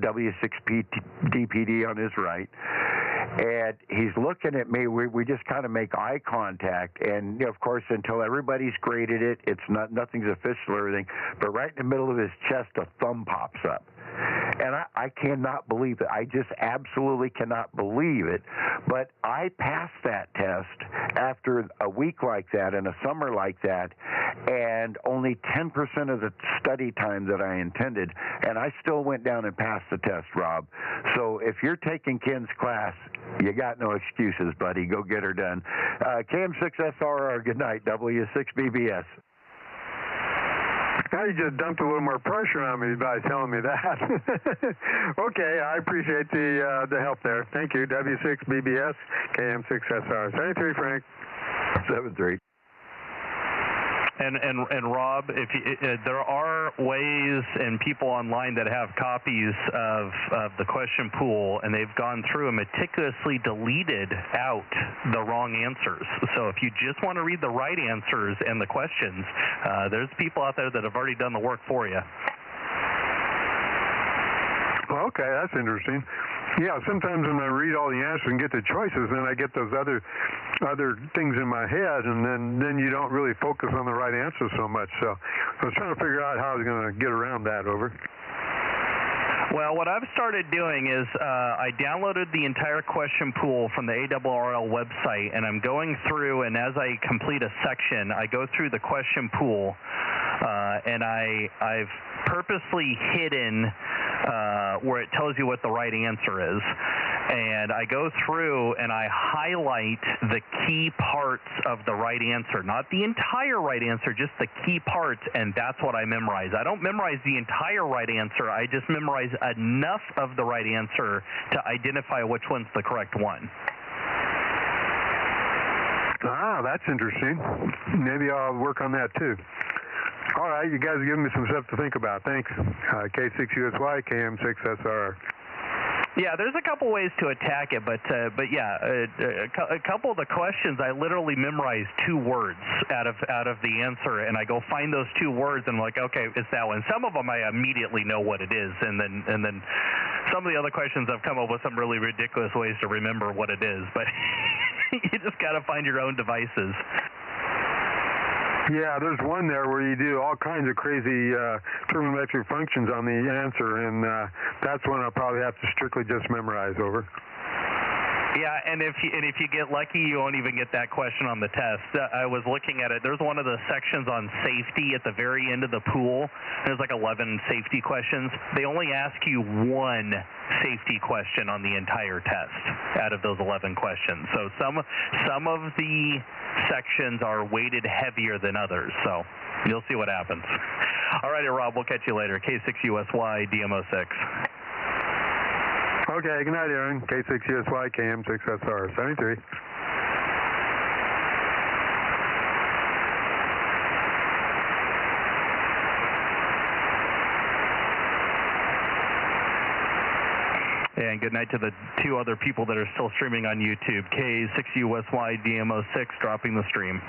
W6DPD on his right. And he's looking at me. We just kind of make eye contact. And, of course, until everybody's graded it, nothing's official or anything. But right in the middle of his chest, a thumb pops up. And I cannot believe it. I just absolutely cannot believe it. But I passed that test after a week like that and a summer like that, and only 10% of the study time that I intended. And I still went down and passed the test, Rob. So if you're taking Ken's class, you got no excuses, buddy. Go get her done. KM6SRR, good night. W6BBS. Now you just dumped a little more pressure on me by telling me that. Okay, I appreciate the help there. Thank you. W6BBS, KM6SR. 73, Frank. 73. And Rob, if there are ways and people online that have copies of the question pool, and they've gone through and meticulously deleted out the wrong answers. So if you just want to read the right answers and the questions, there's people out there that have already done the work for you. Okay, that's interesting. Yeah, sometimes when I read all the answers and get the choices, then I get those other things in my head, and then you don't really focus on the right answer so much. So I was trying to figure out how I was going to get around that. Over. Well, what I've started doing is I downloaded the entire question pool from the ARRL website, and I'm going through, and as I complete a section, I go through the question pool, and I've purposely hidden where it tells you what the right answer is. And I go through and I highlight the key parts of the right answer. Not the entire right answer, just the key parts, and that's what I memorize. I don't memorize the entire right answer. I just memorize enough of the right answer to identify which one's the correct one. Ah, that's interesting. Maybe I'll work on that too. All right, you guys are giving me some stuff to think about. Thanks. K6USY, KM6SR. Yeah, there's a couple ways to attack it, but yeah, a couple of the questions I literally memorized 2 words out of the answer, and I go find those 2 words, and I'm like, okay, it's that one. Some of them I immediately know what it is, and then some of the other questions I've come up with some really ridiculous ways to remember what it is, but you just got to find your own devices. Yeah, there's one there where you do all kinds of crazy trigonometric functions on the answer, and that's one I'll probably have to strictly just memorize over. Yeah, and if you get lucky, you won't even get that question on the test. I was looking at it. There's one of the sections on safety at the very end of the pool. There's like 11 safety questions. They only ask you 1 safety question on the entire test out of those 11 questions. So some of the sections are weighted heavier than others. So you'll see what happens. All righty, Rob. We'll catch you later. K6USY DMO6. Okay, good night, Aaron. K6USY, KM6SR, 73. And good night to the 2 other people that are still streaming on YouTube. K6USY DMO6 dropping the stream.